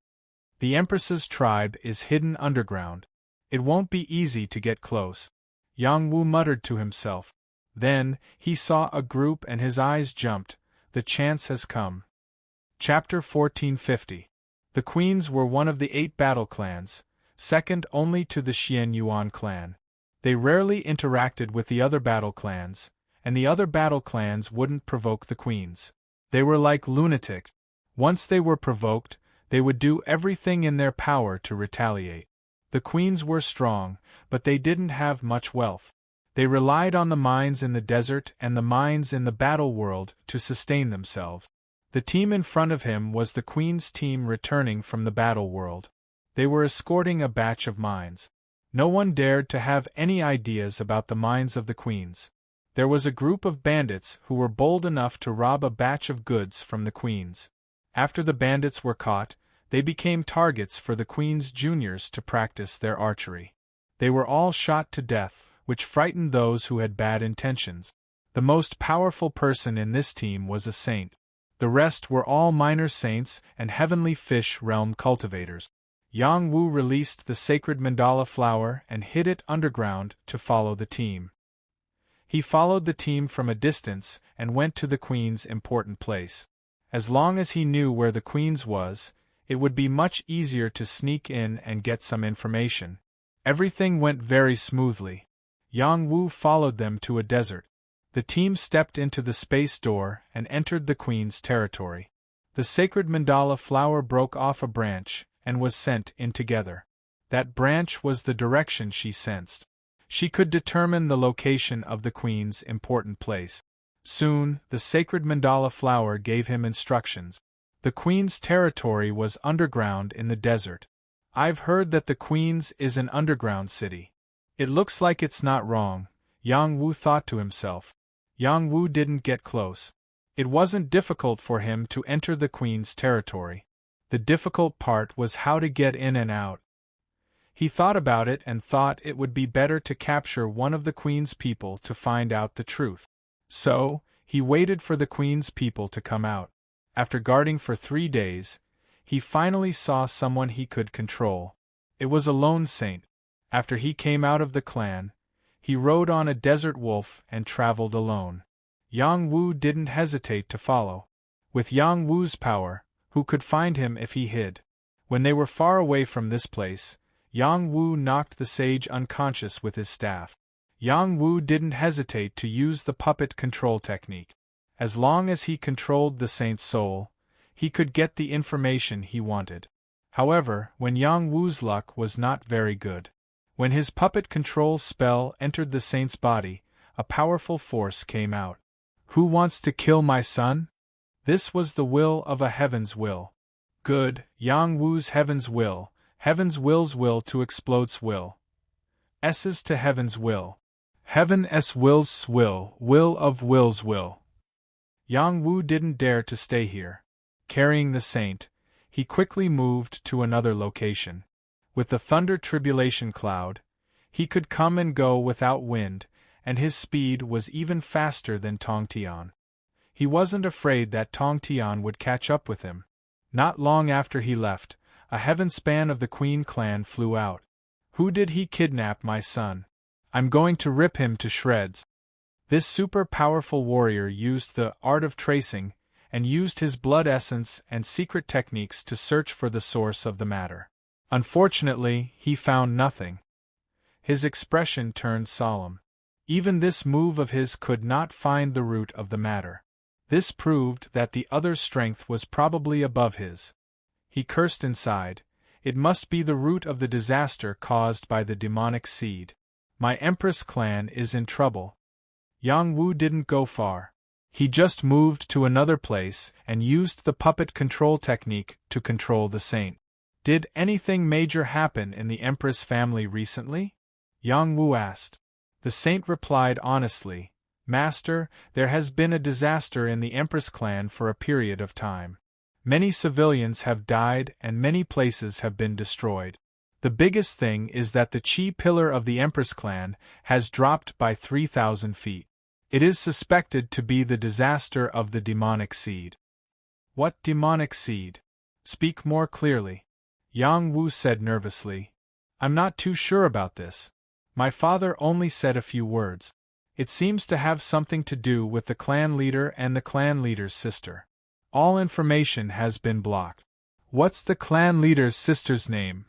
The Empress's tribe is hidden underground. It won't be easy to get close. Yang Wu muttered to himself. Then, he saw a group and his eyes jumped. The chance has come. Chapter 1450. The Queens were one of the 8 battle clans, second only to the Xian Yuan clan. They rarely interacted with the other battle clans, and the other battle clans wouldn't provoke the Queens. They were like lunatics. Once they were provoked, they would do everything in their power to retaliate. The Queens were strong, but they didn't have much wealth. They relied on the mines in the desert and the mines in the battle world to sustain themselves. The team in front of him was the Queen's team returning from the battle world. They were escorting a batch of mines. No one dared to have any ideas about the mines of the Queens. There was a group of bandits who were bold enough to rob a batch of goods from the Queens. After the bandits were caught, they became targets for the Queen's juniors to practice their archery. They were all shot to death, which frightened those who had bad intentions. The most powerful person in this team was a saint. The rest were all minor saints and heavenly fish realm cultivators. Yang Wu released the sacred mandala flower and hid it underground to follow the team. He followed the team from a distance and went to the Queen's important place. As long as he knew where the Queen's was, it would be much easier to sneak in and get some information. Everything went very smoothly. Yang Wu followed them to a desert. The team stepped into the space door and entered the Queen's territory. The sacred mandala flower broke off a branch and was sent in together. That branch was the direction she sensed. She could determine the location of the Queen's important place. Soon, the sacred mandala flower gave him instructions. The Queen's territory was underground in the desert. I've heard that the Queen's is an underground city. It looks like it's not wrong, Yang Wu thought to himself. Yang Wu didn't get close. It wasn't difficult for him to enter the Queen's territory. The difficult part was how to get in and out. He thought about it and thought it would be better to capture one of the Queen's people to find out the truth. So, he waited for the Queen's people to come out. After guarding for 3 days, he finally saw someone he could control. It was a lone saint. After he came out of the clan, he rode on a desert wolf and traveled alone. Yang Wu didn't hesitate to follow. With Yang Wu's power, who could find him if he hid? When they were far away from this place, Yang Wu knocked the sage unconscious with his staff. Yang Wu didn't hesitate to use the puppet control technique. As long as he controlled the saint's soul, he could get the information he wanted. However, when Yang Wu's luck was not very good. When his puppet control spell entered the saint's body, a powerful force came out. Who wants to kill my son? This was the will of a heaven's will. Good, Yang Wu's heaven's will's will to explode's will. S's to heaven's will. Heaven S will's will of will's will. Yang Wu didn't dare to stay here. Carrying the saint, he quickly moved to another location. With the thunder tribulation cloud, he could come and go without wind, and his speed was even faster than Tong Tian. He wasn't afraid that Tong Tian would catch up with him. Not long after he left, a heaven span of the Queen clan flew out. Who did he kidnap, my son? I'm going to rip him to shreds. This super powerful warrior used the art of tracing, and used his blood essence and secret techniques to search for the source of the matter. Unfortunately, he found nothing. His expression turned solemn. Even this move of his could not find the root of the matter. This proved that the other's strength was probably above his. He cursed inside. It must be the root of the disaster caused by the demonic seed. My Empress clan is in trouble. Yang Wu didn't go far. He just moved to another place and used the puppet control technique to control the saint. Did anything major happen in the Empress family recently? Yang Wu asked. The saint replied honestly, Master, there has been a disaster in the Empress clan for a period of time. Many civilians have died and many places have been destroyed. The biggest thing is that the Chi pillar of the Empress clan has dropped by 3,000 feet. It is suspected to be the disaster of the demonic seed. What demonic seed? Speak more clearly. Yang Wu said nervously. I'm not too sure about this. My father only said a few words. It seems to have something to do with the clan leader and the clan leader's sister. All information has been blocked. What's the clan leader's sister's name?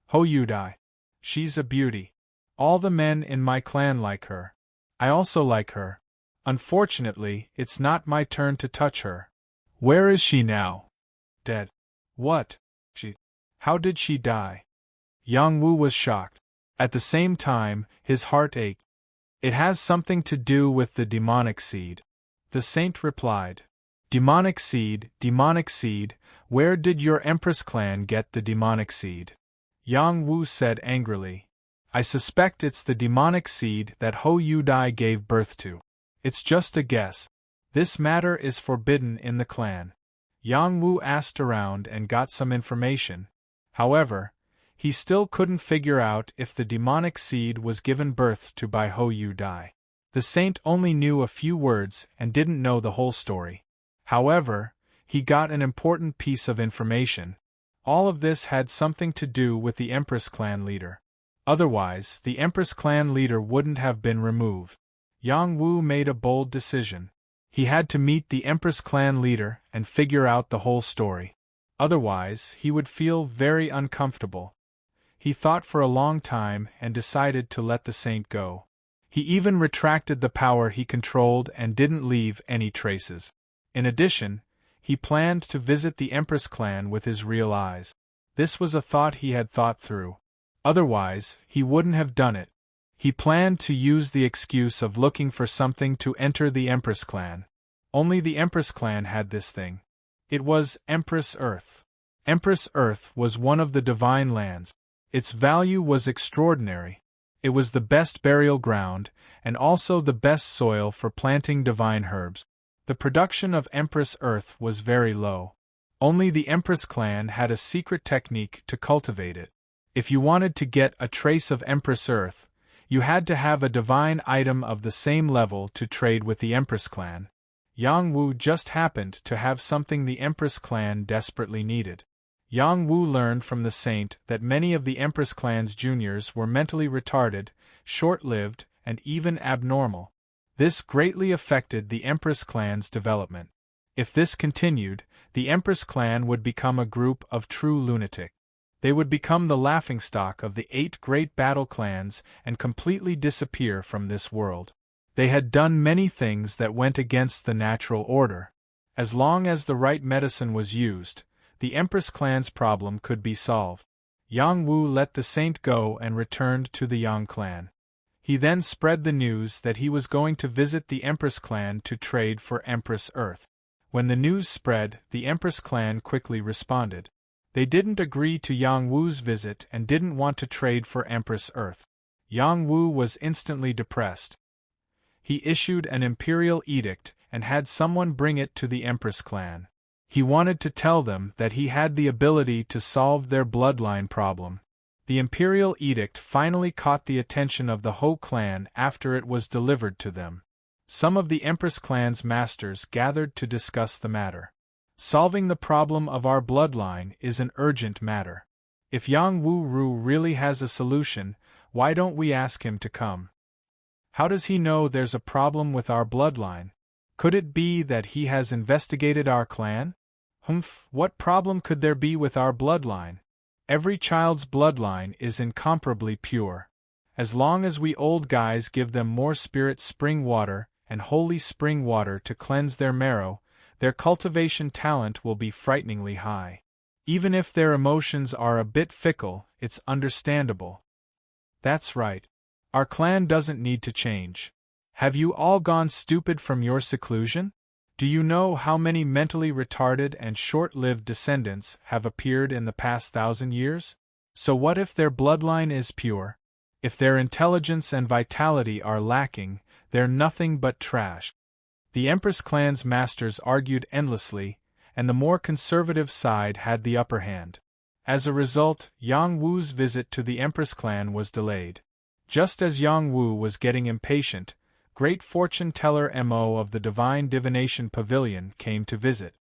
Ho Yudai. She's a beauty. All the men in my clan like her. I also like her. Unfortunately, it's not my turn to touch her. Where is she now? Dead. What? How did she die? Yang Wu was shocked. At the same time, his heart ached. It has something to do with the demonic seed. The saint replied. Demonic seed, where did your Empress clan get the demonic seed? Yang Wu said angrily. I suspect it's the demonic seed that Ho Yudai gave birth to. It's just a guess. This matter is forbidden in the clan. Yang Wu asked around and got some information. However, he still couldn't figure out if the demonic seed was given birth to by Ho Yudai. The saint only knew a few words and didn't know the whole story. However, he got an important piece of information. All of this had something to do with the Empress clan leader. Otherwise, the Empress clan leader wouldn't have been removed. Yang Wu made a bold decision. He had to meet the Empress clan leader and figure out the whole story. Otherwise, he would feel very uncomfortable. He thought for a long time and decided to let the saint go. He even retracted the power he controlled and didn't leave any traces. In addition, he planned to visit the Empress clan with his real eyes. This was a thought he had thought through. Otherwise, he wouldn't have done it. He planned to use the excuse of looking for something to enter the Empress clan. Only the Empress clan had this thing. It was Empress Earth. Empress Earth was one of the divine lands. Its value was extraordinary. It was the best burial ground, and also the best soil for planting divine herbs. The production of Empress Earth was very low. Only the Empress clan had a secret technique to cultivate it. If you wanted to get a trace of Empress Earth, you had to have a divine item of the same level to trade with the Empress clan. Yang Wu just happened to have something the Empress clan desperately needed. Yang Wu learned from the saint that many of the Empress clan's juniors were mentally retarded, short-lived, and even abnormal. This greatly affected the Empress clan's development. If this continued, the Empress clan would become a group of true lunatics. They would become the laughingstock of the 8 great battle clans and completely disappear from this world. They had done many things that went against the natural order. As long as the right medicine was used, the Empress clan's problem could be solved. Yang Wu let the saint go and returned to the Yang clan. He then spread the news that he was going to visit the Empress clan to trade for Empress Earth. When the news spread, the Empress clan quickly responded. They didn't agree to Yang Wu's visit and didn't want to trade for Empress Earth. Yang Wu was instantly depressed. He issued an imperial edict and had someone bring it to the Empress clan. He wanted to tell them that he had the ability to solve their bloodline problem. The imperial edict finally caught the attention of the Ho clan after it was delivered to them. Some of the Empress clan's masters gathered to discuss the matter. Solving the problem of our bloodline is an urgent matter. If Yang Wu Ru really has a solution, why don't we ask him to come? How does he know there's a problem with our bloodline? Could it be that he has investigated our clan? What problem could there be with our bloodline? Every child's bloodline is incomparably pure. As long as we old guys give them more spirit spring water and holy spring water to cleanse their marrow, their cultivation talent will be frighteningly high. Even if their emotions are a bit fickle, it's understandable. That's right. Our clan doesn't need to change. Have you all gone stupid from your seclusion? Do you know how many mentally retarded and short-lived descendants have appeared in the past 1,000 years? So what if their bloodline is pure? If their intelligence and vitality are lacking, they're nothing but trash. The Empress clan's masters argued endlessly, and the more conservative side had the upper hand. As a result, Yang Wu's visit to the Empress clan was delayed. Just as Yang Wu was getting impatient, Great Fortune Teller Mo of the Divine Divination Pavilion came to visit.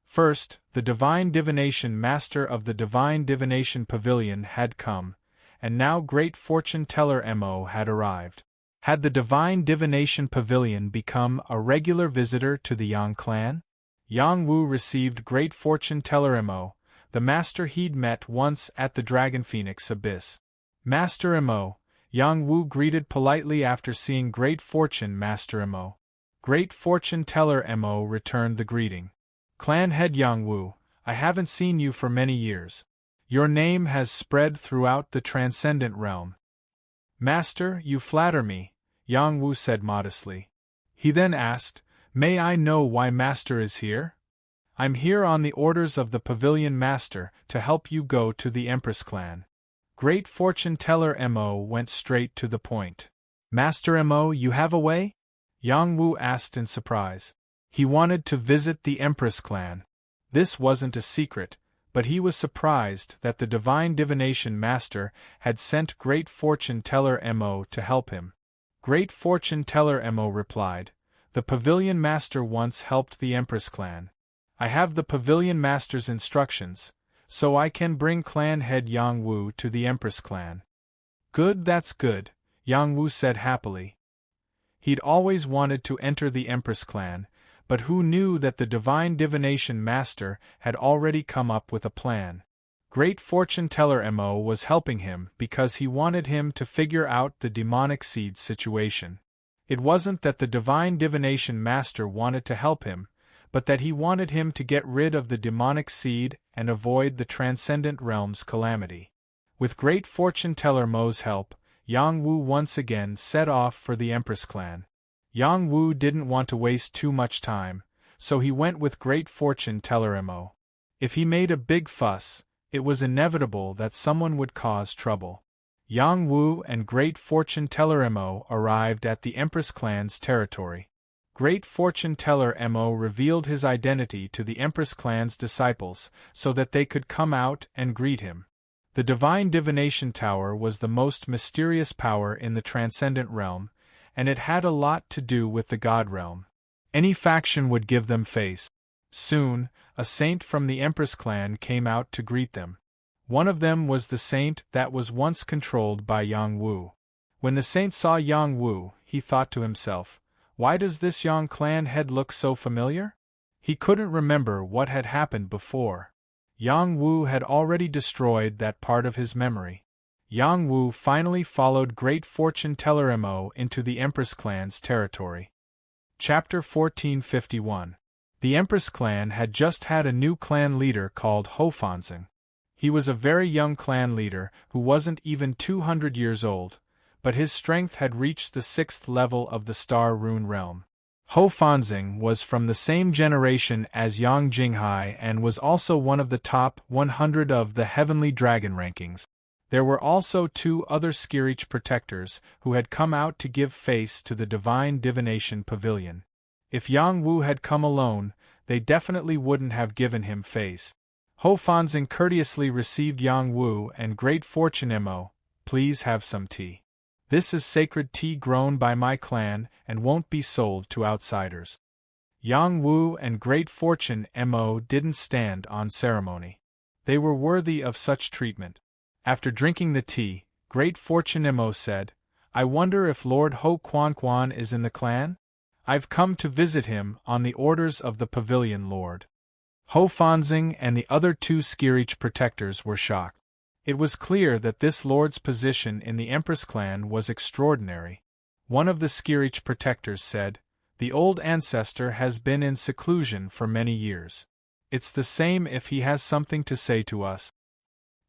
First, the Divine Divination Master of the Divine Divination Pavilion had come, and now Great Fortune Teller Mo had arrived. Had the Divine Divination Pavilion become a regular visitor to the Yang clan? Yang Wu received Great Fortune Teller Mo, the master he'd met once at the Dragon Phoenix Abyss. Master Mo, Yang Wu greeted politely after seeing Great Fortune Master Mo. Great Fortune Teller Mo returned the greeting. Clan head Yang Wu, I haven't seen you for many years. Your name has spread throughout the transcendent realm. Master, you flatter me, Yang Wu said modestly. He then asked, May I know why Master is here? I'm here on the orders of the Pavilion Master to help you go to the Empress clan. Great Fortune Teller Mo went straight to the point. Master Mo, you have a way? Yang Wu asked in surprise. He wanted to visit the Empress clan. This wasn't a secret, but he was surprised that the Divine Divination Master had sent Great Fortune Teller Mo to help him. Great Fortune Teller Mo replied, The Pavilion Master once helped the Empress clan. I have the Pavilion Master's instructions, so I can bring clan head Yang Wu to the Empress clan. Good, that's good, Yang Wu said happily. He'd always wanted to enter the Empress clan, but who knew that the Divine Divination Master had already come up with a plan. Great Fortune Teller Mo was helping him because he wanted him to figure out the demonic seed situation. It wasn't that the Divine Divination Master wanted to help him, but that he wanted him to get rid of the demonic seed and avoid the transcendent realm's calamity. With Great Fortune Teller Mo's help, Yang Wu once again set off for the Empress clan. Yang Wu didn't want to waste too much time, so he went with Great Fortune Teller Mo. If he made a big fuss, it was inevitable that someone would cause trouble. Yang Wu and Great Fortune Teller Mo arrived at the Empress clan's territory. Great Fortune Teller Mo revealed his identity to the Empress clan's disciples so that they could come out and greet him. The Divine Divination Tower was the most mysterious power in the Transcendent Realm, and it had a lot to do with the God Realm. Any faction would give them face. Soon, a saint from the Empress clan came out to greet them. One of them was the saint that was once controlled by Yang Wu. When the saint saw Yang Wu, he thought to himself, Why does this Yang clan head look so familiar? He couldn't remember what had happened before. Yang Wu had already destroyed that part of his memory. Yang Wu finally followed Great Fortune Teller Mo into the Empress clan's territory. Chapter 1451. The Empress clan had just had a new clan leader called Ho Fanzing. He was a very young clan leader who wasn't even 200 years old, but his strength had reached the 6th level of the Star Rune realm. Ho Fanxing was from the same generation as Yang Jinghai and was also one of the top 100 of the Heavenly Dragon rankings. There were also 2 other Skirich protectors who had come out to give face to the Divine Divination Pavilion. If Yang Wu had come alone, they definitely wouldn't have given him face. Ho Fanxing courteously received Yang Wu and Great Fortune Mo, please have some tea. This is sacred tea grown by my clan and won't be sold to outsiders. Yang Wu and Great Fortune Mo didn't stand on ceremony. They were worthy of such treatment. After drinking the tea, Great Fortune Mo said, I wonder if Lord Ho Quan Quan is in the clan? I've come to visit him on the orders of the Pavilion Lord. Ho Fanxing and the other 2 Skirich protectors were shocked. It was clear that this lord's position in the Empress clan was extraordinary. One of the Skirich protectors said, the old ancestor has been in seclusion for many years. It's the same if he has something to say to us.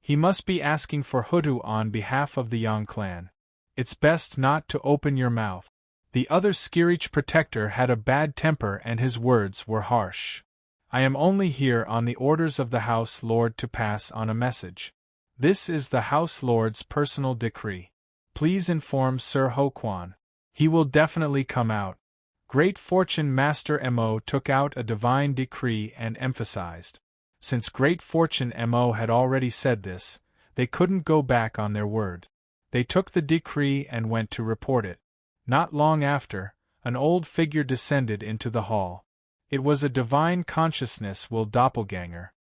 He must be asking for Hutu on behalf of the Yang clan. It's best not to open your mouth. The other Skirich protector had a bad temper and his words were harsh. I am only here on the orders of the House Lord to pass on a message. This is the House Lord's personal decree. Please inform Sir Ho Quan. He will definitely come out. Great Fortune Master Mo took out a divine decree and emphasized. Since Great Fortune Mo had already said this, they couldn't go back on their word. They took the decree and went to report it. Not long after, an old figure descended into the hall. It was a divine consciousness will doppelganger.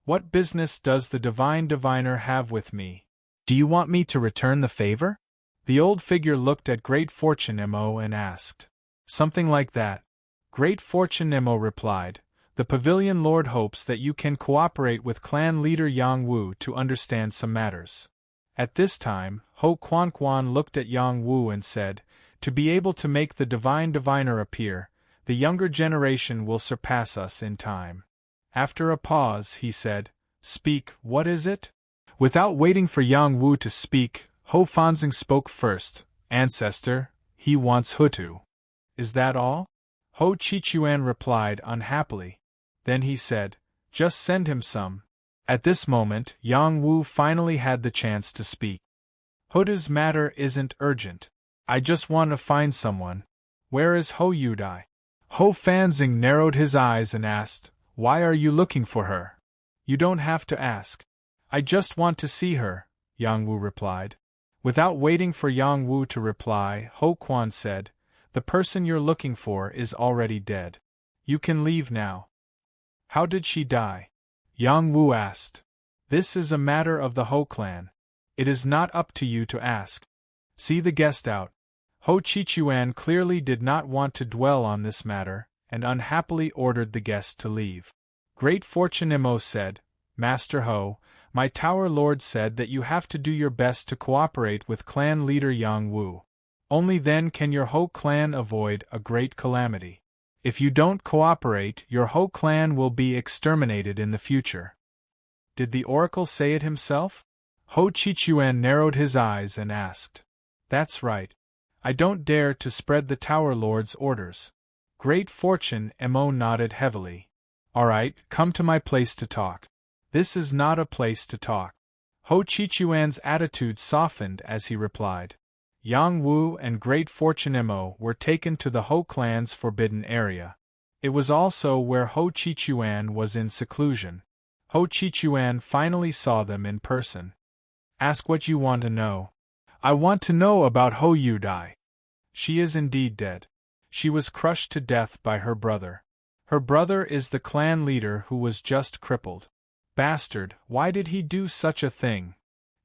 What business does the divine diviner have with me? Do you want me to return the favor? The old figure looked at Great Fortune Mo and asked. Something like that. Great Fortune Mo replied, the Pavilion Lord hopes that you can cooperate with clan leader Yang Wu to understand some matters. At this time, Ho Quan Quan looked at Yang Wu and said, to be able to make the divine diviner appear, the younger generation will surpass us in time. After a pause, he said, speak, what is it? Without waiting for Yang Wu to speak, Ho Fanxing spoke first, ancestor, he wants Hutu. Is that all? Ho Qichuan replied unhappily. Then he said, just send him some. At this moment, Yang Wu finally had the chance to speak. Hutu's matter isn't urgent. I just want to find someone. Where is Ho Yudai? Ho Fanxing narrowed his eyes and asked, why are you looking for her? You don't have to ask. I just want to see her, Yang Wu replied. Without waiting for Yang Wu to reply, Ho Quan said, the person you're looking for is already dead. You can leave now. How did she die? Yang Wu asked. This is a matter of the Ho clan. It is not up to you to ask. See the guest out. Ho Qichuan clearly did not want to dwell on this matter, and unhappily ordered the guest to leave. Great Fortune Mo said, Master Ho, my Tower Lord said that you have to do your best to cooperate with clan leader Yang Wu. Only then can your Ho clan avoid a great calamity. If you don't cooperate, your Ho clan will be exterminated in the future. Did the oracle say it himself? Ho Qichuan narrowed his eyes and asked. That's right. I don't dare to spread the Tower Lord's orders. Great Fortune Mo nodded heavily. Alright, come to my place to talk. This is not a place to talk. Ho Qichuan's attitude softened as he replied. Yang Wu and Great Fortune Mo were taken to the Ho clan's forbidden area. It was also where Ho Qichuan was in seclusion. Ho Qichuan finally saw them in person. Ask what you want to know. I want to know about Ho Yudai. She is indeed dead. She was crushed to death by her brother. Her brother is the clan leader who was just crippled. Bastard, why did he do such a thing?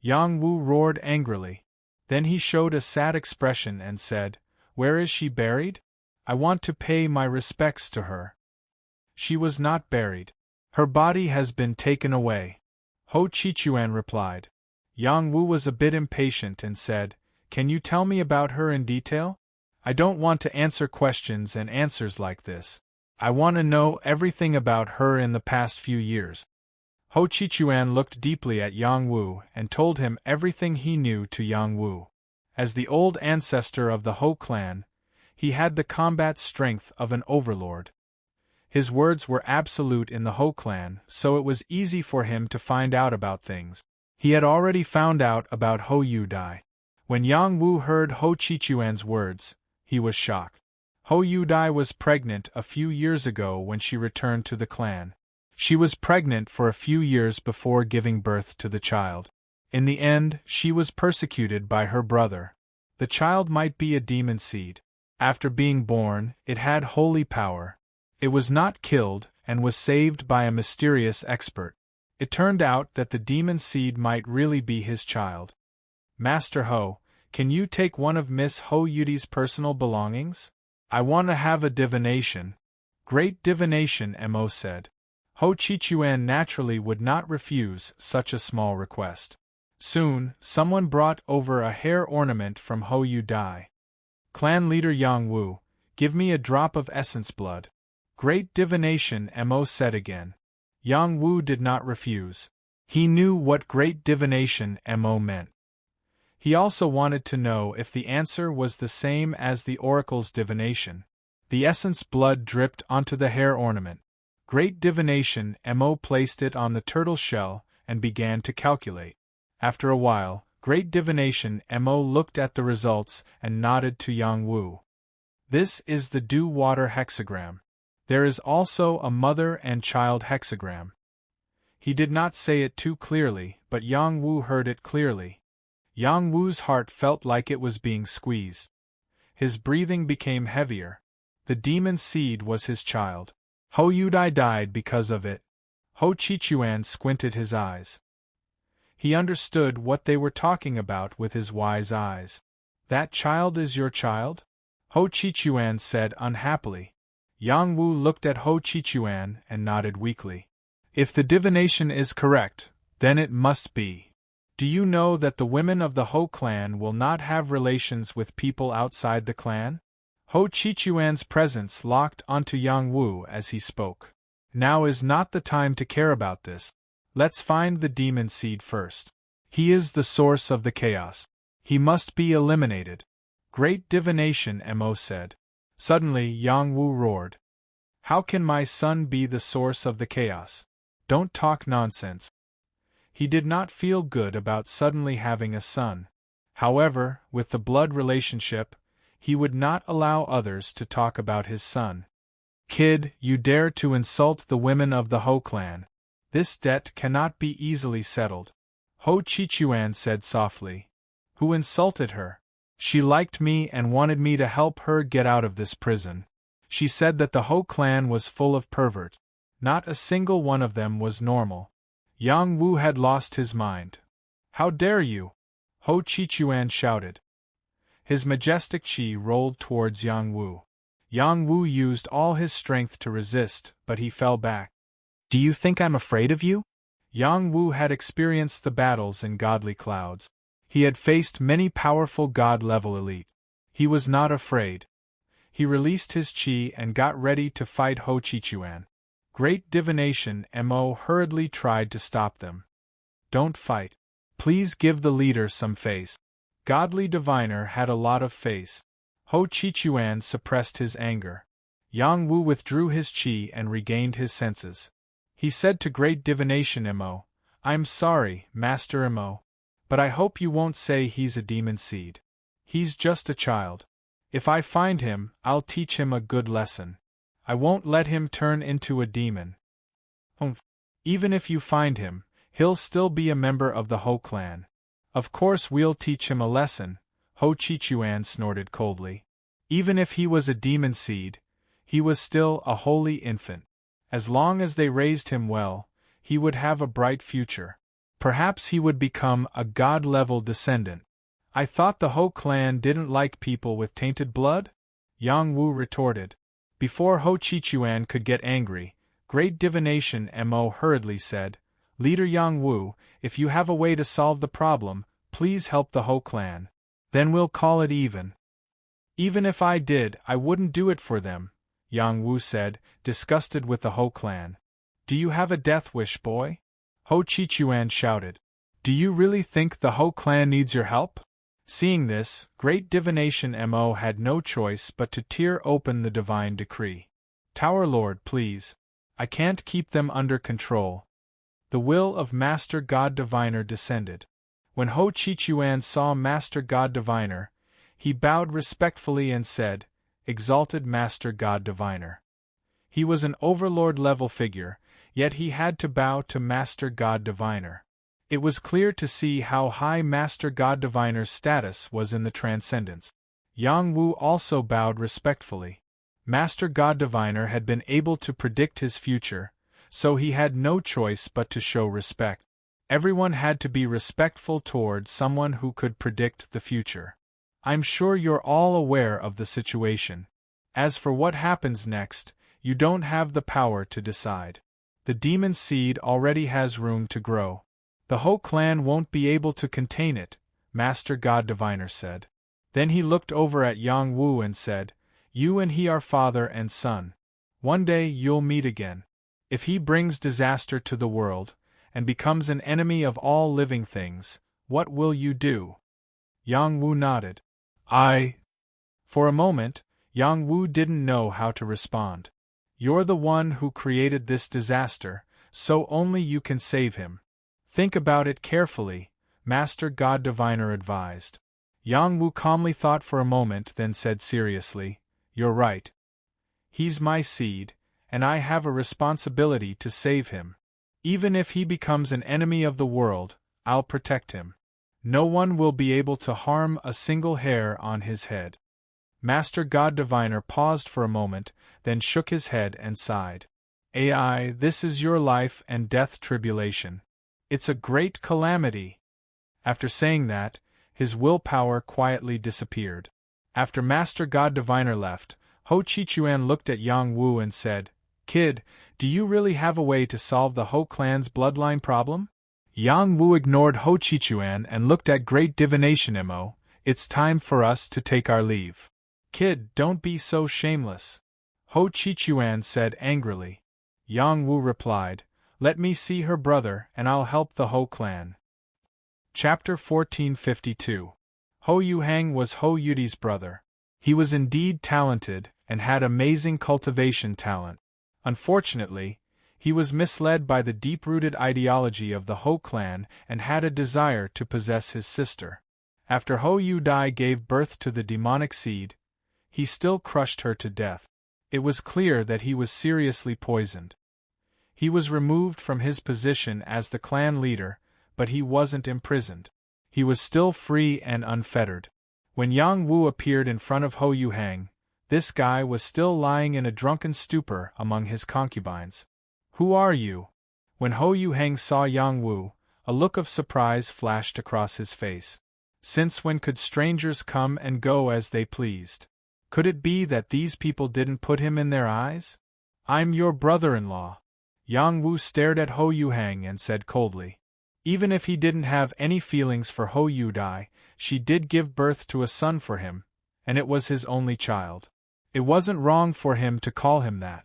Yang Wu roared angrily. Then he showed a sad expression and said, where is she buried? I want to pay my respects to her. She was not buried. Her body has been taken away. Ho Qichuan replied. Yang Wu was a bit impatient and said, can you tell me about her in detail? I don't want to answer questions and answers like this. I want to know everything about her in the past few years. Ho Chi-Chuan looked deeply at Yang Wu and told him everything he knew to Yang Wu. As the old ancestor of the Ho clan, he had the combat strength of an overlord. His words were absolute in the Ho clan, so it was easy for him to find out about things. He had already found out about Ho Yu-Dai. When Yang Wu heard Ho Chi-Chuan's words, he was shocked. Ho Yu-Dai was pregnant a few years ago when she returned to the clan. She was pregnant for a few years before giving birth to the child. In the end, she was persecuted by her brother. The child might be a demon seed. After being born, it had holy power. It was not killed and was saved by a mysterious expert. It turned out that the demon seed might really be his child. Master Ho, can you take one of Miss Ho Yudi's personal belongings? I want to have a divination. Great divination, Mo said. Ho Chi-Chuan naturally would not refuse such a small request. Soon, someone brought over a hair ornament from Ho Yu-Dai. Clan leader Yang Wu, give me a drop of essence blood. Great divination, Mo said again. Yang Wu did not refuse. He knew what great divination Mo meant. He also wanted to know if the answer was the same as the oracle's divination. The essence blood dripped onto the hair ornament. Great divination, Mo placed it on the turtle shell and began to calculate. After a while, great divination Mo looked at the results and nodded to Yang Wu. This is the dew water hexagram. There is also a mother and child hexagram. He did not say it too clearly, but Yang Wu heard it clearly. Yang Wu's heart felt like it was being squeezed. His breathing became heavier. The demon seed was his child. Ho Yu-Dai died because of it. Ho Chi-Chuan squinted his eyes. He understood what they were talking about with his wise eyes. That child is your child? Ho Chi-Chuan said unhappily. Yang Wu looked at Ho Chi-Chuan and nodded weakly. If the divination is correct, then it must be. Do you know that the women of the Ho clan will not have relations with people outside the clan? Ho Chi-Chuan's presence locked onto Yang Wu as he spoke. Now is not the time to care about this. Let's find the demon seed first. He is the source of the chaos. He must be eliminated. Great divination, Mo said. Suddenly Yang Wu roared. How can my son be the source of the chaos? Don't talk nonsense. He did not feel good about suddenly having a son. However, with the blood relationship, he would not allow others to talk about his son. Kid, you dare to insult the women of the Ho clan. This debt cannot be easily settled. Ho Chi-Chuan said softly. Who insulted her? She liked me and wanted me to help her get out of this prison. She said that the Ho clan was full of perverts. Not a single one of them was normal. Yang Wu had lost his mind. How dare you? Ho Chi-Chuan shouted. His majestic chi rolled towards Yang Wu. Yang Wu used all his strength to resist, but he fell back. Do you think I'm afraid of you? Yang Wu had experienced the battles in godly clouds. He had faced many powerful god-level elite. He was not afraid. He released his chi and got ready to fight Ho Chi-Chuan. Great divination Mo hurriedly tried to stop them. Don't fight. Please give the leader some face. Godly diviner had a lot of face. Ho Chi-Chuan suppressed his anger. Yang Wu withdrew his chi and regained his senses. He said to great divination Mo, I'm sorry, Master Mo, but I hope you won't say he's a demon seed. He's just a child. If I find him, I'll teach him a good lesson. I won't let him turn into a demon. Even if you find him, he'll still be a member of the Ho clan. Of course we'll teach him a lesson, Ho Chi-Chuan snorted coldly. Even if he was a demon seed, he was still a holy infant. As long as they raised him well, he would have a bright future. Perhaps he would become a god-level descendant. I thought the Ho clan didn't like people with tainted blood? Yang Wu retorted. Before Ho Chi-Chuan could get angry, great divination Mo hurriedly said, Leader Yang Wu, if you have a way to solve the problem, please help the Ho clan. Then we'll call it even. Even if I did, I wouldn't do it for them, Yang Wu said, disgusted with the Ho clan. Do you have a death wish, boy? Ho Chi-Chuan shouted. Do you really think the Ho clan needs your help? Seeing this, great divination Mo had no choice but to tear open the divine decree. Tower Lord, please. I can't keep them under control. The will of Master God Diviner descended. When Ho Chi-Chuan saw Master God Diviner, he bowed respectfully and said, Exalted Master God Diviner. He was an overlord-level figure, yet he had to bow to Master God Diviner. It was clear to see how high Master God Diviner's status was in the Transcendence. Yang Wu also bowed respectfully. Master God Diviner had been able to predict his future, so he had no choice but to show respect. Everyone had to be respectful toward someone who could predict the future. I'm sure you're all aware of the situation. As for what happens next, you don't have the power to decide. The demon seed already has room to grow. The Ho clan won't be able to contain it, Master God Diviner said. Then he looked over at Yang Wu and said, You and he are father and son. One day you'll meet again. If he brings disaster to the world, and becomes an enemy of all living things, what will you do? Yang Wu nodded. For a moment, Yang Wu didn't know how to respond. You're the one who created this disaster, so only you can save him. Think about it carefully, Master God Diviner advised. Yang Wu calmly thought for a moment, then said seriously, You're right. He's my seed, and I have a responsibility to save him. Even if he becomes an enemy of the world, I'll protect him. No one will be able to harm a single hair on his head. Master God Diviner paused for a moment, then shook his head and sighed. This is your life and death tribulation. It's a great calamity. After saying that, his willpower quietly disappeared. After Master God Diviner left, Ho Chi-Chuan looked at Yang Wu and said, Kid, do you really have a way to solve the Ho clan's bloodline problem? Yang Wu ignored Ho Chi-Chuan and looked at Great Divination Mo. It's time for us to take our leave. Kid, don't be so shameless. Ho Chi-Chuan said angrily. Yang Wu replied, Let me see her brother and I'll help the Ho clan. Chapter 1452. Ho Yuhang was Ho Yudi's brother. He was indeed talented and had amazing cultivation talent. Unfortunately, he was misled by the deep-rooted ideology of the Ho clan and had a desire to possess his sister. After Ho Yudai gave birth to the demonic seed, he still crushed her to death. It was clear that he was seriously poisoned. He was removed from his position as the clan leader, but he wasn't imprisoned. He was still free and unfettered. When Yang Wu appeared in front of Ho Yuhang, this guy was still lying in a drunken stupor among his concubines. Who are you? When Ho Yuhang saw Yang Wu, a look of surprise flashed across his face. Since when could strangers come and go as they pleased? Could it be that these people didn't put him in their eyes? I'm your brother-in-law. Yang Wu stared at Ho Yuhang and said coldly. Even if he didn't have any feelings for Ho Yudai, she did give birth to a son for him, and it was his only child. It wasn't wrong for him to call him that.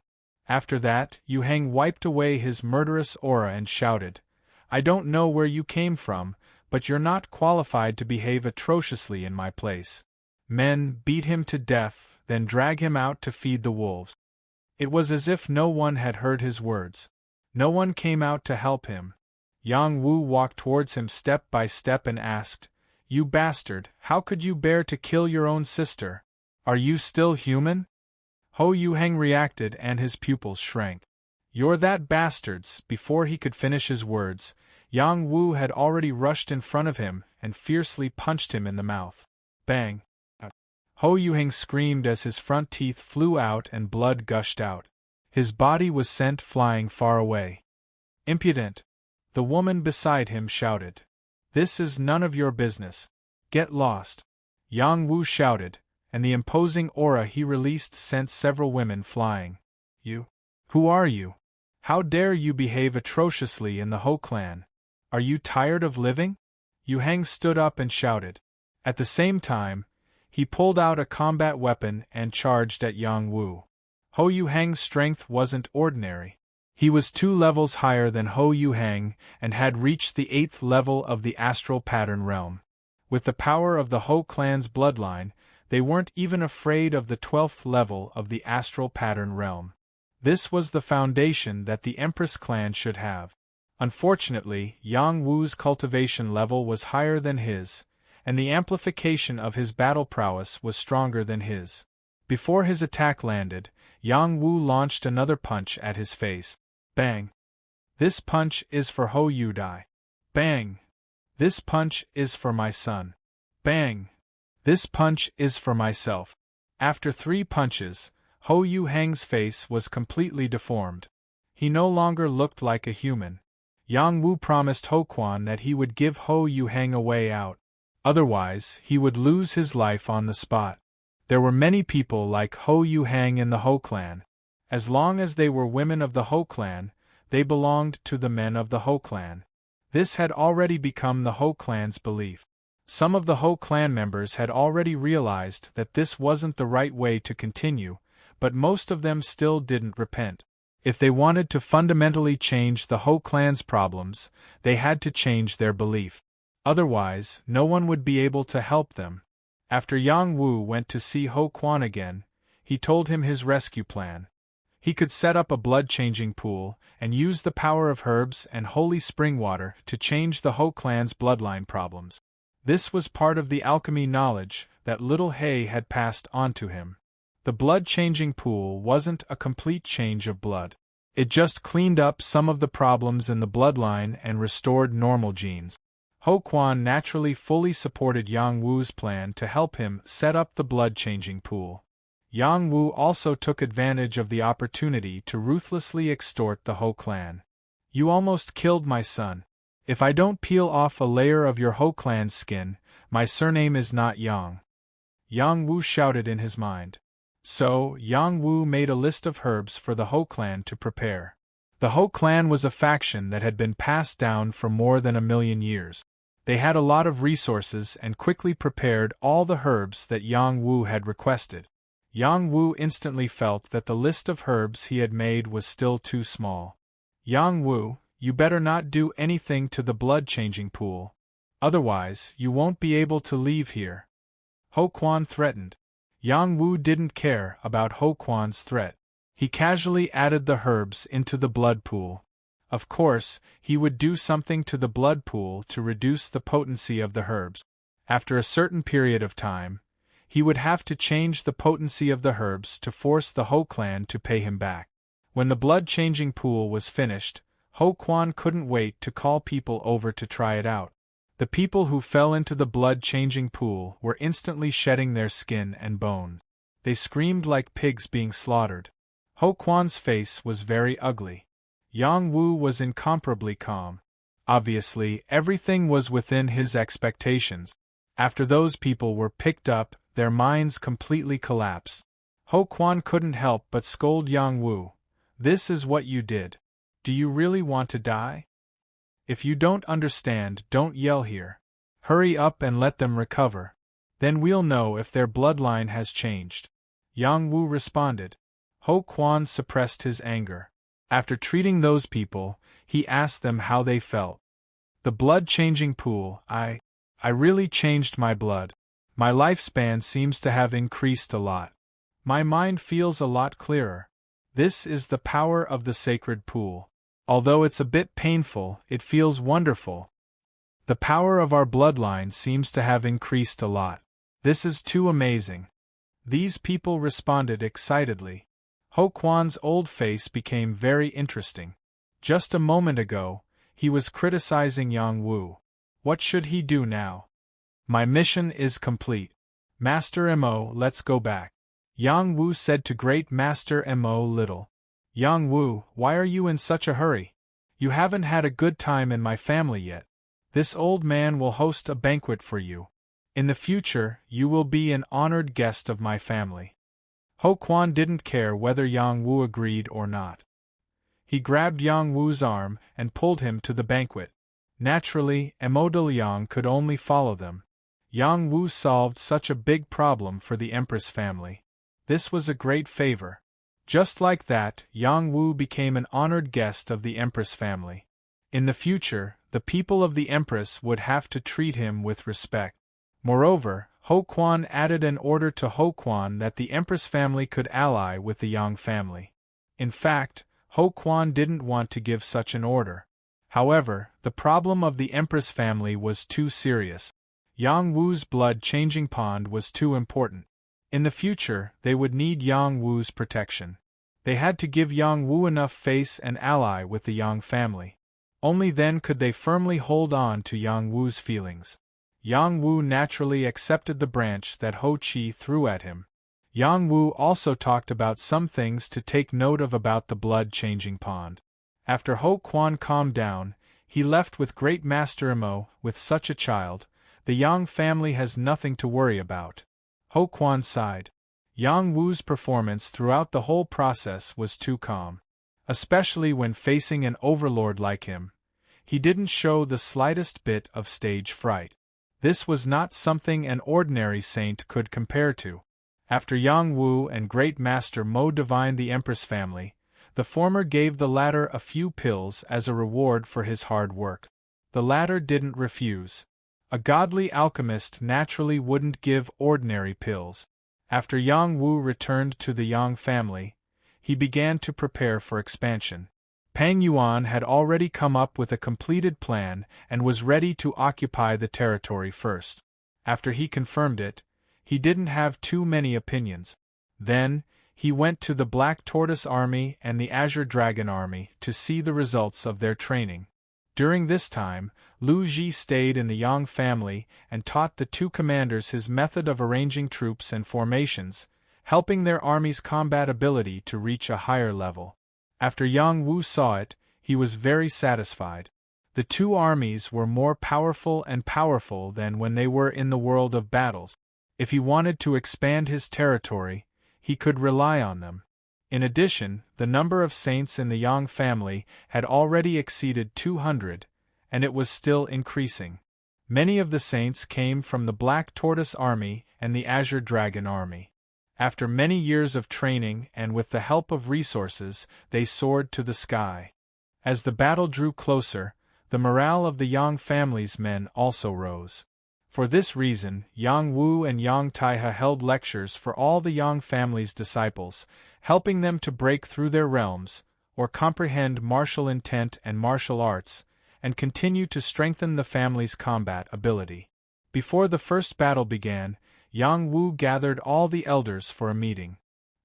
After that, Yuhang wiped away his murderous aura and shouted, I don't know where you came from, but you're not qualified to behave atrociously in my place. Men beat him to death, then drag him out to feed the wolves. It was as if no one had heard his words. No one came out to help him. Yang Wu walked towards him step by step and asked, You bastard, how could you bear to kill your own sister? Are you still human? Ho Yuhang reacted and his pupils shrank. You're that bastard's. Before he could finish his words, Yang Wu had already rushed in front of him and fiercely punched him in the mouth. Bang! Ho Yuhang screamed as his front teeth flew out and blood gushed out. His body was sent flying far away. Impudent! The woman beside him shouted. This is none of your business. Get lost! Yang Wu shouted, and the imposing aura he released sent several women flying. You? Who are you? How dare you behave atrociously in the Ho clan? Are you tired of living? Yuhang stood up and shouted. At the same time, he pulled out a combat weapon and charged at Yang Wu. Ho Yuhang's strength wasn't ordinary. He was 2 levels higher than Ho Yu Hang and had reached the 8th level of the astral pattern realm. With the power of the Ho clan's bloodline, they weren't even afraid of the 12th level of the astral pattern realm. This was the foundation that the Empress clan should have. Unfortunately, Yang Wu's cultivation level was higher than his, and the amplification of his battle prowess was stronger than his. Before his attack landed, Yang Wu launched another punch at his face. Bang! This punch is for Ho Yu Dai. Bang! This punch is for my son. Bang! This punch is for myself. After 3 punches, Ho Yu Hang's face was completely deformed. He no longer looked like a human. Yang Wu promised Ho Quan that he would give Ho Yu Hang a way out. Otherwise, he would lose his life on the spot. There were many people like Ho Yu Hang in the Ho clan. As long as they were women of the Ho clan, they belonged to the men of the Ho clan. This had already become the Ho clan's belief. Some of the Ho clan members had already realized that this wasn't the right way to continue, but most of them still didn't repent. If they wanted to fundamentally change the Ho clan's problems, they had to change their belief. Otherwise, no one would be able to help them. After Yang Wu went to see Ho Quan again, he told him his rescue plan. He could set up a blood-changing pool and use the power of herbs and holy spring water to change the Ho clan's bloodline problems. This was part of the alchemy knowledge that little He had passed on to him. The blood-changing pool wasn't a complete change of blood. It just cleaned up some of the problems in the bloodline and restored normal genes. Ho Quan naturally fully supported Yang Wu's plan to help him set up the blood-changing pool. Yang Wu also took advantage of the opportunity to ruthlessly extort the Ho clan. "You almost killed my son. If I don't peel off a layer of your Ho clan's skin, my surname is not Yang." Yang Wu shouted in his mind. So, Yang Wu made a list of herbs for the Ho clan to prepare. The Ho clan was a faction that had been passed down for more than 1,000,000 years. They had a lot of resources and quickly prepared all the herbs that Yang Wu had requested. Yang Wu instantly felt that the list of herbs he had made was still too small. "Yang Wu, you better not do anything to the blood-changing pool. Otherwise, you won't be able to leave here," Ho Quan threatened. Yang Wu didn't care about Ho Quan's threat. He casually added the herbs into the blood pool. Of course, he would do something to the blood pool to reduce the potency of the herbs. After a certain period of time, he would have to change the potency of the herbs to force the Ho clan to pay him back. When the blood-changing pool was finished, Ho Quan couldn't wait to call people over to try it out. The people who fell into the blood-changing pool were instantly shedding their skin and bones. They screamed like pigs being slaughtered. Ho Quan's face was very ugly. Yang Wu was incomparably calm. Obviously, everything was within his expectations. After those people were picked up, their minds completely collapsed. Ho Quan couldn't help but scold Yang Wu. "This is what you did. Do you really want to die? If you don't understand, don't yell here. Hurry up and let them recover. Then we'll know if their bloodline has changed." Yang Wu responded. Ho Quan suppressed his anger. After treating those people, he asked them how they felt. "The blood-changing pool, I really changed my blood. My lifespan seems to have increased a lot. My mind feels a lot clearer. This is the power of the sacred pool. Although it's a bit painful, it feels wonderful. The power of our bloodline seems to have increased a lot. This is too amazing." These people responded excitedly. Ho Quan's old face became very interesting. Just a moment ago, he was criticizing Yang Wu. What should he do now? "My mission is complete. Master Mo, let's go back," Yang Wu said to Great Master Mo Little. "Yang Wu, why are you in such a hurry? You haven't had a good time in my family yet. This old man will host a banquet for you. In the future, you will be an honored guest of my family." Ho Quan didn't care whether Yang Wu agreed or not. He grabbed Yang Wu's arm and pulled him to the banquet. Naturally, Mo Yang could only follow them. Yang Wu solved such a big problem for the Empress family. This was a great favor. Just like that, Yang Wu became an honored guest of the Empress family. In the future, the people of the Empress would have to treat him with respect. Moreover, Ho Quan added an order to Ho Quan that the Empress family could ally with the Yang family. In fact, Ho Quan didn't want to give such an order. However, the problem of the Empress family was too serious. Yang Wu's blood-changing pond was too important. In the future, they would need Yang Wu's protection. They had to give Yang Wu enough face and ally with the Yang family. Only then could they firmly hold on to Yang Wu's feelings. Yang Wu naturally accepted the branch that Ho Chi threw at him. Yang Wu also talked about some things to take note of about the blood-changing pond. After Ho Quan calmed down, he left with Great Master Imo. With such a child, the Yang family has nothing to worry about. Ho Quan sighed. Yang Wu's performance throughout the whole process was too calm. Especially when facing an overlord like him. He didn't show the slightest bit of stage fright. This was not something an ordinary saint could compare to. After Yang Wu and Great Master Mo divined the Empress family, the former gave the latter a few pills as a reward for his hard work. The latter didn't refuse. A godly alchemist naturally wouldn't give ordinary pills. After Yang Wu returned to the Yang family, he began to prepare for expansion. Pang Yuan had already come up with a completed plan and was ready to occupy the territory first. After he confirmed it, he didn't have too many opinions. Then, he went to the Black Tortoise Army and the Azure Dragon Army to see the results of their training. During this time, Lu Ji stayed in the Yang family and taught the two commanders his method of arranging troops and formations, helping their army's combat ability to reach a higher level. After Yang Wu saw it, he was very satisfied. The two armies were more powerful than when they were in the world of battles. If he wanted to expand his territory, he could rely on them. In addition, the number of saints in the Yang family had already exceeded 200, and it was still increasing. Many of the saints came from the Black Tortoise Army and the Azure Dragon Army. After many years of training and with the help of resources, they soared to the sky. As the battle drew closer, the morale of the Yang family's men also rose. For this reason, Yang Wu and Yang Taihe held lectures for all the Yang family's disciples, helping them to break through their realms, or comprehend martial intent and martial arts, and continue to strengthen the family's combat ability. Before the first battle began, Yang Wu gathered all the elders for a meeting.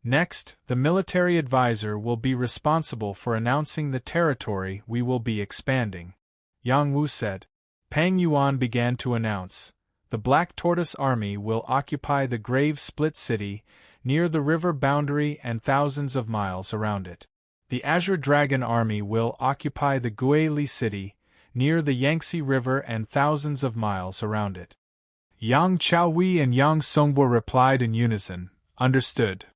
Next, the military advisor will be responsible for announcing the territory we will be expanding. Yang Wu said. Pang Yuan began to announce. The Black Tortoise Army will occupy the Grave Split City, near the river boundary and thousands of miles around it. The Azure Dragon Army will occupy the Guili City, near the Yangtze River and thousands of miles around it. Yang Chaohui and Yang Songbo replied in unison, Understood.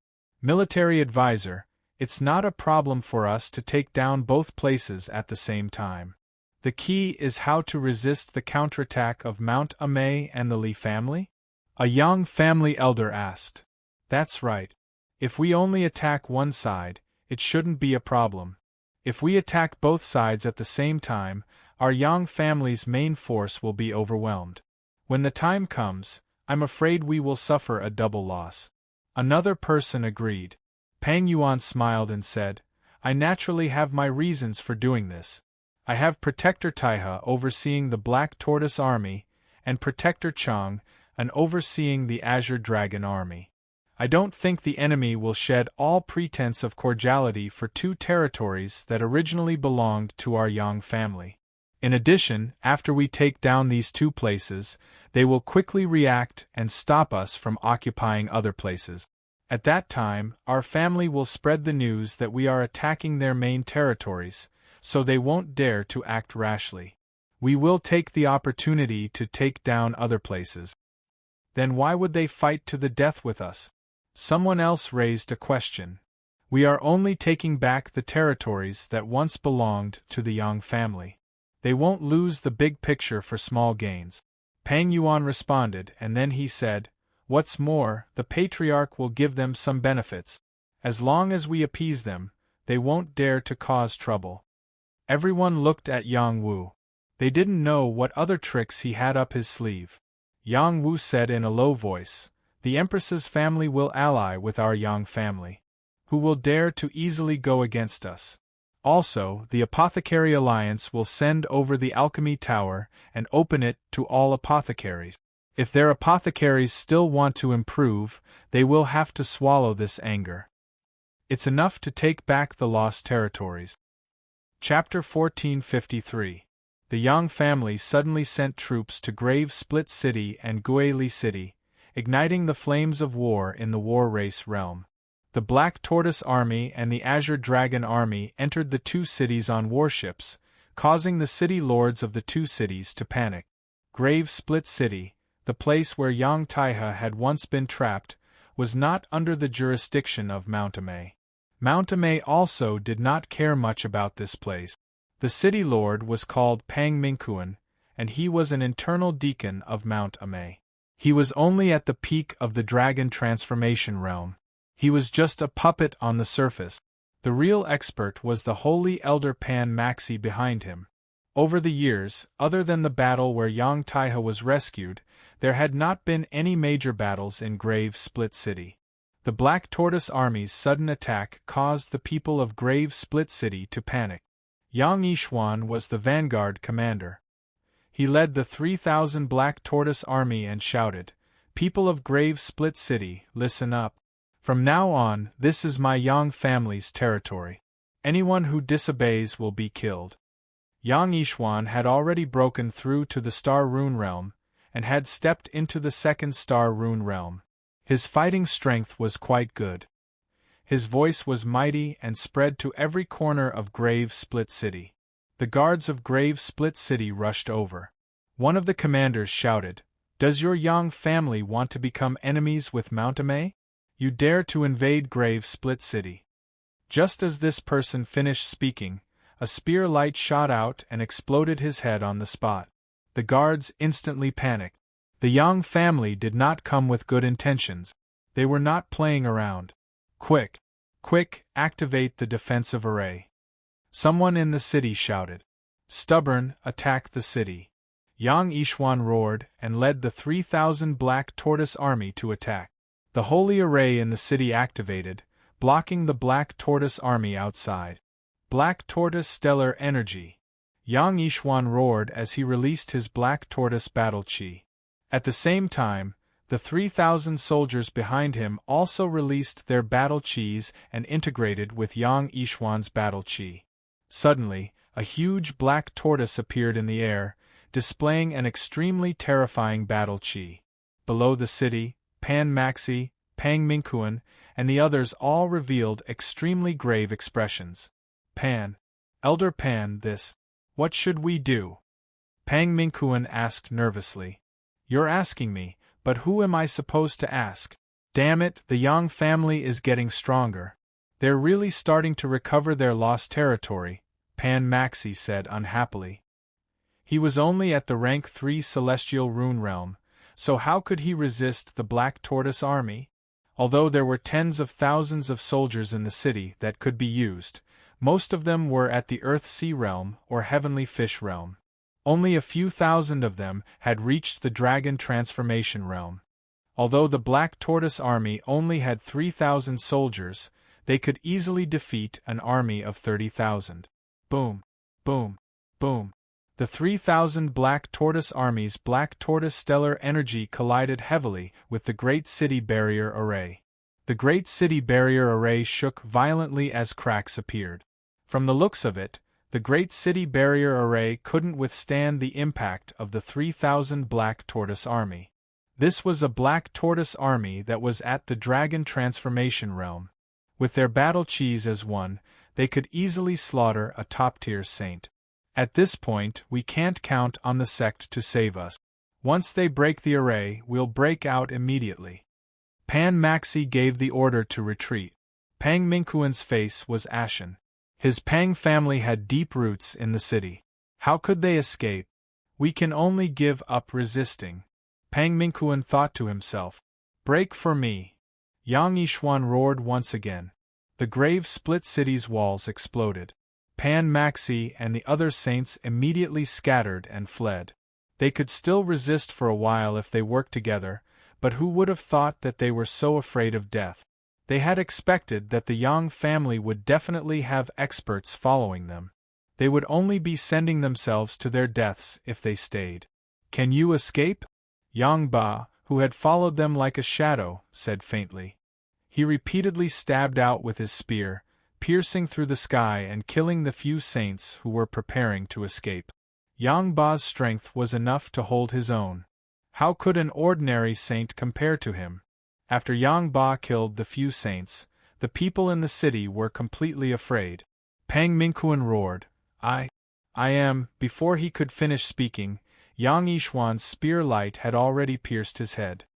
Military advisor, it's not a problem for us to take down both places at the same time. The key is how to resist the counterattack of Mount Amei and the Li family? A Yang family elder asked. That's right. If we only attack one side, it shouldn't be a problem. If we attack both sides at the same time, our Yang family's main force will be overwhelmed. When the time comes, I'm afraid we will suffer a double loss. Another person agreed. Pang Yuan smiled and said, I naturally have my reasons for doing this. I have Protector Taihe overseeing the Black Tortoise Army, and Protector Chang, overseeing the Azure Dragon Army. I don't think the enemy will shed all pretense of cordiality for two territories that originally belonged to our Yang family. In addition, after we take down these two places, they will quickly react and stop us from occupying other places. At that time, our family will spread the news that we are attacking their main territories, so they won't dare to act rashly. We will take the opportunity to take down other places. Then why would they fight to the death with us? Someone else raised a question. We are only taking back the territories that once belonged to the Yang family. They won't lose the big picture for small gains. Pang Yuan responded, and then he said, What's more, the patriarch will give them some benefits. As long as we appease them, they won't dare to cause trouble. Everyone looked at Yang Wu. They didn't know what other tricks he had up his sleeve. Yang Wu said in a low voice, "The Empress's family will ally with our Yang family. Who will dare to easily go against us? Also, the Apothecary Alliance will send over the Alchemy Tower and open it to all apothecaries. If their apothecaries still want to improve, they will have to swallow this anger. It's enough to take back the lost territories." Chapter 1453. The Yang family suddenly sent troops to Grave Split City and Guili City, igniting the flames of war in the War Race realm. The Black Tortoise Army and the Azure Dragon Army entered the two cities on warships, causing the city lords of the two cities to panic. Grave Split City, the place where Yang Taihe had once been trapped, was not under the jurisdiction of Mount Amay. Mount Amay also did not care much about this place. The city lord was called Pang Mingkuan, and he was an internal deacon of Mount Amay. He was only at the peak of the dragon transformation realm. He was just a puppet on the surface. The real expert was the holy elder Pan Maxi behind him. Over the years, other than the battle where Yang Taihe was rescued, there had not been any major battles in Grave Split City. The Black Tortoise Army's sudden attack caused the people of Grave Split City to panic. Yang Yishuan was the vanguard commander. He led the 3,000 Black Tortoise Army and shouted, "People of Grave Split City, listen up. From now on, this is my Yang family's territory. Anyone who disobeys will be killed." Yang Yishuan had already broken through to the Star Rune realm, and had stepped into the second Star Rune realm. His fighting strength was quite good. His voice was mighty and spread to every corner of Grave Split City. The guards of Grave Split City rushed over. One of the commanders shouted, "Does your Yang family want to become enemies with Mount Amay? You dare to invade Grave Split City." Just as this person finished speaking, a spear light shot out and exploded his head on the spot. The guards instantly panicked. The Yang family did not come with good intentions. They were not playing around. "Quick! Quick, activate the defensive array!" Someone in the city shouted. "Stubborn, attack the city!" Yang Yishuan roared and led the 3,000 Black Tortoise Army to attack. The holy array in the city activated, blocking the Black Tortoise Army outside. Black Tortoise Stellar Energy! Yang Yishuan roared as he released his Black Tortoise Battle Chi. At the same time, the 3,000 soldiers behind him also released their battle chis and integrated with Yang Yishuan's battle chi. Suddenly, a huge black tortoise appeared in the air, displaying an extremely terrifying battle chi. Below the city, Pan Maxi, Pang Mingkuan, and the others all revealed extremely grave expressions. "Pan, Elder Pan, what should we do?" Pang Mingkuan asked nervously. "You're asking me, but who am I supposed to ask? Damn it, the Yang family is getting stronger. They're really starting to recover their lost territory," Pan Maxi said unhappily. He was only at the rank 3 Celestial Rune Realm, so how could he resist the Black Tortoise Army? Although there were tens of thousands of soldiers in the city that could be used, most of them were at the Earth Sea Realm or Heavenly Fish Realm. Only a few thousand of them had reached the Dragon Transformation Realm. Although the Black Tortoise Army only had 3,000 soldiers, they could easily defeat an army of 30,000. Boom! Boom! Boom! The 3,000 Black Tortoise Army's Black Tortoise Stellar Energy collided heavily with the Great City Barrier Array. The Great City Barrier Array shook violently as cracks appeared. From the looks of it, the Great City Barrier Array couldn't withstand the impact of the 3,000 Black Tortoise Army. This was a Black Tortoise Army that was at the Dragon Transformation Realm. With their battle chis as one, they could easily slaughter a top-tier saint. At this point, we can't count on the sect to save us. Once they break the array, we'll break out immediately. Pan Maxi gave the order to retreat. Pang Mingkuan's face was ashen. His Pang family had deep roots in the city. How could they escape? We can only give up resisting. Pang Mingkuan thought to himself. Break for me. Yang Yishuan roared once again. The grave split city's walls exploded. Pan Maxi and the other saints immediately scattered and fled. They could still resist for a while if they worked together, but who would have thought that they were so afraid of death? They had expected that the Yang family would definitely have experts following them. They would only be sending themselves to their deaths if they stayed. "Can you escape?" Yang Ba, who had followed them like a shadow, said faintly. He repeatedly stabbed out with his spear, piercing through the sky and killing the few saints who were preparing to escape. Yang Ba's strength was enough to hold his own. How could an ordinary saint compare to him? After Yang Ba killed the few saints, the people in the city were completely afraid. Pang Mingquan roared, I am." Before he could finish speaking, Yang Yishuan's spear light had already pierced his head.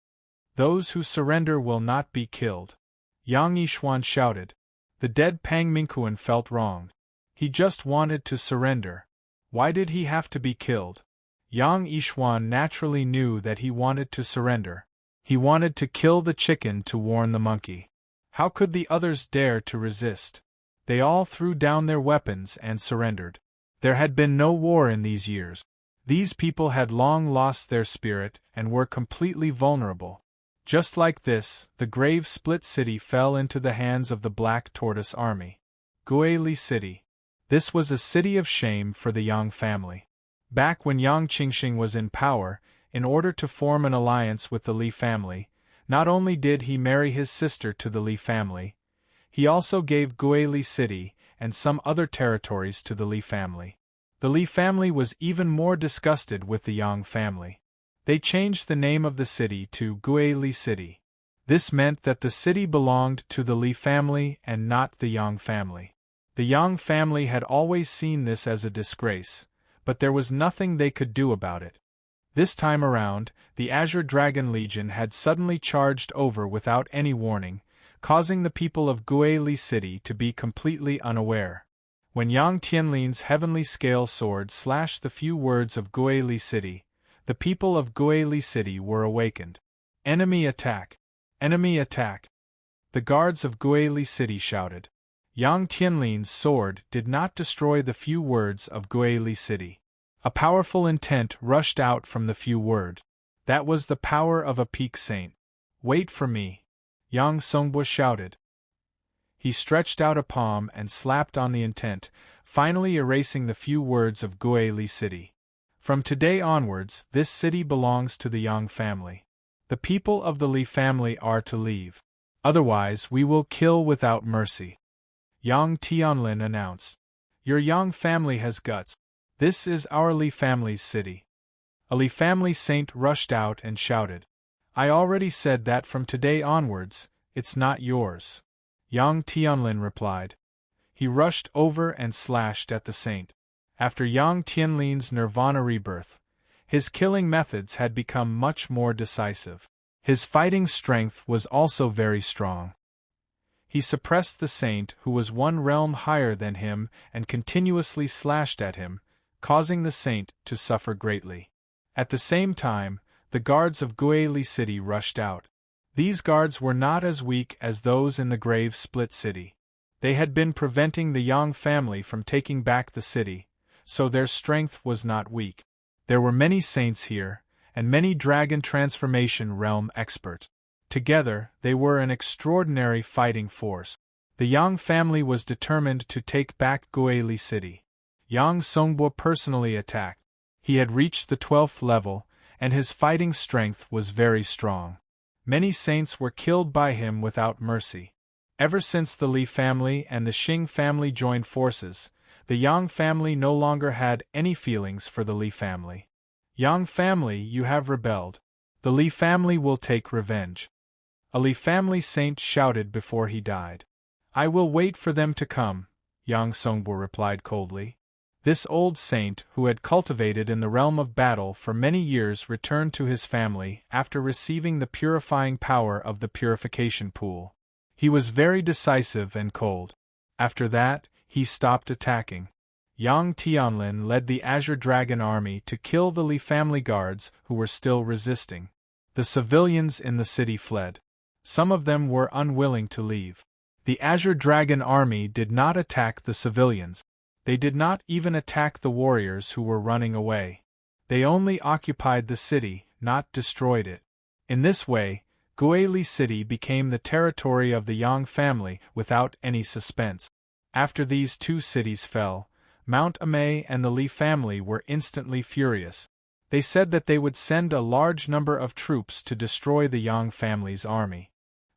"Those who surrender will not be killed," Yang Yishuan shouted. The dead Pang Mingquan felt wronged. He just wanted to surrender. Why did he have to be killed? Yang Yishuan naturally knew that he wanted to surrender. He wanted to kill the chicken to warn the monkey. How could the others dare to resist? They all threw down their weapons and surrendered. There had been no war in these years. These people had long lost their spirit and were completely vulnerable. Just like this, the grave split city fell into the hands of the Black Tortoise army. Guili City. This was a city of shame for the Yang family. Back when Yang Qingxing was in power, in order to form an alliance with the Li family, not only did he marry his sister to the Li family, he also gave Guili City and some other territories to the Li family. The Li family was even more disgusted with the Yang family. They changed the name of the city to Guili City. This meant that the city belonged to the Li family and not the Yang family. The Yang family had always seen this as a disgrace, but there was nothing they could do about it. This time around, the Azure Dragon Legion had suddenly charged over without any warning, causing the people of Guili City to be completely unaware. When Yang Tianlin's heavenly scale sword slashed the few words of Guili City, the people of Guili City were awakened. "Enemy attack! Enemy attack!" The guards of Guili City shouted. Yang Tianlin's sword did not destroy the few words of Guili City. A powerful intent rushed out from the few words. That was the power of a peak saint. "Wait for me," Yang Songbua shouted. He stretched out a palm and slapped on the intent, finally erasing the few words of Guili City. From today onwards, this city belongs to the Yang family. The people of the Li family are to leave. Otherwise, we will kill without mercy. Yang Tianlin announced. "Your Yang family has guts. This is our Li family's city." A Li family saint rushed out and shouted. "I already said that from today onwards, it's not yours," Yang Tianlin replied. He rushed over and slashed at the saint. After Yang Tianlin's nirvana rebirth, his killing methods had become much more decisive. His fighting strength was also very strong. He suppressed the saint who was one realm higher than him and continuously slashed at him, causing the saint to suffer greatly. At the same time, the guards of Guili City rushed out. These guards were not as weak as those in the grave split city. They had been preventing the Yang family from taking back the city, so their strength was not weak. There were many saints here, and many dragon transformation realm experts. Together, they were an extraordinary fighting force. The Yang family was determined to take back Guili City. Yang Songbua personally attacked. He had reached the 12th level, and his fighting strength was very strong. Many saints were killed by him without mercy. Ever since the Li family and the Xing family joined forces, the Yang family no longer had any feelings for the Li family. "Yang family, you have rebelled. The Li family will take revenge," a Li family saint shouted before he died. "I will wait for them to come," Yang Songbua replied coldly. This old saint, who had cultivated in the realm of battle for many years, returned to his family after receiving the purifying power of the purification pool. He was very decisive and cold. After that, he stopped attacking. Yang Tianlin led the Azure Dragon army to kill the Li family guards who were still resisting. The civilians in the city fled. Some of them were unwilling to leave. The Azure Dragon army did not attack the civilians. They did not even attack the warriors who were running away. They only occupied the city, not destroyed it. In this way, Guili City became the territory of the Yang family without any suspense. After these two cities fell, Mount Amei and the Li family were instantly furious. They said that they would send a large number of troops to destroy the Yang family's army.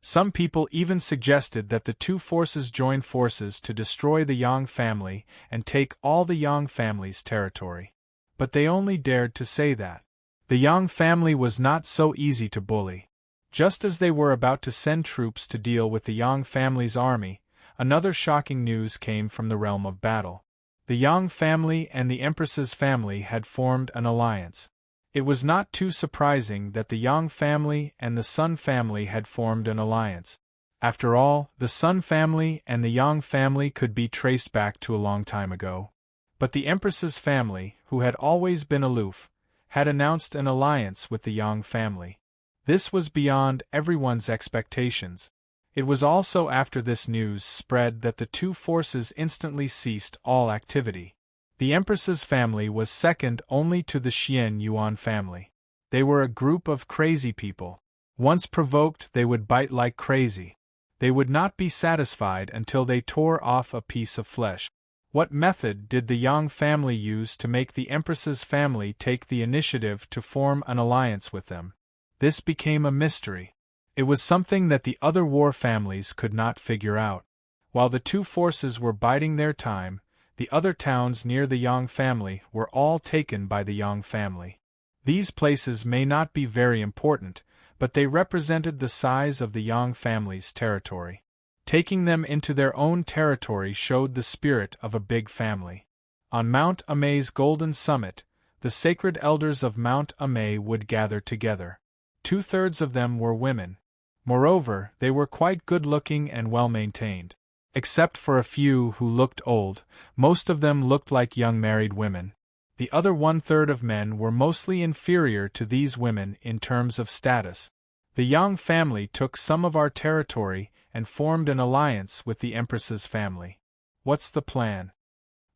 Some people even suggested that the two forces join forces to destroy the Yang family and take all the Yang family's territory. But they only dared to say that. The Yang family was not so easy to bully. Just as they were about to send troops to deal with the Yang family's army, another shocking news came from the realm of battle. The Yang family and the Empress's family had formed an alliance. It was not too surprising that the Yang family and the Sun family had formed an alliance. After all, the Sun family and the Yang family could be traced back to a long time ago. But the Empress's family, who had always been aloof, had announced an alliance with the Yang family. This was beyond everyone's expectations. It was also after this news spread that the two forces instantly ceased all activity. The Empress's family was second only to the Xian Yuan family. They were a group of crazy people. Once provoked, they would bite like crazy. They would not be satisfied until they tore off a piece of flesh. What method did the Yang family use to make the Empress's family take the initiative to form an alliance with them? This became a mystery. It was something that the other war families could not figure out. While the two forces were biding their time, the other towns near the Yang family were all taken by the Yang family. These places may not be very important, but they represented the size of the Yang family's territory. Taking them into their own territory showed the spirit of a big family. On Mount Amei's golden summit, the sacred elders of Mount Amei would gather together. 2/3 of them were women. Moreover, they were quite good-looking and well-maintained. Except for a few who looked old, most of them looked like young married women. The other 1/3 of men were mostly inferior to these women in terms of status. The Yang family took some of our territory and formed an alliance with the Empress's family. What's the plan?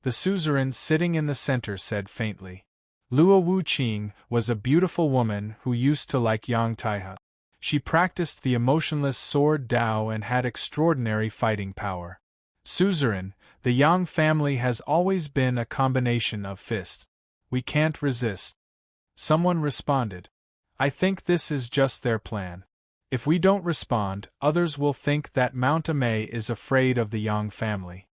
The suzerain sitting in the center said faintly. Luo Wuqing was a beautiful woman who used to like Yang Taihe. She practiced the emotionless sword Dao and had extraordinary fighting power. Suzerain, the Yang family has always been a combination of fists. We can't resist. Someone responded. I think this is just their plan. If we don't respond, others will think that Mount Amei is afraid of the Yang family.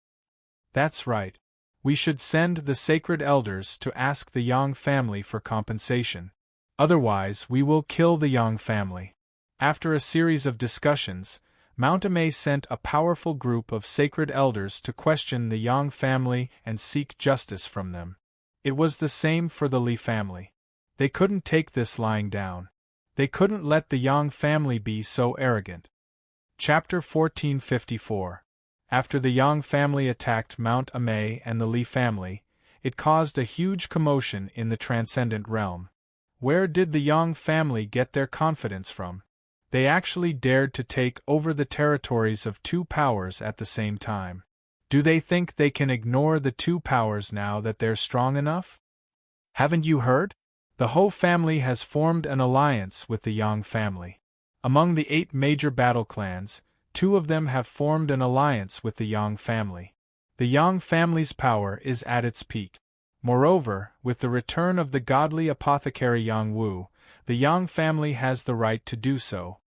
That's right. We should send the sacred elders to ask the Yang family for compensation. Otherwise, we will kill the Yang family. After a series of discussions, Mount Amei sent a powerful group of sacred elders to question the Yang family and seek justice from them. It was the same for the Li family. They couldn't take this lying down. They couldn't let the Yang family be so arrogant. Chapter 1454. After the Yang family attacked Mount Amei and the Li family, it caused a huge commotion in the transcendent realm. Where did the Yang family get their confidence from? They actually dared to take over the territories of two powers at the same time. Do they think they can ignore the two powers now that they're strong enough? Haven't you heard? The Ho family has formed an alliance with the Yang family. Among the 8 major battle clans, 2 of them have formed an alliance with the Yang family. The Yang family's power is at its peak. Moreover, with the return of the godly apothecary Yang Wu, the Yang family has the right to do so.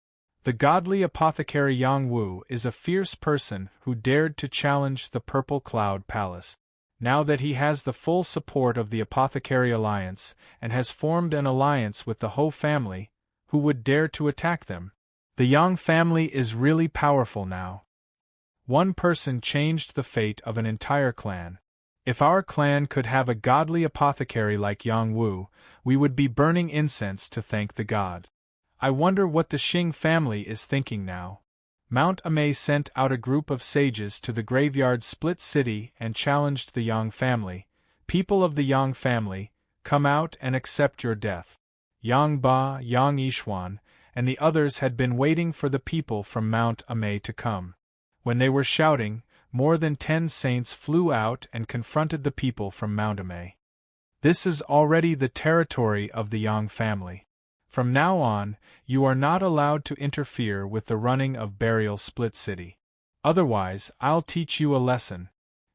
The godly apothecary Yang Wu is a fierce person who dared to challenge the Purple Cloud Palace. Now that he has the full support of the Apothecary Alliance and has formed an alliance with the Ho family, who would dare to attack them? The Yang family is really powerful now. One person changed the fate of an entire clan. If our clan could have a godly apothecary like Yang Wu, we would be burning incense to thank the god. I wonder what the Xing family is thinking now. Mount Amei sent out a group of sages to the graveyard Split City and challenged the Yang family. People of the Yang family, come out and accept your death. Yang Ba, Yang Yishuan, and the others had been waiting for the people from Mount Amei to come. When they were shouting, more than 10 saints flew out and confronted the people from Mount Amay. This is already the territory of the Yang family. From now on, you are not allowed to interfere with the running of Burial Split City. Otherwise, I'll teach you a lesson.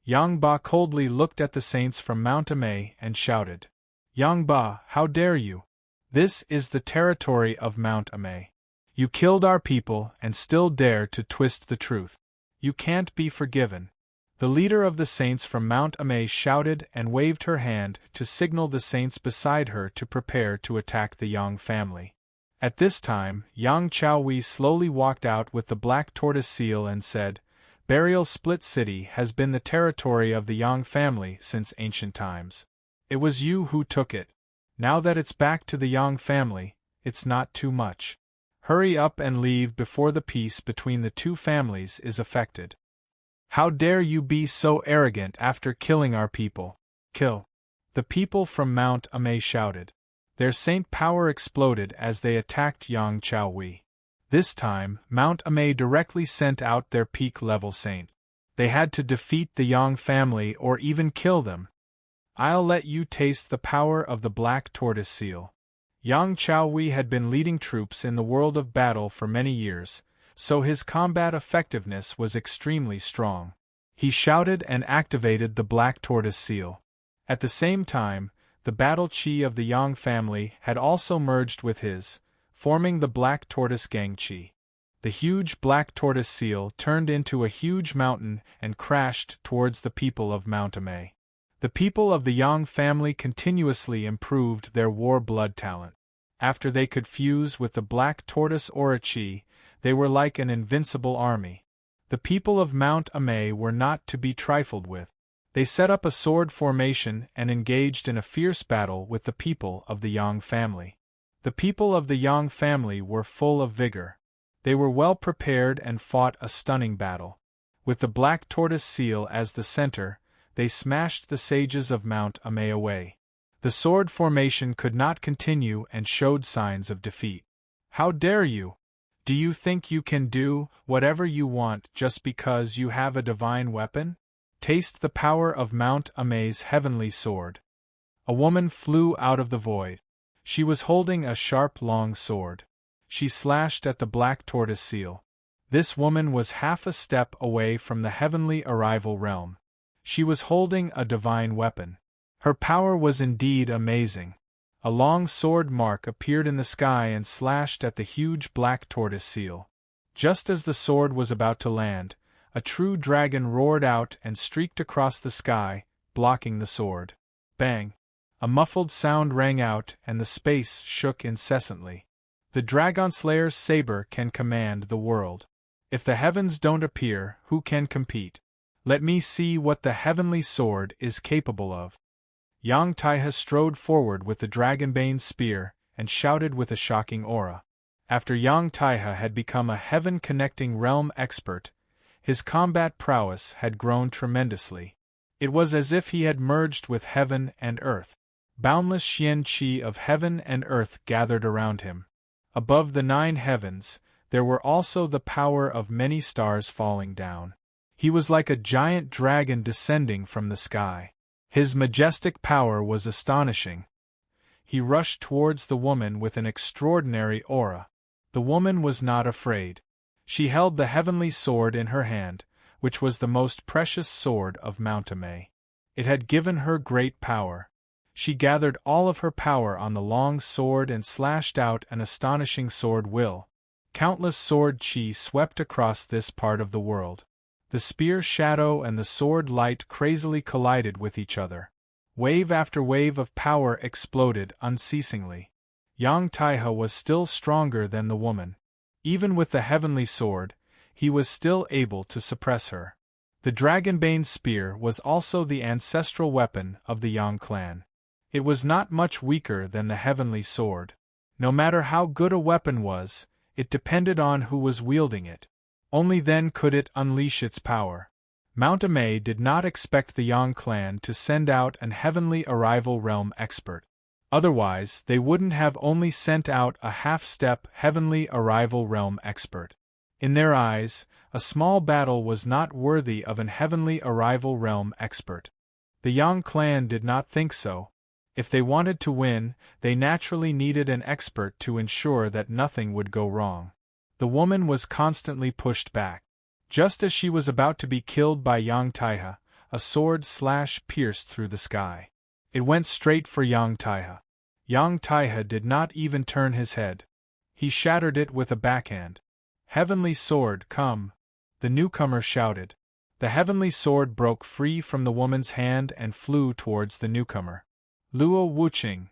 Yang Ba coldly looked at the saints from Mount Amay and shouted, Yang Ba, how dare you? This is the territory of Mount Amay. You killed our people and still dare to twist the truth. You can't be forgiven. The leader of the saints from Mount Amay shouted and waved her hand to signal the saints beside her to prepare to attack the Yang family. At this time, Yang Chaohui slowly walked out with the black tortoise seal and said, Burial Split City has been the territory of the Yang family since ancient times. It was you who took it. Now that it's back to the Yang family, it's not too much. Hurry up and leave before the peace between the two families is affected. How dare you be so arrogant after killing our people? Kill! The people from Mount Amay shouted. Their saint power exploded as they attacked Yang Chaohui. This time, Mount Amay directly sent out their peak-level saint. They had to defeat the Yang family or even kill them. I'll let you taste the power of the black tortoise seal. Yang Chaohui had been leading troops in the world of battle for many years, so his combat effectiveness was extremely strong. He shouted and activated the black tortoise seal. At the same time, the battle chi of the Yang family had also merged with his, forming the black tortoise gang chi. The huge black tortoise seal turned into a huge mountain and crashed towards the people of Mount Amay. The people of the Yang family continuously improved their war blood talent. After they could fuse with the black tortoise aura chi, they were like an invincible army. The people of Mount Amay were not to be trifled with. They set up a sword formation and engaged in a fierce battle with the people of the Yang family. The people of the Yang family were full of vigor. They were well prepared and fought a stunning battle. With the black tortoise seal as the center, they smashed the sages of Mount Amay away. The sword formation could not continue and showed signs of defeat. How dare you? Do you think you can do whatever you want just because you have a divine weapon? Taste the power of Mount Amay's heavenly sword. A woman flew out of the void. She was holding a sharp long sword. She slashed at the black tortoise seal. This woman was half a step away from the heavenly arrival realm. She was holding a divine weapon. Her power was indeed amazing. A long sword mark appeared in the sky and slashed at the huge black tortoise seal. Just as the sword was about to land, a true dragon roared out and streaked across the sky, blocking the sword. Bang! A muffled sound rang out and the space shook incessantly. The Dragon Slayer's saber can command the world. If the heavens don't appear, who can compete? Let me see what the heavenly sword is capable of. Yang Taiha strode forward with the Dragonbane spear and shouted with a shocking aura. After Yang Taiha had become a heaven-connecting realm expert, his combat prowess had grown tremendously. It was as if he had merged with heaven and earth. Boundless Xian Qi of heaven and earth gathered around him. Above the 9 heavens, there were also the power of many stars falling down. He was like a giant dragon descending from the sky. His majestic power was astonishing. He rushed towards the woman with an extraordinary aura. The woman was not afraid. She held the heavenly sword in her hand, which was the most precious sword of Mount Amay. It had given her great power. She gathered all of her power on the long sword and slashed out an astonishing sword will. Countless sword chi swept across this part of the world. The spear shadow and the sword light crazily collided with each other. Wave after wave of power exploded unceasingly. Yang Taiha was still stronger than the woman. Even with the heavenly sword, he was still able to suppress her. The Dragonbane spear was also the ancestral weapon of the Yang clan. It was not much weaker than the heavenly sword. No matter how good a weapon was, it depended on who was wielding it. Only then could it unleash its power. Mount Amay did not expect the Yang clan to send out an heavenly arrival realm expert. Otherwise, they wouldn't have only sent out a half-step heavenly arrival realm expert. In their eyes, a small battle was not worthy of an heavenly arrival realm expert. The Yang clan did not think so. If they wanted to win, they naturally needed an expert to ensure that nothing would go wrong. The woman was constantly pushed back. Just as she was about to be killed by Yang Taiha, a sword slash pierced through the sky. It went straight for Yang Taiha. Yang Taiha did not even turn his head. He shattered it with a backhand. "Heavenly sword, come!" the newcomer shouted. The heavenly sword broke free from the woman's hand and flew towards the newcomer. Luo Wuqing.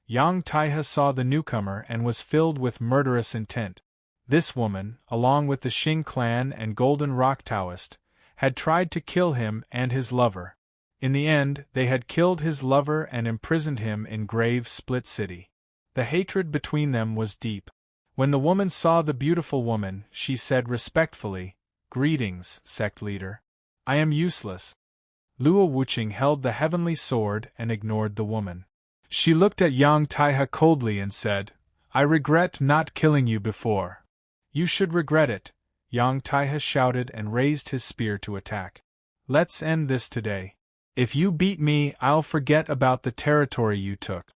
Yang Taiha saw the newcomer and was filled with murderous intent. This woman, along with the Xing clan and Golden Rock Taoist, had tried to kill him and his lover. In the end, they had killed his lover and imprisoned him in Grave Split City. The hatred between them was deep. When the woman saw the beautiful woman, she said respectfully, "Greetings, sect leader. I am useless." Luo Wuqing held the heavenly sword and ignored the woman. She looked at Yang Taiha coldly and said, "I regret not killing you before." "You should regret it," Yang Taiha shouted and raised his spear to attack. "Let's end this today. If you beat me, I'll forget about the territory you took."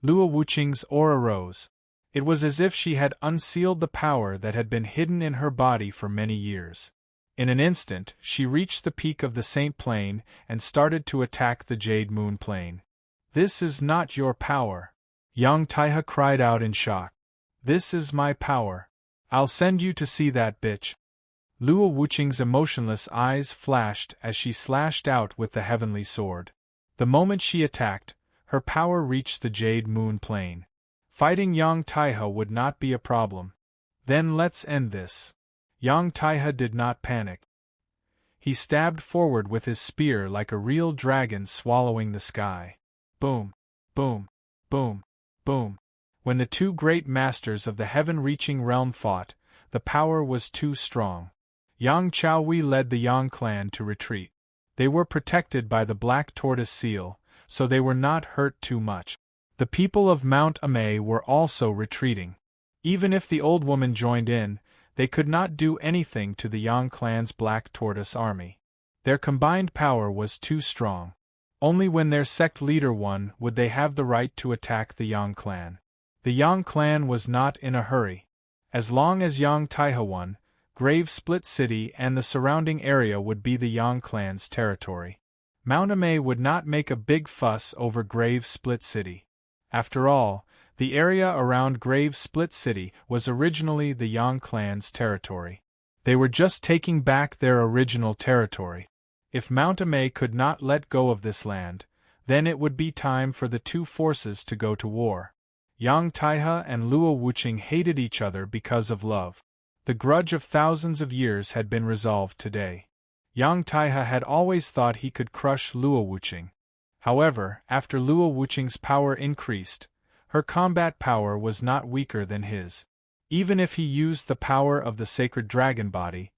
Luo Wuqing's aura rose. It was as if she had unsealed the power that had been hidden in her body for many years. In an instant, she reached the peak of the Saint Plain and started to attack the Jade Moon Plain. "This is not your power," Yang Taiha cried out in shock. "This is my power. I'll send you to see that bitch." Luo Wuqing's emotionless eyes flashed as she slashed out with the heavenly sword. The moment she attacked, her power reached the Jade Moon Plain. Fighting Yang Taiha would not be a problem. "Then let's end this." Yang Taiha did not panic. He stabbed forward with his spear like a real dragon swallowing the sky. Boom, boom, boom, boom. When the two great masters of the heaven-reaching realm fought, the power was too strong. Yang Chaowei led the Yang clan to retreat. They were protected by the Black Tortoise Seal, so they were not hurt too much. The people of Mount Amei were also retreating. Even if the old woman joined in, they could not do anything to the Yang clan's Black Tortoise army. Their combined power was too strong. Only when their sect leader won would they have the right to attack the Yang clan. The Yang clan was not in a hurry. As long as Yang Taiha won, Grave Split City and the surrounding area would be the Yang clan's territory. Mount Amei would not make a big fuss over Grave Split City. After all, the area around Grave Split City was originally the Yang clan's territory. They were just taking back their original territory. If Mount Amei could not let go of this land, then it would be time for the two forces to go to war. Yang Taiha and Luo Wuqing hated each other because of love. The grudge of thousands of years had been resolved today. Yang Taiha had always thought he could crush Luo Wuqing. However, after Luo Wuqing's power increased, her combat power was not weaker than his. Even if he used the power of the sacred dragon body,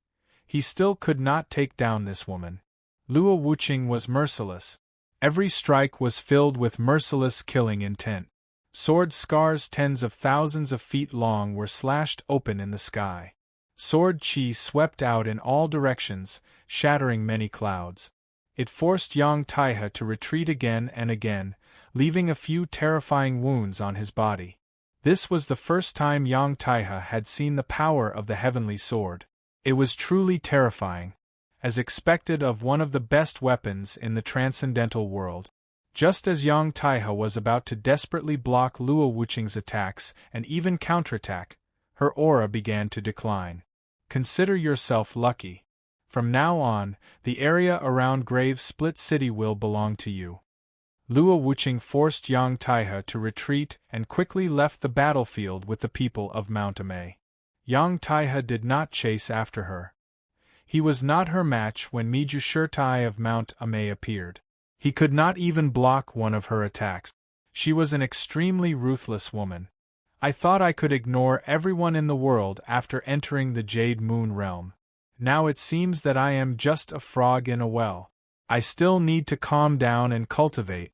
he still could not take down this woman. Luo Wuqing was merciless. Every strike was filled with merciless killing intent. Sword scars tens of thousands of feet long were slashed open in the sky. Sword chi swept out in all directions, shattering many clouds. It forced Yang Taiha to retreat again and again, leaving a few terrifying wounds on his body. This was the first time Yang Taiha had seen the power of the heavenly sword. It was truly terrifying, as expected of one of the best weapons in the transcendental world. Just as Yang Taiha was about to desperately block Luo Wuqing's attacks and even counterattack, her aura began to decline. Consider yourself lucky. From now on, the area around Grave Split City will belong to you. Luo Wuqing forced Yang Taiha to retreat and quickly left the battlefield with the people of Mount Amei. Yang Taiha did not chase after her. He was not her match when Miju Shirtai of Mount Amei appeared. He could not even block one of her attacks. She was an extremely ruthless woman. I thought I could ignore everyone in the world after entering the Jade Moon realm. Now it seems that I am just a frog in a well. I still need to calm down and cultivate.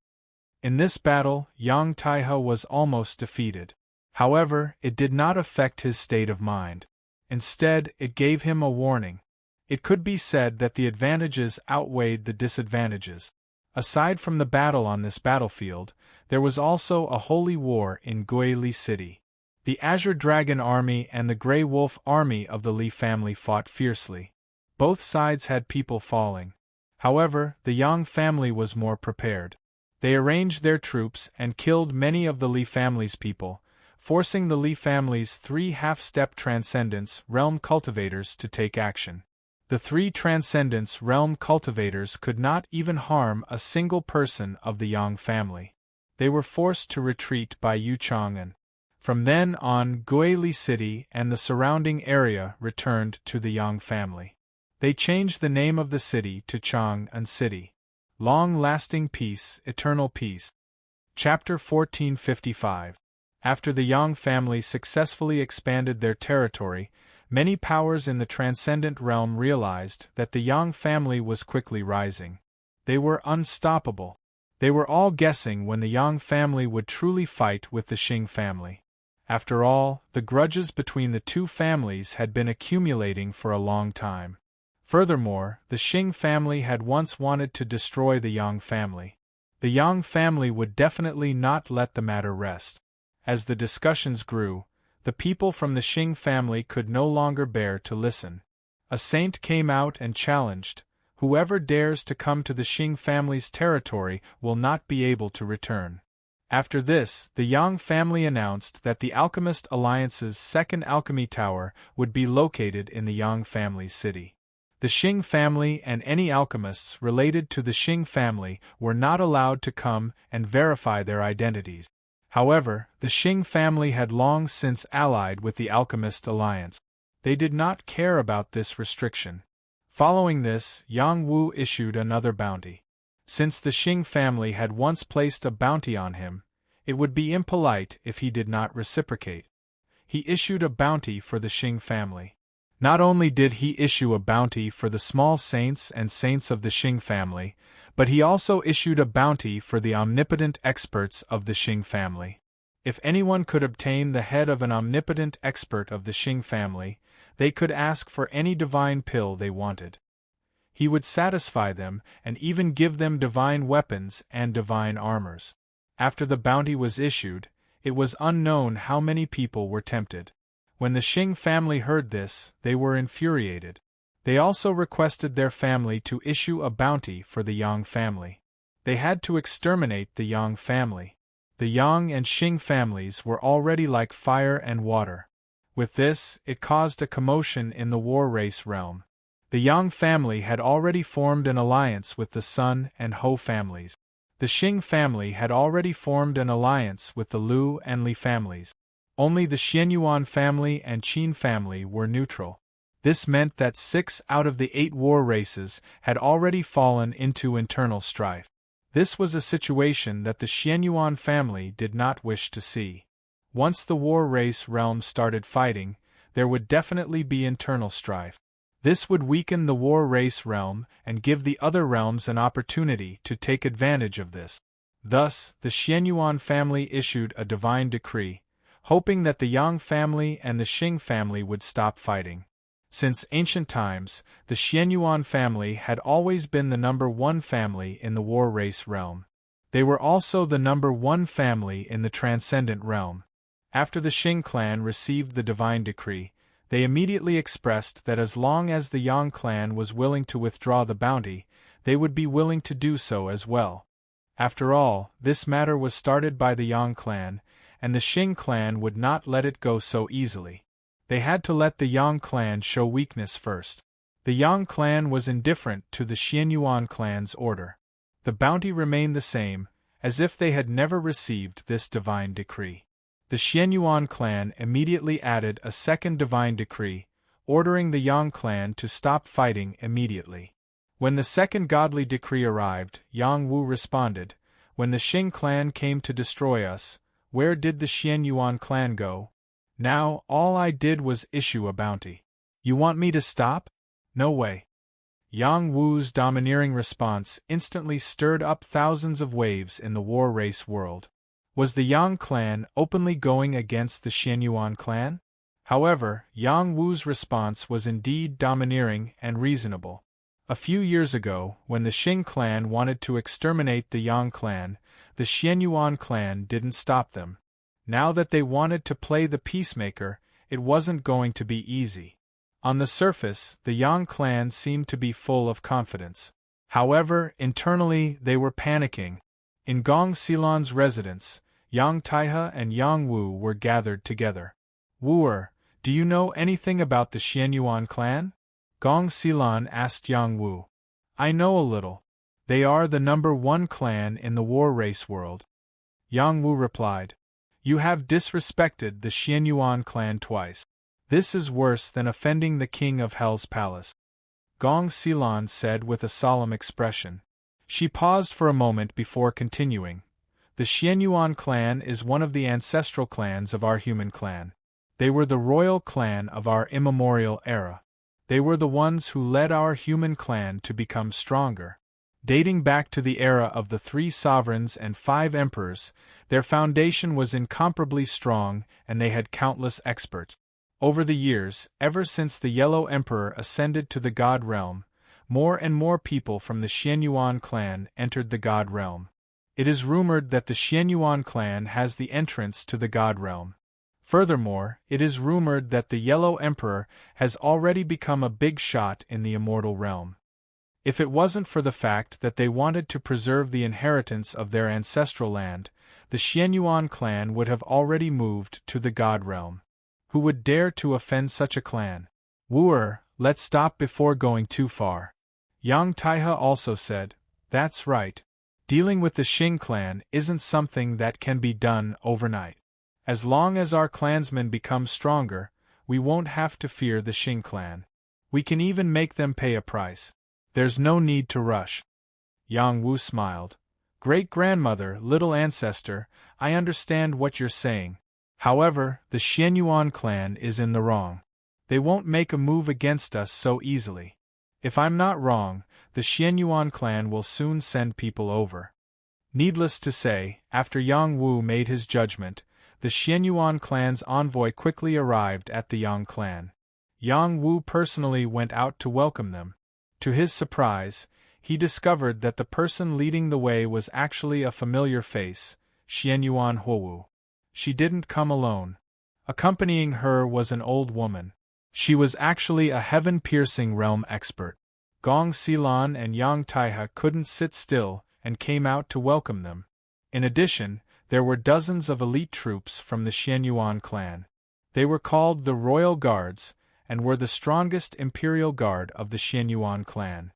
In this battle, Yang Taiha was almost defeated. However, it did not affect his state of mind. Instead, it gave him a warning. It could be said that the advantages outweighed the disadvantages. Aside from the battle on this battlefield, there was also a holy war in Guili City. The Azure Dragon army and the Grey Wolf army of the Li family fought fiercely. Both sides had people falling. However, the Yang family was more prepared. They arranged their troops and killed many of the Li family's people, forcing the Li family's 3 half-step Transcendence Realm cultivators to take action. The 3 Transcendence Realm cultivators could not even harm a single person of the Yang family. They were forced to retreat by Yu Chang'an. From then on, Guili City and the surrounding area returned to the Yang family. They changed the name of the city to Chang'an City. Long-lasting peace, eternal peace. Chapter 1455. After the Yang family successfully expanded their territory, many powers in the Transcendent Realm realized that the Yang family was quickly rising. They were unstoppable. They were all guessing when the Yang family would truly fight with the Xing family. After all, the grudges between the two families had been accumulating for a long time. Furthermore, the Xing family had once wanted to destroy the Yang family. The Yang family would definitely not let the matter rest. As the discussions grew, the people from the Xing family could no longer bear to listen. A saint came out and challenged, "Whoever dares to come to the Xing family's territory will not be able to return." After this, the Yang family announced that the Alchemist Alliance's second alchemy tower would be located in the Yang family's city. The Xing family and any alchemists related to the Xing family were not allowed to come and verify their identities. However, the Xing family had long since allied with the Alchemist Alliance. They did not care about this restriction. Following this, Yang Wu issued another bounty. Since the Xing family had once placed a bounty on him, it would be impolite if he did not reciprocate. He issued a bounty for the Xing family. Not only did he issue a bounty for the small saints and saints of the Xing family, but he also issued a bounty for the omnipotent experts of the Xing family. If anyone could obtain the head of an omnipotent expert of the Xing family, they could ask for any divine pill they wanted. He would satisfy them and even give them divine weapons and divine armors. After the bounty was issued, it was unknown how many people were tempted. When the Xing family heard this, they were infuriated. They also requested their family to issue a bounty for the Yang family. They had to exterminate the Yang family. The Yang and Xing families were already like fire and water. With this, it caused a commotion in the war race realm. The Yang family had already formed an alliance with the Sun and Ho families. The Xing family had already formed an alliance with the Lu and Li families. Only the Xianyuan family and Qin family were neutral. This meant that 6 out of the 8 war races had already fallen into internal strife. This was a situation that the Xianyuan family did not wish to see. Once the war race realm started fighting, there would definitely be internal strife. This would weaken the war race realm and give the other realms an opportunity to take advantage of this. Thus, the Xianyuan family issued a divine decree, hoping that the Yang family and the Xing family would stop fighting. Since ancient times, the Xianyuan family had always been the number 1 family in the war race realm. They were also the number 1 family in the transcendent realm. After the Xing clan received the divine decree, they immediately expressed that as long as the Yang clan was willing to withdraw the bounty, they would be willing to do so as well. After all, this matter was started by the Yang clan, and the Xing clan would not let it go so easily. They had to let the Yang clan show weakness first. The Yang clan was indifferent to the Xianyuan clan's order. The bounty remained the same, as if they had never received this divine decree. The Xianyuan clan immediately added a second divine decree, ordering the Yang clan to stop fighting immediately. When the second godly decree arrived, Yang Wu responded, "When the Xing clan came to destroy us, where did the Xianyuan clan go? Now, all I did was issue a bounty. You want me to stop? No way." Yang Wu's domineering response instantly stirred up thousands of waves in the war race world. Was the Yang clan openly going against the Xianyuan clan? However, Yang Wu's response was indeed domineering and reasonable. A few years ago, when the Xing clan wanted to exterminate the Yang clan, the Xianyuan clan didn't stop them. Now that they wanted to play the peacemaker, it wasn't going to be easy. On the surface, the Yang clan seemed to be full of confidence. However, internally they were panicking. In Gong Xilan's residence, Yang Taihe and Yang Wu were gathered together. "Wuer, do you know anything about the Xianyuan clan?" Gong Xilan asked Yang Wu. "I know a little. They are the #1 clan in the war race world." Yang Wu replied. "You have disrespected the Xianyuan clan twice. This is worse than offending the king of Hell's palace," Gong Xilan said with a solemn expression. She paused for a moment before continuing. "The Xianyuan clan is one of the ancestral clans of our human clan. They were the royal clan of our immemorial era. They were the ones who led our human clan to become stronger. Dating back to the era of the 3 sovereigns and 5 emperors, their foundation was incomparably strong and they had countless experts. Over the years, ever since the Yellow Emperor ascended to the God Realm, more and more people from the Xianyuan clan entered the God Realm. It is rumored that the Xianyuan clan has the entrance to the God Realm. Furthermore, it is rumored that the Yellow Emperor has already become a big shot in the immortal realm. If it wasn't for the fact that they wanted to preserve the inheritance of their ancestral land, the Xianyuan clan would have already moved to the God Realm. Who would dare to offend such a clan? Wuer, let's stop before going too far." Yang Taihe also said, "That's right. Dealing with the Xing clan isn't something that can be done overnight. As long as our clansmen become stronger, we won't have to fear the Xing clan. We can even make them pay a price. There's no need to rush." Yang Wu smiled. "Great-grandmother, little ancestor, I understand what you're saying. However, the Xianyuan clan is in the wrong. They won't make a move against us so easily. If I'm not wrong, the Xianyuan clan will soon send people over." Needless to say, after Yang Wu made his judgment, the Xianyuan clan's envoy quickly arrived at the Yang clan. Yang Wu personally went out to welcome them. To his surprise, he discovered that the person leading the way was actually a familiar face, Xianyuan Huowu. She didn't come alone. Accompanying her was an old woman. She was actually a heaven-piercing realm expert. Gong Xilan and Yang Taihe couldn't sit still and came out to welcome them. In addition, there were dozens of elite troops from the Xianyuan clan. They were called the Royal Guards, and were the strongest imperial guard of the Xianyuan clan.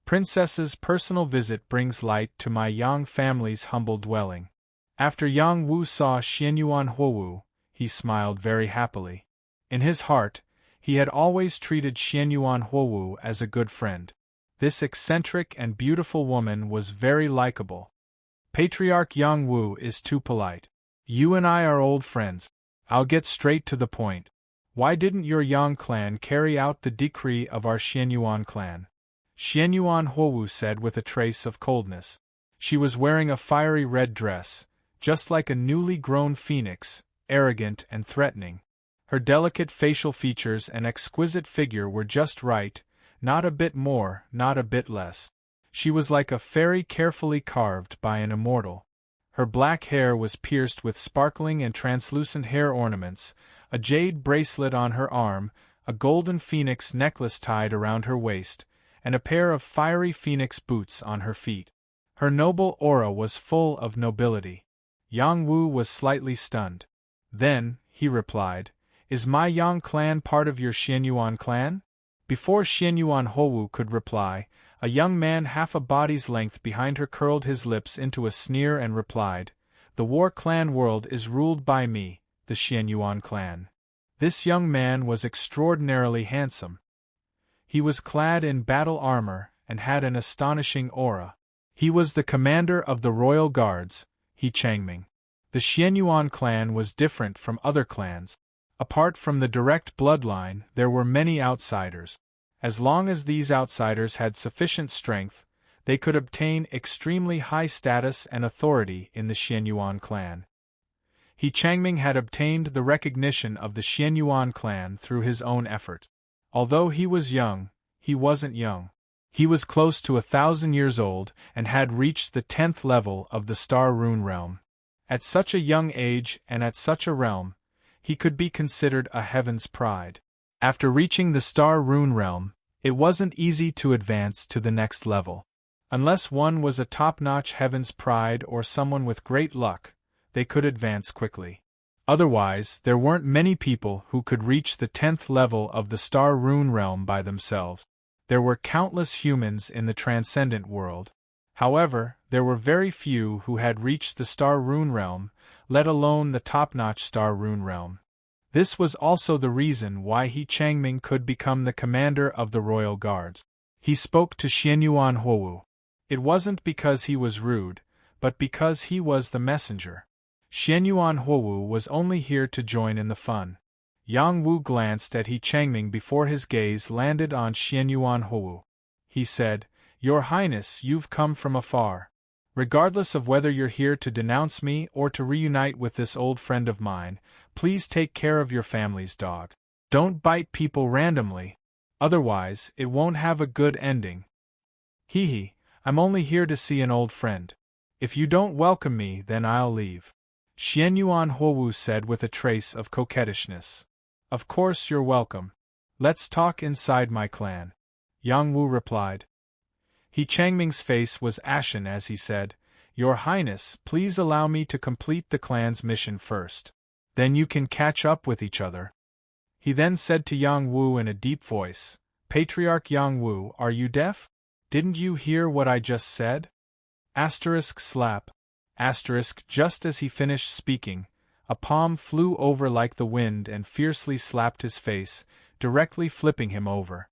"Princess's personal visit brings light to my Yang family's humble dwelling." After Yang Wu saw Xianyuan Huowu, he smiled very happily. In his heart, he had always treated Xianyuan Huowu as a good friend. This eccentric and beautiful woman was very likable. "Patriarch Yang Wu is too polite. You and I are old friends. I'll get straight to the point. Why didn't your Yang clan carry out the decree of our Xianyuan clan?" Xianyuan Huowu said with a trace of coldness. She was wearing a fiery red dress, just like a newly grown phoenix, arrogant and threatening. Her delicate facial features and exquisite figure were just right, not a bit more, not a bit less. She was like a fairy carefully carved by an immortal. Her black hair was pierced with sparkling and translucent hair ornaments, a jade bracelet on her arm, a golden phoenix necklace tied around her waist, and a pair of fiery phoenix boots on her feet. Her noble aura was full of nobility. Yang Wu was slightly stunned. "Then," he replied, "is my Yang clan part of your Xianyuan clan?" Before Xianyuan Huowu could reply, a young man half a body's length behind her curled his lips into a sneer and replied, "The war clan world is ruled by me, the Xianyuan clan." This young man was extraordinarily handsome. He was clad in battle armor and had an astonishing aura. He was the commander of the Royal Guards, He Changming. The Xianyuan clan was different from other clans. Apart from the direct bloodline, there were many outsiders. As long as these outsiders had sufficient strength, they could obtain extremely high status and authority in the Xianyuan clan. He Changming had obtained the recognition of the Xianyuan clan through his own effort. Although he was young, he wasn't young. He was close to 1,000 years old and had reached the 10th level of the Star Rune realm. At such a young age and at such a realm, he could be considered a heaven's pride. After reaching the Star Rune realm, it wasn't easy to advance to the next level. Unless one was a top-notch heaven's pride or someone with great luck, they could advance quickly. Otherwise, there weren't many people who could reach the 10th level of the Star Rune realm by themselves. There were countless humans in the transcendent world. However, there were very few who had reached the Star Rune realm, let alone the top-notch Star Rune realm. This was also the reason why He Changming could become the commander of the royal guards. He spoke to Xianyuan Huowu. It wasn't because he was rude, but because he was the messenger. Xianyuan Huowu was only here to join in the fun. Yang Wu glanced at He Changming before his gaze landed on Xianyuan Huowu. He said, "Your Highness, you've come from afar. Regardless of whether you're here to denounce me or to reunite with this old friend of mine, please take care of your family's dog. Don't bite people randomly. Otherwise, it won't have a good ending." "Hee, I'm only here to see an old friend. If you don't welcome me, then I'll leave," Xianyuan Huowu said with a trace of coquettishness. "Of course you're welcome. Let's talk inside my clan," Yang Wu replied. He Changming's face was ashen as he said, "Your Highness, please allow me to complete the clan's mission first. Then you can catch up with each other." He then said to Yang Wu in a deep voice, "Patriarch Yang Wu, are you deaf? Didn't you hear what I just said?" Slap. Just as he finished speaking, a palm flew over like the wind and fiercely slapped his face, directly flipping him over.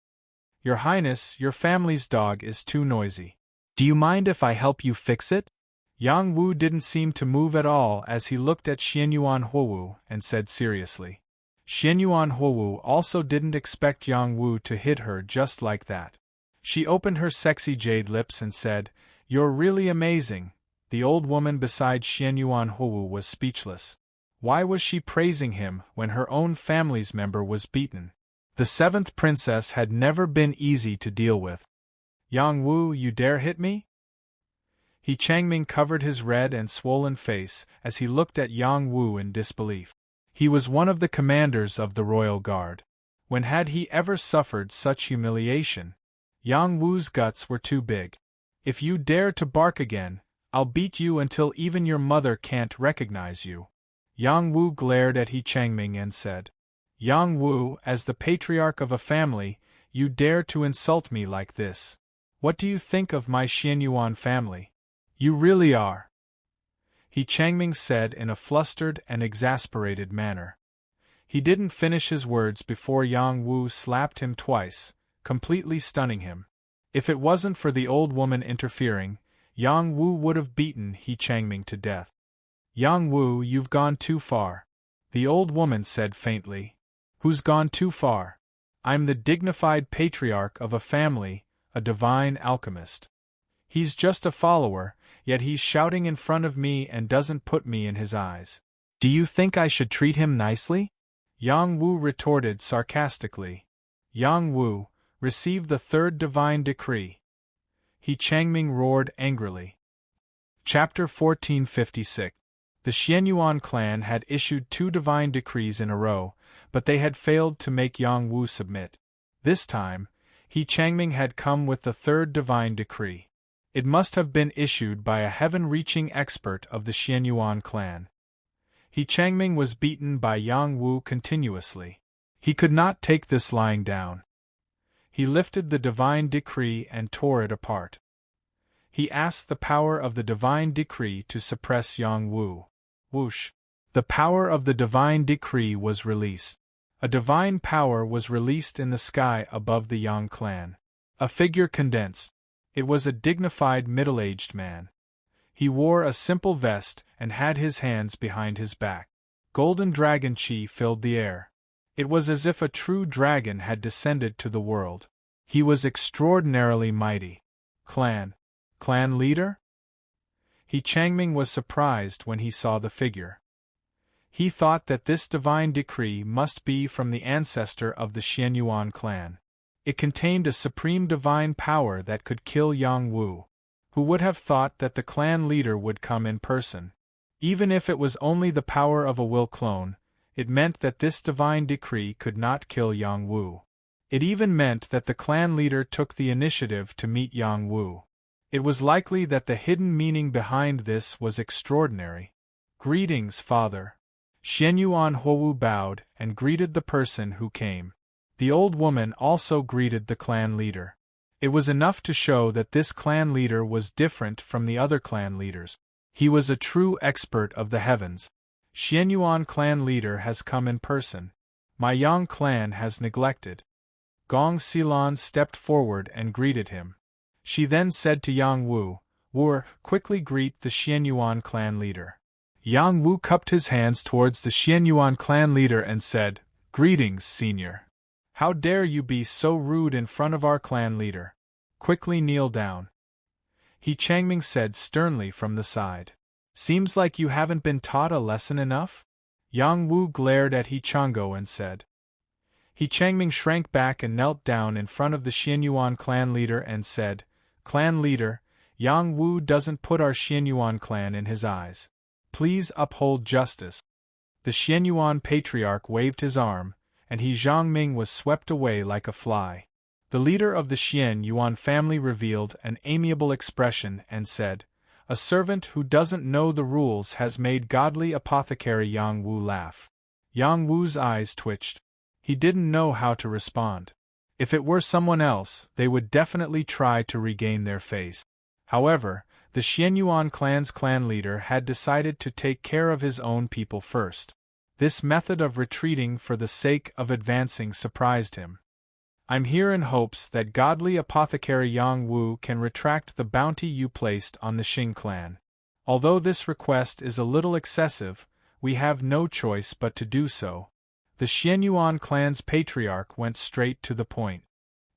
"Your Highness, your family's dog is too noisy. Do you mind if I help you fix it?" Yang Wu didn't seem to move at all as he looked at Xianyuan Huowu and said seriously. Xianyuan Huowu also didn't expect Yang Wu to hit her just like that. She opened her sexy jade lips and said, "You're really amazing." The old woman beside Xianyuan Huowu was speechless. Why was she praising him when her own family's member was beaten? The 7th princess had never been easy to deal with. "Yang Wu, you dare hit me?" He Changming covered his red and swollen face as he looked at Yang Wu in disbelief. He was one of the commanders of the royal guard. When had he ever suffered such humiliation? Yang Wu's guts were too big. "If you dare to bark again, I'll beat you until even your mother can't recognize you." Yang Wu glared at He Changming and said, "Yang Wu, as the patriarch of a family, you dare to insult me like this. What do you think of my Xianyuan family? You really are." He Changming said in a flustered and exasperated manner. He didn't finish his words before Yang Wu slapped him twice, completely stunning him. If it wasn't for the old woman interfering, Yang Wu would have beaten He Changming to death. "Yang Wu, you've gone too far," the old woman said faintly. "Who's gone too far? I'm the dignified patriarch of a family, a divine alchemist. He's just a follower, yet he's shouting in front of me and doesn't put me in his eyes. Do you think I should treat him nicely?" Yang Wu retorted sarcastically. "Yang Wu, receive the 3rd divine decree." He Changming roared angrily. Chapter 1456. The Xianyuan clan had issued 2 divine decrees in a row, but they had failed to make Yang Wu submit. This time, He Changming had come with the 3rd divine decree. It must have been issued by a heaven-reaching expert of the Xianyuan clan. He Changming was beaten by Yang Wu continuously. He could not take this lying down. He lifted the divine decree and tore it apart. He asked the power of the divine decree to suppress Yang Wu. Whoosh! The power of the divine decree was released. A divine power was released in the sky above the Yang clan. A figure condensed. It was a dignified middle-aged man. He wore a simple vest and had his hands behind his back. Golden dragon chi filled the air. It was as if a true dragon had descended to the world. He was extraordinarily mighty. Clan leader? He Changming was surprised when he saw the figure. He thought that this divine decree must be from the ancestor of the Xianyuan clan. It contained a supreme divine power that could kill Yang Wu. Who would have thought that the clan leader would come in person? Even if it was only the power of a will clone, it meant that this divine decree could not kill Yang Wu. It even meant that the clan leader took the initiative to meet Yang Wu. It was likely that the hidden meaning behind this was extraordinary. "Greetings, Father." Xianyuan Huowu bowed and greeted the person who came. The old woman also greeted the clan leader. It was enough to show that this clan leader was different from the other clan leaders. He was a true expert of the heavens. "Xianyuan clan leader has come in person. My Yang clan has neglected." Gong Xilan stepped forward and greeted him. She then said to Yang Wu, "Wu, quickly greet the Xianyuan clan leader." Yang Wu cupped his hands towards the Xianyuan clan leader and said, "Greetings, senior. How dare you be so rude in front of our clan leader? Quickly kneel down." He Changming said sternly from the side. "Seems like you haven't been taught a lesson enough?" Yang Wu glared at He Chango and said. He Changming shrank back and knelt down in front of the Xianyuan clan leader and said, "Clan leader, Yang Wu doesn't put our Xianyuan clan in his eyes. Please uphold justice." The Xianyuan patriarch waved his arm, and He Zhangming was swept away like a fly. The leader of the Xianyuan family revealed an amiable expression and said, "A servant who doesn't know the rules has made godly apothecary Yang Wu laugh." Yang Wu's eyes twitched. He didn't know how to respond. If it were someone else, they would definitely try to regain their face. However, the Xianyuan clan's clan leader had decided to take care of his own people first. This method of retreating for the sake of advancing surprised him. "I'm here in hopes that godly apothecary Yang Wu can retract the bounty you placed on the Xing clan. Although this request is a little excessive, we have no choice but to do so." The Xianyuan clan's patriarch went straight to the point.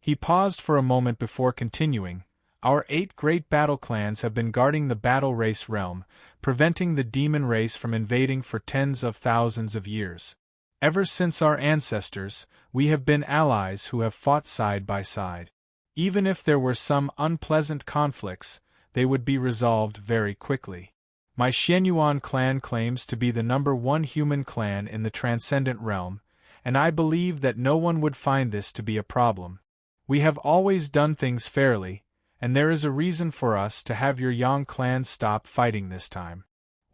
He paused for a moment before continuing, "Our 8 great battle clans have been guarding the battle race realm, preventing the demon race from invading for tens of thousands of years. Ever since our ancestors, we have been allies who have fought side by side. Even if there were some unpleasant conflicts, they would be resolved very quickly. My Xianyuan clan claims to be the #1 human clan in the transcendent realm, and I believe that no one would find this to be a problem. We have always done things fairly, and there is a reason for us to have your Yang clan stop fighting this time.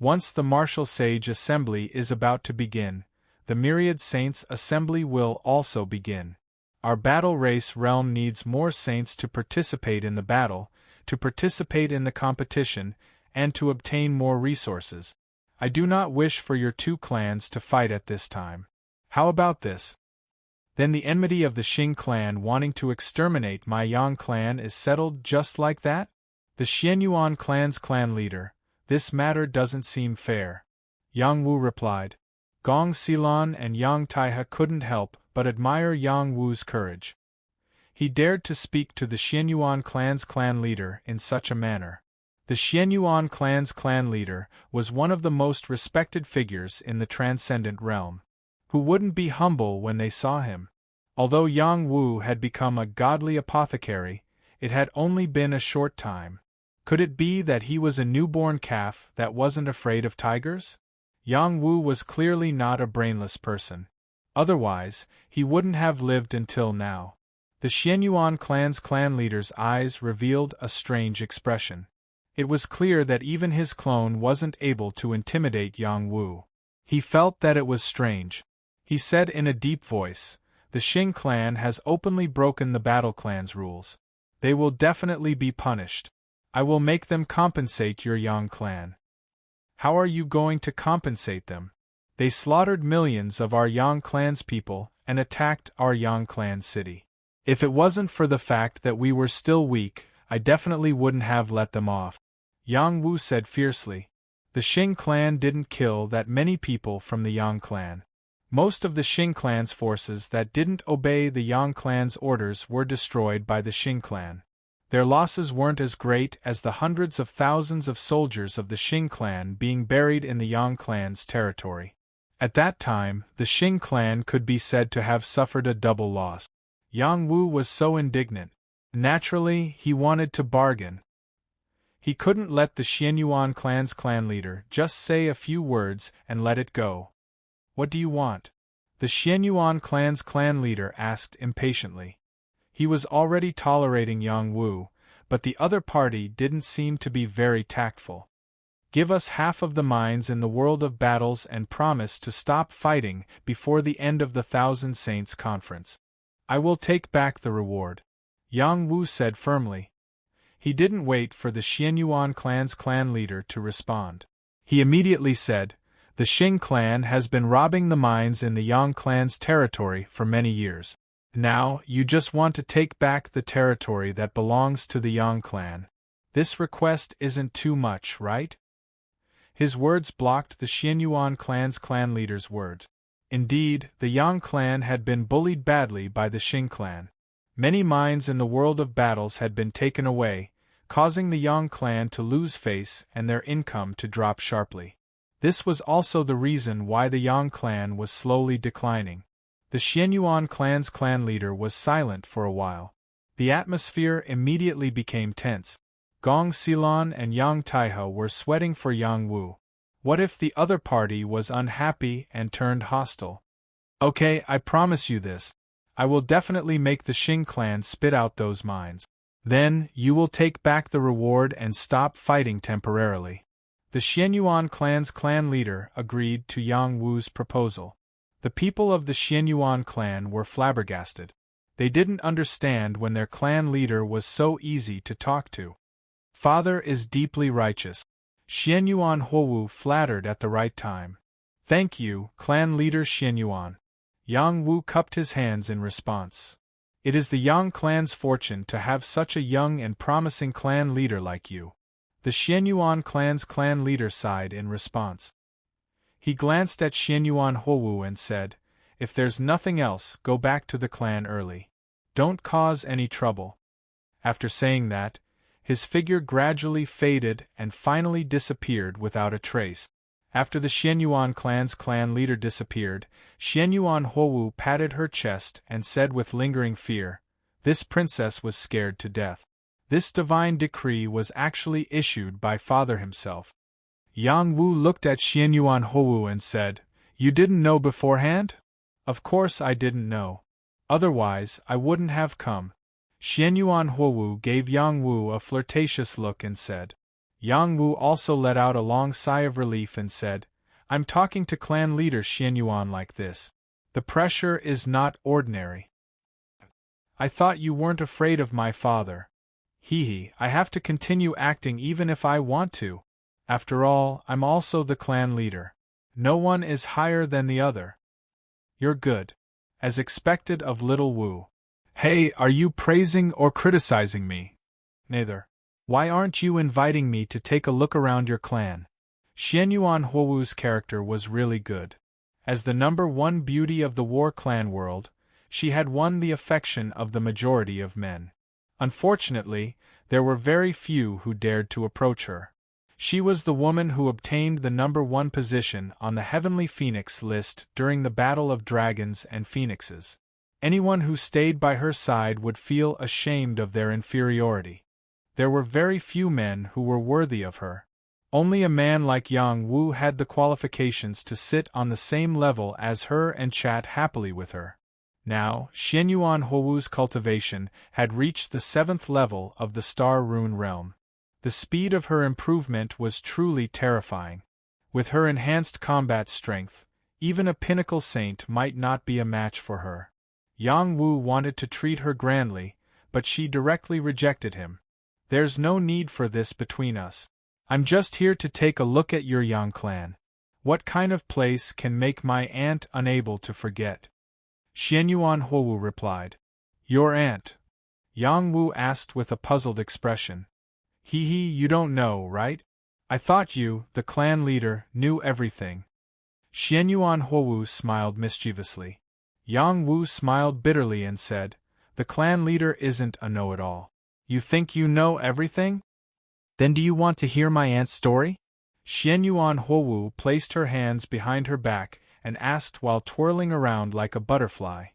Once the martial sage assembly is about to begin, the myriad saints assembly will also begin. Our battle race realm needs more saints to participate in the battle, to participate in the competition, and to obtain more resources. I do not wish for your 2 clans to fight at this time. How about this? Then the enmity of the Xing clan wanting to exterminate my Yang clan is settled just like that?" The Xianyuan clan's clan leader, "This matter doesn't seem fair." Yang Wu replied. Gong Xilan and Yang Taihe couldn't help but admire Yang Wu's courage. He dared to speak to the Xianyuan clan's clan leader in such a manner. The Xianyuan clan's clan leader was one of the most respected figures in the transcendent realm. Who wouldn't be humble when they saw him? Although Yang Wu had become a godly apothecary, it had only been a short time. Could it be that he was a newborn calf that wasn't afraid of tigers? Yang Wu was clearly not a brainless person. Otherwise, he wouldn't have lived until now. The Xianyuan clan's clan leader's eyes revealed a strange expression. It was clear that even his clone wasn't able to intimidate Yang Wu. He felt that it was strange. He said in a deep voice, "The Xing clan has openly broken the battle clan's rules. They will definitely be punished. I will make them compensate your Yang clan." "How are you going to compensate them? They slaughtered millions of our Yang clan's people and attacked our Yang clan city. If it wasn't for the fact that we were still weak, I definitely wouldn't have let them off." Yang Wu said fiercely. The Xing clan didn't kill that many people from the Yang clan. Most of the Xing clan's forces that didn't obey the Yang clan's orders were destroyed by the Xing clan. Their losses weren't as great as the hundreds of thousands of soldiers of the Xing clan being buried in the Yang clan's territory. At that time, the Xing clan could be said to have suffered a double loss. Yang Wu was so indignant. Naturally, he wanted to bargain. He couldn't let the Xianyuan clan's clan leader just say a few words and let it go. What do you want? The Xianyuan clan's clan leader asked impatiently. He was already tolerating Yang Wu, but the other party didn't seem to be very tactful. Give us half of the mines in the world of battles and promise to stop fighting before the end of the Thousand Saints Conference. I will take back the reward, Yang Wu said firmly. He didn't wait for the Xianyuan clan's clan leader to respond. He immediately said, "The Xing clan has been robbing the mines in the Yang clan's territory for many years. Now, you just want to take back the territory that belongs to the Yang clan. This request isn't too much, right?" His words blocked the Xianyuan clan's clan leader's words. Indeed, the Yang clan had been bullied badly by the Xing clan. Many mines in the world of battles had been taken away, causing the Yang clan to lose face and their income to drop sharply. This was also the reason why the Yang clan was slowly declining. The Xianyuan clan's clan leader was silent for a while. The atmosphere immediately became tense. Gong Xilan and Yang Taihe were sweating for Yang Wu. What if the other party was unhappy and turned hostile? Okay, I promise you this. I will definitely make the Xing clan spit out those mines. Then, you will take back the reward and stop fighting temporarily. The Xianyuan clan's clan leader agreed to Yang Wu's proposal. The people of the Xianyuan clan were flabbergasted. They didn't understand when their clan leader was so easy to talk to. Father is deeply righteous. Xianyuan Huowu flattered at the right time. Thank you, clan leader Xianyuan. Yang Wu cupped his hands in response. It is the Yang clan's fortune to have such a young and promising clan leader like you. The Xianyuan clan's clan leader sighed in response. He glanced at Xianyuan Huowu and said, "If there's nothing else, go back to the clan early. Don't cause any trouble." After saying that, his figure gradually faded and finally disappeared without a trace. After the Xianyuan clan's clan leader disappeared, Xianyuan Huowu patted her chest and said with lingering fear, "This princess was scared to death. This divine decree was actually issued by Father himself." Yang Wu looked at Xianyuan Huowu and said, "You didn't know beforehand?" "Of course I didn't know. Otherwise, I wouldn't have come." Xianyuan Huowu gave Yang Wu a flirtatious look and said. Yang Wu also let out a long sigh of relief and said, "I'm talking to clan leader Xianyuan like this. The pressure is not ordinary." "I thought you weren't afraid of my father." "Hee, I have to continue acting even if I want to. After all, I'm also the clan leader. No one is higher than the other." "You're good. As expected of little Wu." "Hey, are you praising or criticizing me?" "Neither. Why aren't you inviting me to take a look around your clan?" Xianyuan Huowu's character was really good. As the #1 beauty of the war clan world, she had won the affection of the majority of men. Unfortunately, there were very few who dared to approach her. She was the woman who obtained the #1 position on the Heavenly Phoenix list during the Battle of Dragons and Phoenixes. Anyone who stayed by her side would feel ashamed of their inferiority. There were very few men who were worthy of her. Only a man like Yang Wu had the qualifications to sit on the same level as her and chat happily with her. Now, Xianyuan Huowu's cultivation had reached the 7th level of the Star Rune realm. The speed of her improvement was truly terrifying. With her enhanced combat strength, even a pinnacle saint might not be a match for her. Yang Wu wanted to treat her grandly, but she directly rejected him. "There's no need for this between us. I'm just here to take a look at your Yang clan. What kind of place can make my aunt unable to forget?" Xianyuan Huowu replied. "Your aunt?" Yang Wu asked with a puzzled expression. Hee, you don't know, right? I thought you, the clan leader, knew everything." Xianyuan Huowu smiled mischievously. Yang Wu smiled bitterly and said, "The clan leader isn't a know-it-all. You think you know everything? Then do you want to hear my aunt's story?" Xianyuan Huowu placed her hands behind her back and asked while twirling around like a butterfly.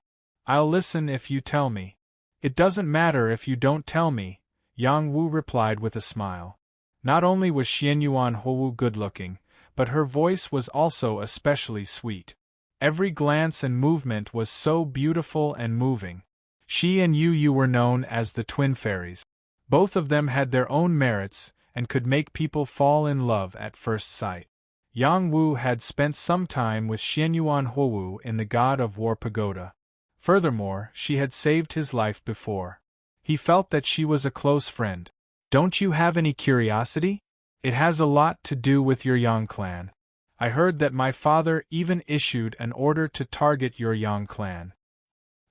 "I'll listen if you tell me." "It doesn't matter if you don't tell me," Yang Wu replied with a smile. Not only was Xianyuan Houwu good-looking, but her voice was also especially sweet. Every glance and movement was so beautiful and moving. She and Yu were known as the twin fairies. Both of them had their own merits and could make people fall in love at first sight. Yang Wu had spent some time with Xianyuan Houwu in the God of War pagoda. Furthermore, she had saved his life before. He felt that she was a close friend. "Don't you have any curiosity? It has a lot to do with your Yang clan. I heard that my father even issued an order to target your Yang clan."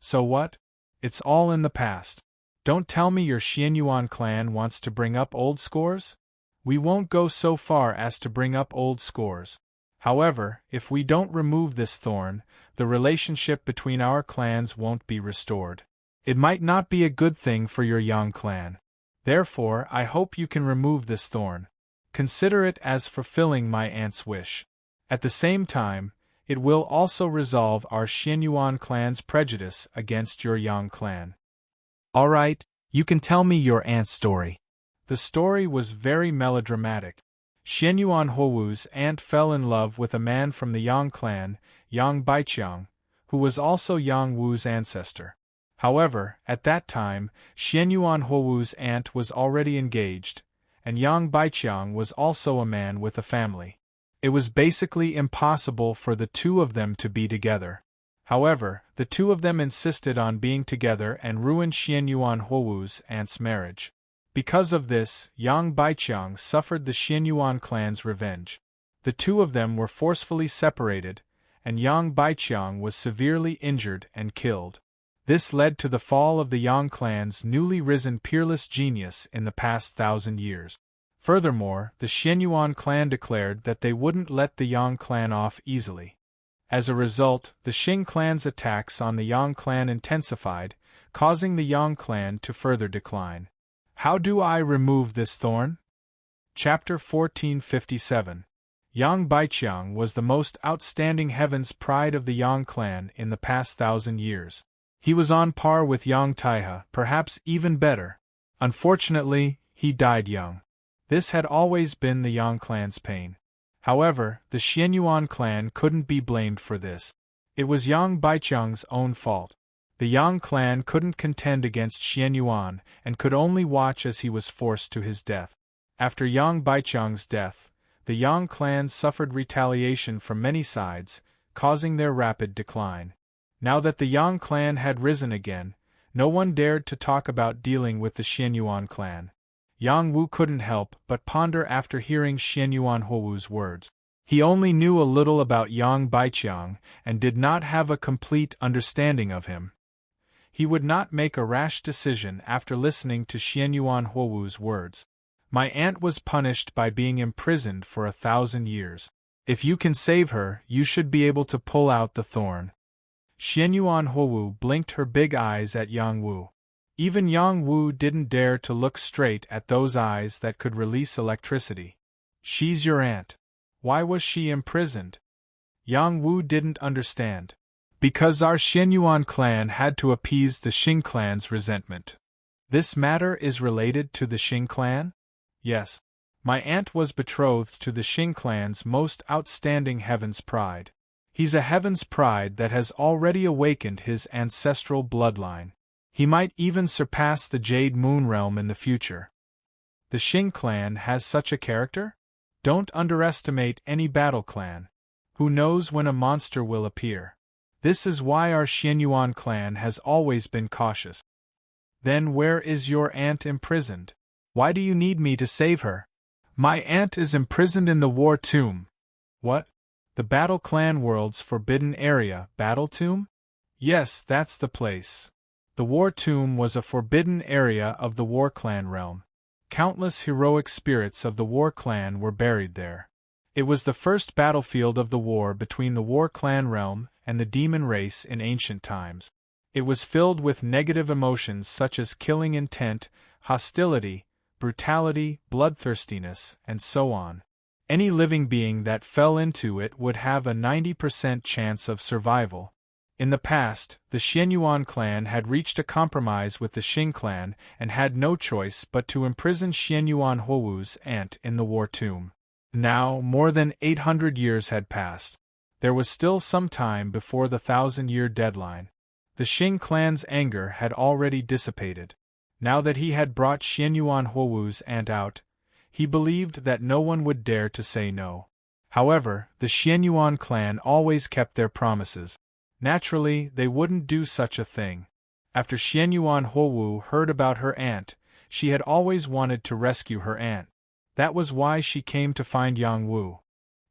"So what? It's all in the past. Don't tell me your Xianyuan clan wants to bring up old scores?" "We won't go so far as to bring up old scores. However, if we don't remove this thorn, the relationship between our clans won't be restored. It might not be a good thing for your Yang clan. Therefore, I hope you can remove this thorn. Consider it as fulfilling my aunt's wish. At the same time, it will also resolve our Xianyuan clan's prejudice against your Yang clan." "All right, you can tell me your aunt's story." The story was very melodramatic. Xianyuan Houwu's aunt fell in love with a man from the Yang clan, Yang Baiqiang, who was also Yang Wu's ancestor. However, at that time, Xianyuan Houwu's aunt was already engaged, and Yang Baiqiang was also a man with a family. It was basically impossible for the two of them to be together. However, the two of them insisted on being together and ruined Xianyuan Houwu's aunt's marriage. Because of this, Yang Baiqiang suffered the Xianyuan clan's revenge. The two of them were forcefully separated, and Yang Baiqiang was severely injured and killed. This led to the fall of the Yang clan's newly risen peerless genius in the past 1,000 years. Furthermore, the Xianyuan clan declared that they wouldn't let the Yang clan off easily. As a result, the Xing clan's attacks on the Yang clan intensified, causing the Yang clan to further decline. How do I remove this thorn? Chapter 1457. Yang Baiqiang was the most outstanding heaven's pride of the Yang clan in the past 1,000 years. He was on par with Yang Taihe, perhaps even better. Unfortunately, he died young. This had always been the Yang clan's pain. However, the Xianyuan clan couldn't be blamed for this. It was Yang Baiqiang's own fault. The Yang clan couldn't contend against Xianyuan and could only watch as he was forced to his death. After Yang Baiqiang's death, the Yang clan suffered retaliation from many sides, causing their rapid decline. Now that the Yang clan had risen again, no one dared to talk about dealing with the Xianyuan clan. Yang Wu couldn't help but ponder after hearing Xianyuan Houwu's words. He only knew a little about Yang Baiqiang and did not have a complete understanding of him. He would not make a rash decision after listening to Xianyuan Houwu's words. "My aunt was punished by being imprisoned for 1,000 years. If you can save her, you should be able to pull out the thorn." Xianyuan Houwu blinked her big eyes at Yang Wu. Even Yang Wu didn't dare to look straight at those eyes that could release electricity. "She's your aunt. Why was she imprisoned?" Yang Wu didn't understand. "Because our Xianyuan clan had to appease the Xing clan's resentment." "This matter is related to the Xing clan?" "Yes. My aunt was betrothed to the Xing clan's most outstanding heaven's pride. He's a heaven's pride that has already awakened his ancestral bloodline. He might even surpass the Jade Moon Realm in the future." "The Xing clan has such a character? Don't underestimate any battle clan. Who knows when a monster will appear? This is why our Xianyuan clan has always been cautious." "Then where is your aunt imprisoned? Why do you need me to save her?" "My aunt is imprisoned in the War Tomb." "What? The Battle Clan World's forbidden area, Battle Tomb?" "Yes, that's the place. The War Tomb was a forbidden area of the War Clan realm. Countless heroic spirits of the War Clan were buried there. It was the first battlefield of the war between the War Clan realm and the demon race in ancient times. It was filled with negative emotions such as killing intent, hostility, brutality, bloodthirstiness, and so on. Any living being that fell into it would have a 90% chance of survival. In the past, the Xianyuan clan had reached a compromise with the Xing clan and had no choice but to imprison Xianyuan Huowu's aunt in the war tomb. Now, more than 800 years had passed. There was still some time before the 1,000-year deadline. The Xing clan's anger had already dissipated. Now that he had brought Xianyuan Huowu's aunt out, he believed that no one would dare to say no. However, the Xianyuan clan always kept their promises. Naturally, they wouldn't do such a thing. After Xianyuan Huowu heard about her aunt, she had always wanted to rescue her aunt. That was why she came to find Yang Wu.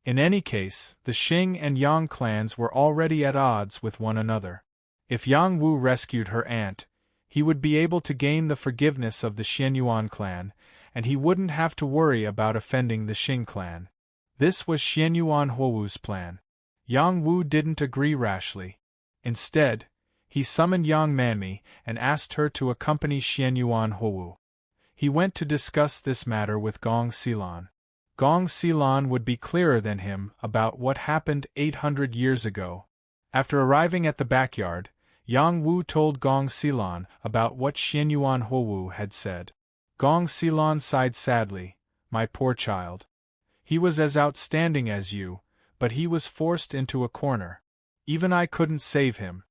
In any case, the Xing and Yang clans were already at odds with one another. If Yang Wu rescued her aunt, he would be able to gain the forgiveness of the Xianyuan clan, and he wouldn't have to worry about offending the Xing clan. This was Xianyuan Huowu's plan. Yang Wu didn't agree rashly. Instead, he summoned Yang Manmi and asked her to accompany Xianyuan Huowu. He went to discuss this matter with Gong Xilan. Gong Xilan would be clearer than him about what happened 800 years ago. After arriving at the backyard, Yang Wu told Gong Xilan about what Xianyuan Huowu had said. Gong Xilan sighed sadly, "My poor child. He was as outstanding as you, but he was forced into a corner. Even I couldn't save him."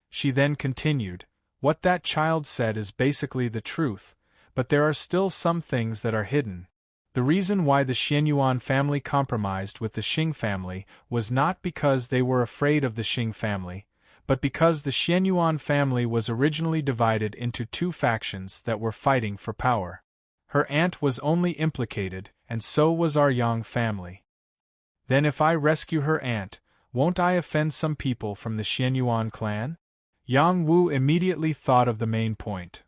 She then continued, "What that child said is basically the truth, but there are still some things that are hidden. The reason why the Xianyuan family compromised with the Xing family was not because they were afraid of the Xing family, but because the Xianyuan family was originally divided into two factions that were fighting for power. Her aunt was only implicated, and so was our Yang family. Then if I rescue her aunt, won't I offend some people from the Xianyuan clan?" Yang Wu immediately thought of the main point.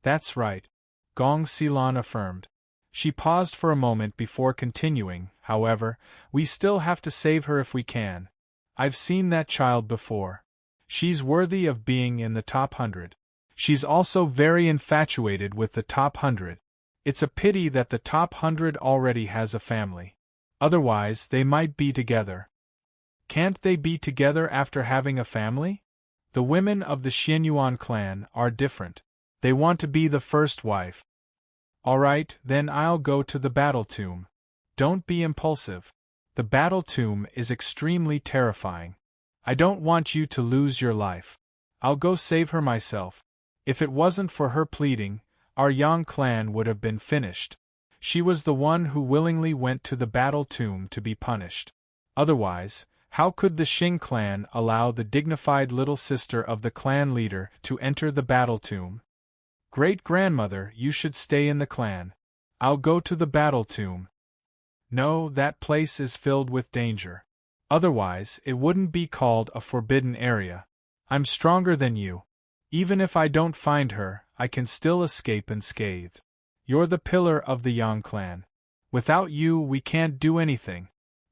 "That's right," Gong Xilan affirmed. She paused for a moment before continuing, "However, we still have to save her if we can. I've seen that child before. She's worthy of being in the top 100. She's also very infatuated with the top 100. It's a pity that the top 100 already has a family. Otherwise, they might be together." "Can't they be together after having a family? The women of the Xianyuan clan are different. They want to be the first wife." "All right, then I'll go to the battle tomb. Don't be impulsive. The battle tomb is extremely terrifying. I don't want you to lose your life. I'll go save her myself." If it wasn't for her pleading, our Yang clan would have been finished. She was the one who willingly went to the battle tomb to be punished. Otherwise, how could the Xing clan allow the dignified little sister of the clan leader to enter the battle tomb? "Great-grandmother, you should stay in the clan. I'll go to the battle tomb." "No, that place is filled with danger. Otherwise, it wouldn't be called a forbidden area. I'm stronger than you. Even if I don't find her, I can still escape unscathed. You're the pillar of the Yang clan. Without you, we can't do anything."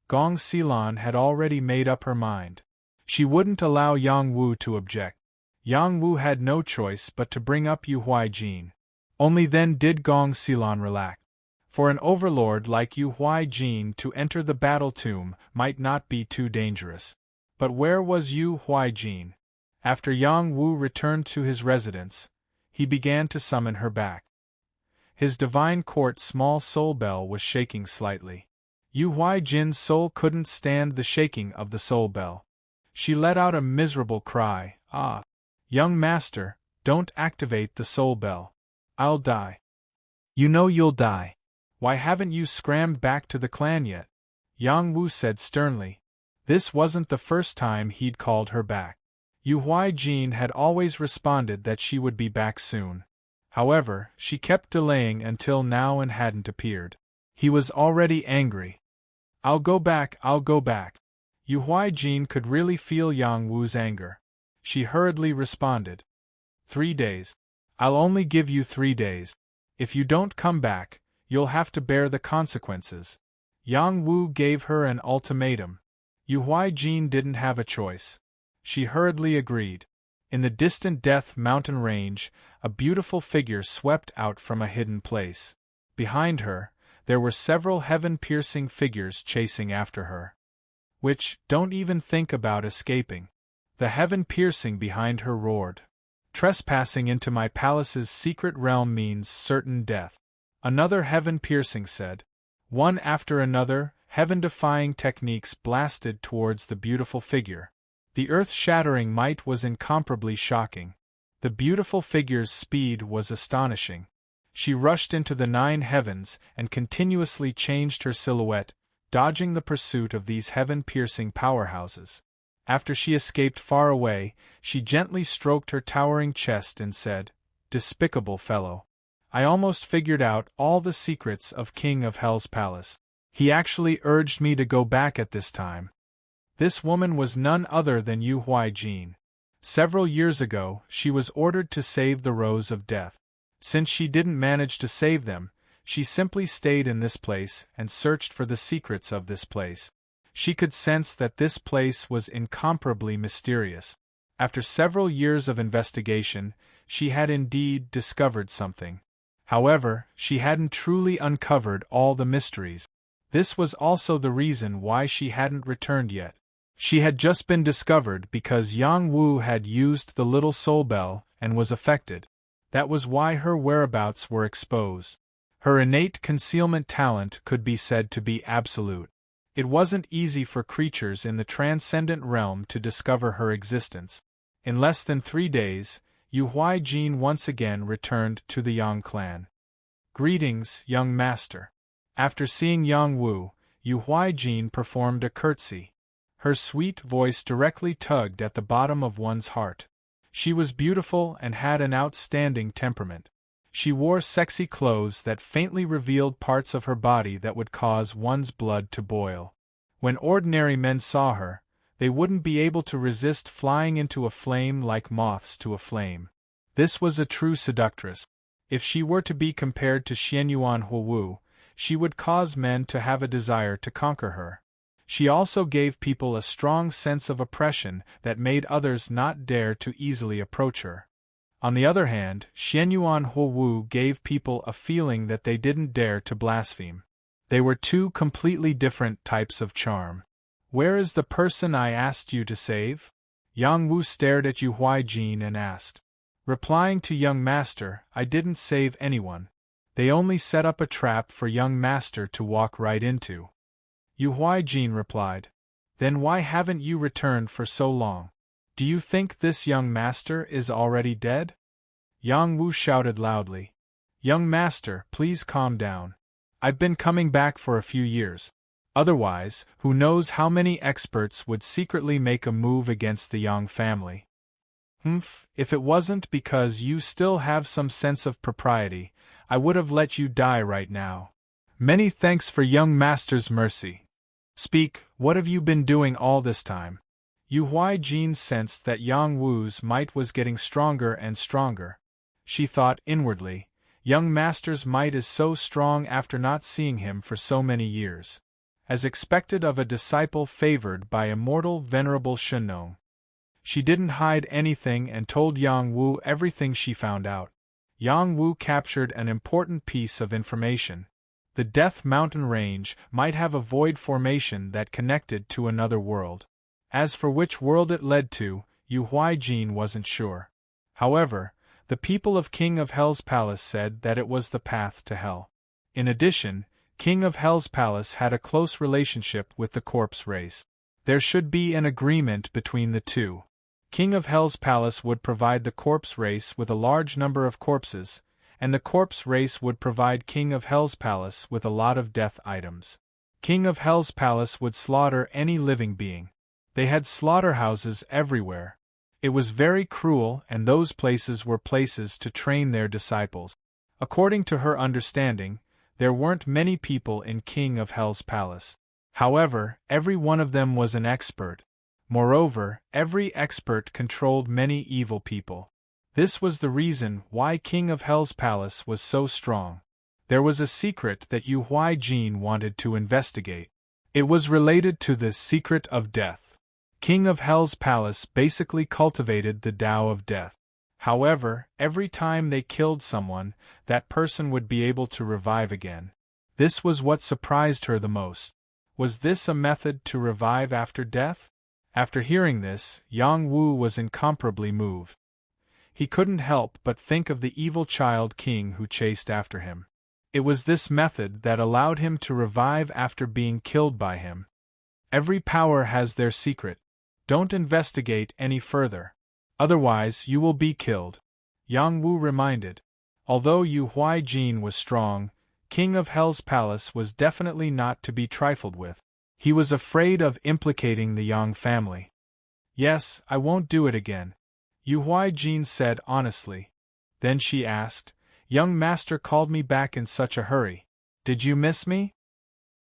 Gong Xilan had already made up her mind. She wouldn't allow Yang Wu to object. Yang Wu had no choice but to bring up Yu Huaijin. Only then did Gong Xilan relax. For an overlord like Yu Huaijin to enter the battle tomb might not be too dangerous. But where was Yu Huaijin? After Yang Wu returned to his residence, he began to summon her back. His divine court small soul bell was shaking slightly. Yu Huaijin's soul couldn't stand the shaking of the soul bell. She let out a miserable cry, "Ah! Young master, don't activate the soul bell. I'll die." "You know you'll die. Why haven't you scrammed back to the clan yet?" Yang Wu said sternly. This wasn't the first time he'd called her back. Yu Huaijin had always responded that she would be back soon. However, she kept delaying until now and hadn't appeared. He was already angry. "I'll go back, I'll go back." Yu Huaijin could really feel Yang Wu's anger. She hurriedly responded. 3 days. I'll only give you 3 days. If you don't come back, you'll have to bear the consequences." Yang Wu gave her an ultimatum. Yu Huaijin didn't have a choice. She hurriedly agreed. In the distant Death Mountain range, a beautiful figure swept out from a hidden place. Behind her, there were several heaven-piercing figures chasing after her, which don't even think about escaping. The heaven-piercing behind her roared. Trespassing into my palace's secret realm means certain death. Another heaven-piercing said. One after another, heaven-defying techniques blasted towards the beautiful figure. The earth-shattering might was incomparably shocking. The beautiful figure's speed was astonishing. She rushed into the 9 heavens and continuously changed her silhouette, dodging the pursuit of these heaven-piercing powerhouses. After she escaped far away, she gently stroked her towering chest and said, "Despicable fellow. I almost figured out all the secrets of King of Hell's palace. He actually urged me to go back at this time." This woman was none other than Yu Huai-jin. Several years ago, she was ordered to save the Rose of Death. Since she didn't manage to save them, she simply stayed in this place and searched for the secrets of this place. She could sense that this place was incomparably mysterious. After several years of investigation, she had indeed discovered something. However, she hadn't truly uncovered all the mysteries. This was also the reason why she hadn't returned yet. She had just been discovered because Yang Wu had used the little soul bell and was affected. That was why her whereabouts were exposed. Her innate concealment talent could be said to be absolute. It wasn't easy for creatures in the transcendent realm to discover her existence. In less than 3 days, Yu Huai-jin once again returned to the Yang clan. "Greetings, young master." After seeing Yang Wu, Yu Huai-jin performed a curtsy. Her sweet voice directly tugged at the bottom of one's heart. She was beautiful and had an outstanding temperament. She wore sexy clothes that faintly revealed parts of her body that would cause one's blood to boil. When ordinary men saw her, they wouldn't be able to resist flying into a flame like moths to a flame. This was a true seductress. If she were to be compared to Xianyuan Huowu, she would cause men to have a desire to conquer her. She also gave people a strong sense of oppression that made others not dare to easily approach her. On the other hand, Xianyuan Huowu gave people a feeling that they didn't dare to blaspheme. They were 2 completely different types of charm. "Where is the person I asked you to save?" Yang Wu stared at Yu Huai-jin and asked. Replying to young master, "I didn't save anyone. They only set up a trap for young master to walk right into." Yu Huai-jin replied. "Then why haven't you returned for so long? Do you think this young master is already dead?" Yang Wu shouted loudly. "Young master, please calm down. I've been coming back for a few years. Otherwise, who knows how many experts would secretly make a move against the Yang family. If it wasn't because you still have some sense of propriety, I would have let you die right now. Many thanks for young master's mercy. Speak, what have you been doing all this time?" Yu Huai-jin sensed that Yang Wu's might was getting stronger and stronger. She thought inwardly, young master's might is so strong after not seeing him for so many years. As expected of a disciple favored by immortal venerable Shennong. She didn't hide anything and told Yang Wu everything she found out. Yang Wu captured an important piece of information. The Death Mountain Range might have a void formation that connected to another world. As for which world it led to, Yu Huai-jin wasn't sure. However, the people of King of Hell's palace said that it was the path to hell. In addition, King of Hell's palace had a close relationship with the corpse race. There should be an agreement between the two. King of Hell's palace would provide the corpse race with a large number of corpses, and the corpse race would provide King of Hell's palace with a lot of death items. King of Hell's palace would slaughter any living being. They had slaughterhouses everywhere. It was very cruel, and those places were places to train their disciples. According to her understanding, there weren't many people in King of Hell's palace. However, every one of them was an expert. Moreover, every expert controlled many evil people. This was the reason why King of Hell's palace was so strong. There was a secret that Yu Huai-jin wanted to investigate. It was related to the secret of death. King of Hell's palace basically cultivated the Tao of death. However, every time they killed someone, that person would be able to revive again. This was what surprised her the most. Was this a method to revive after death? After hearing this, Yang Wu was incomparably moved. He couldn't help but think of the evil child king who chased after him. It was this method that allowed him to revive after being killed by him. Every power has their secret. Don't investigate any further. Otherwise, you will be killed. Yang Wu reminded. Although Yu Huaijin was strong, King of Hell's palace was definitely not to be trifled with. He was afraid of implicating the Yang family. Yes, I won't do it again, Yu Huaijin said honestly. Then she asked, Young master called me back in such a hurry. Did you miss me?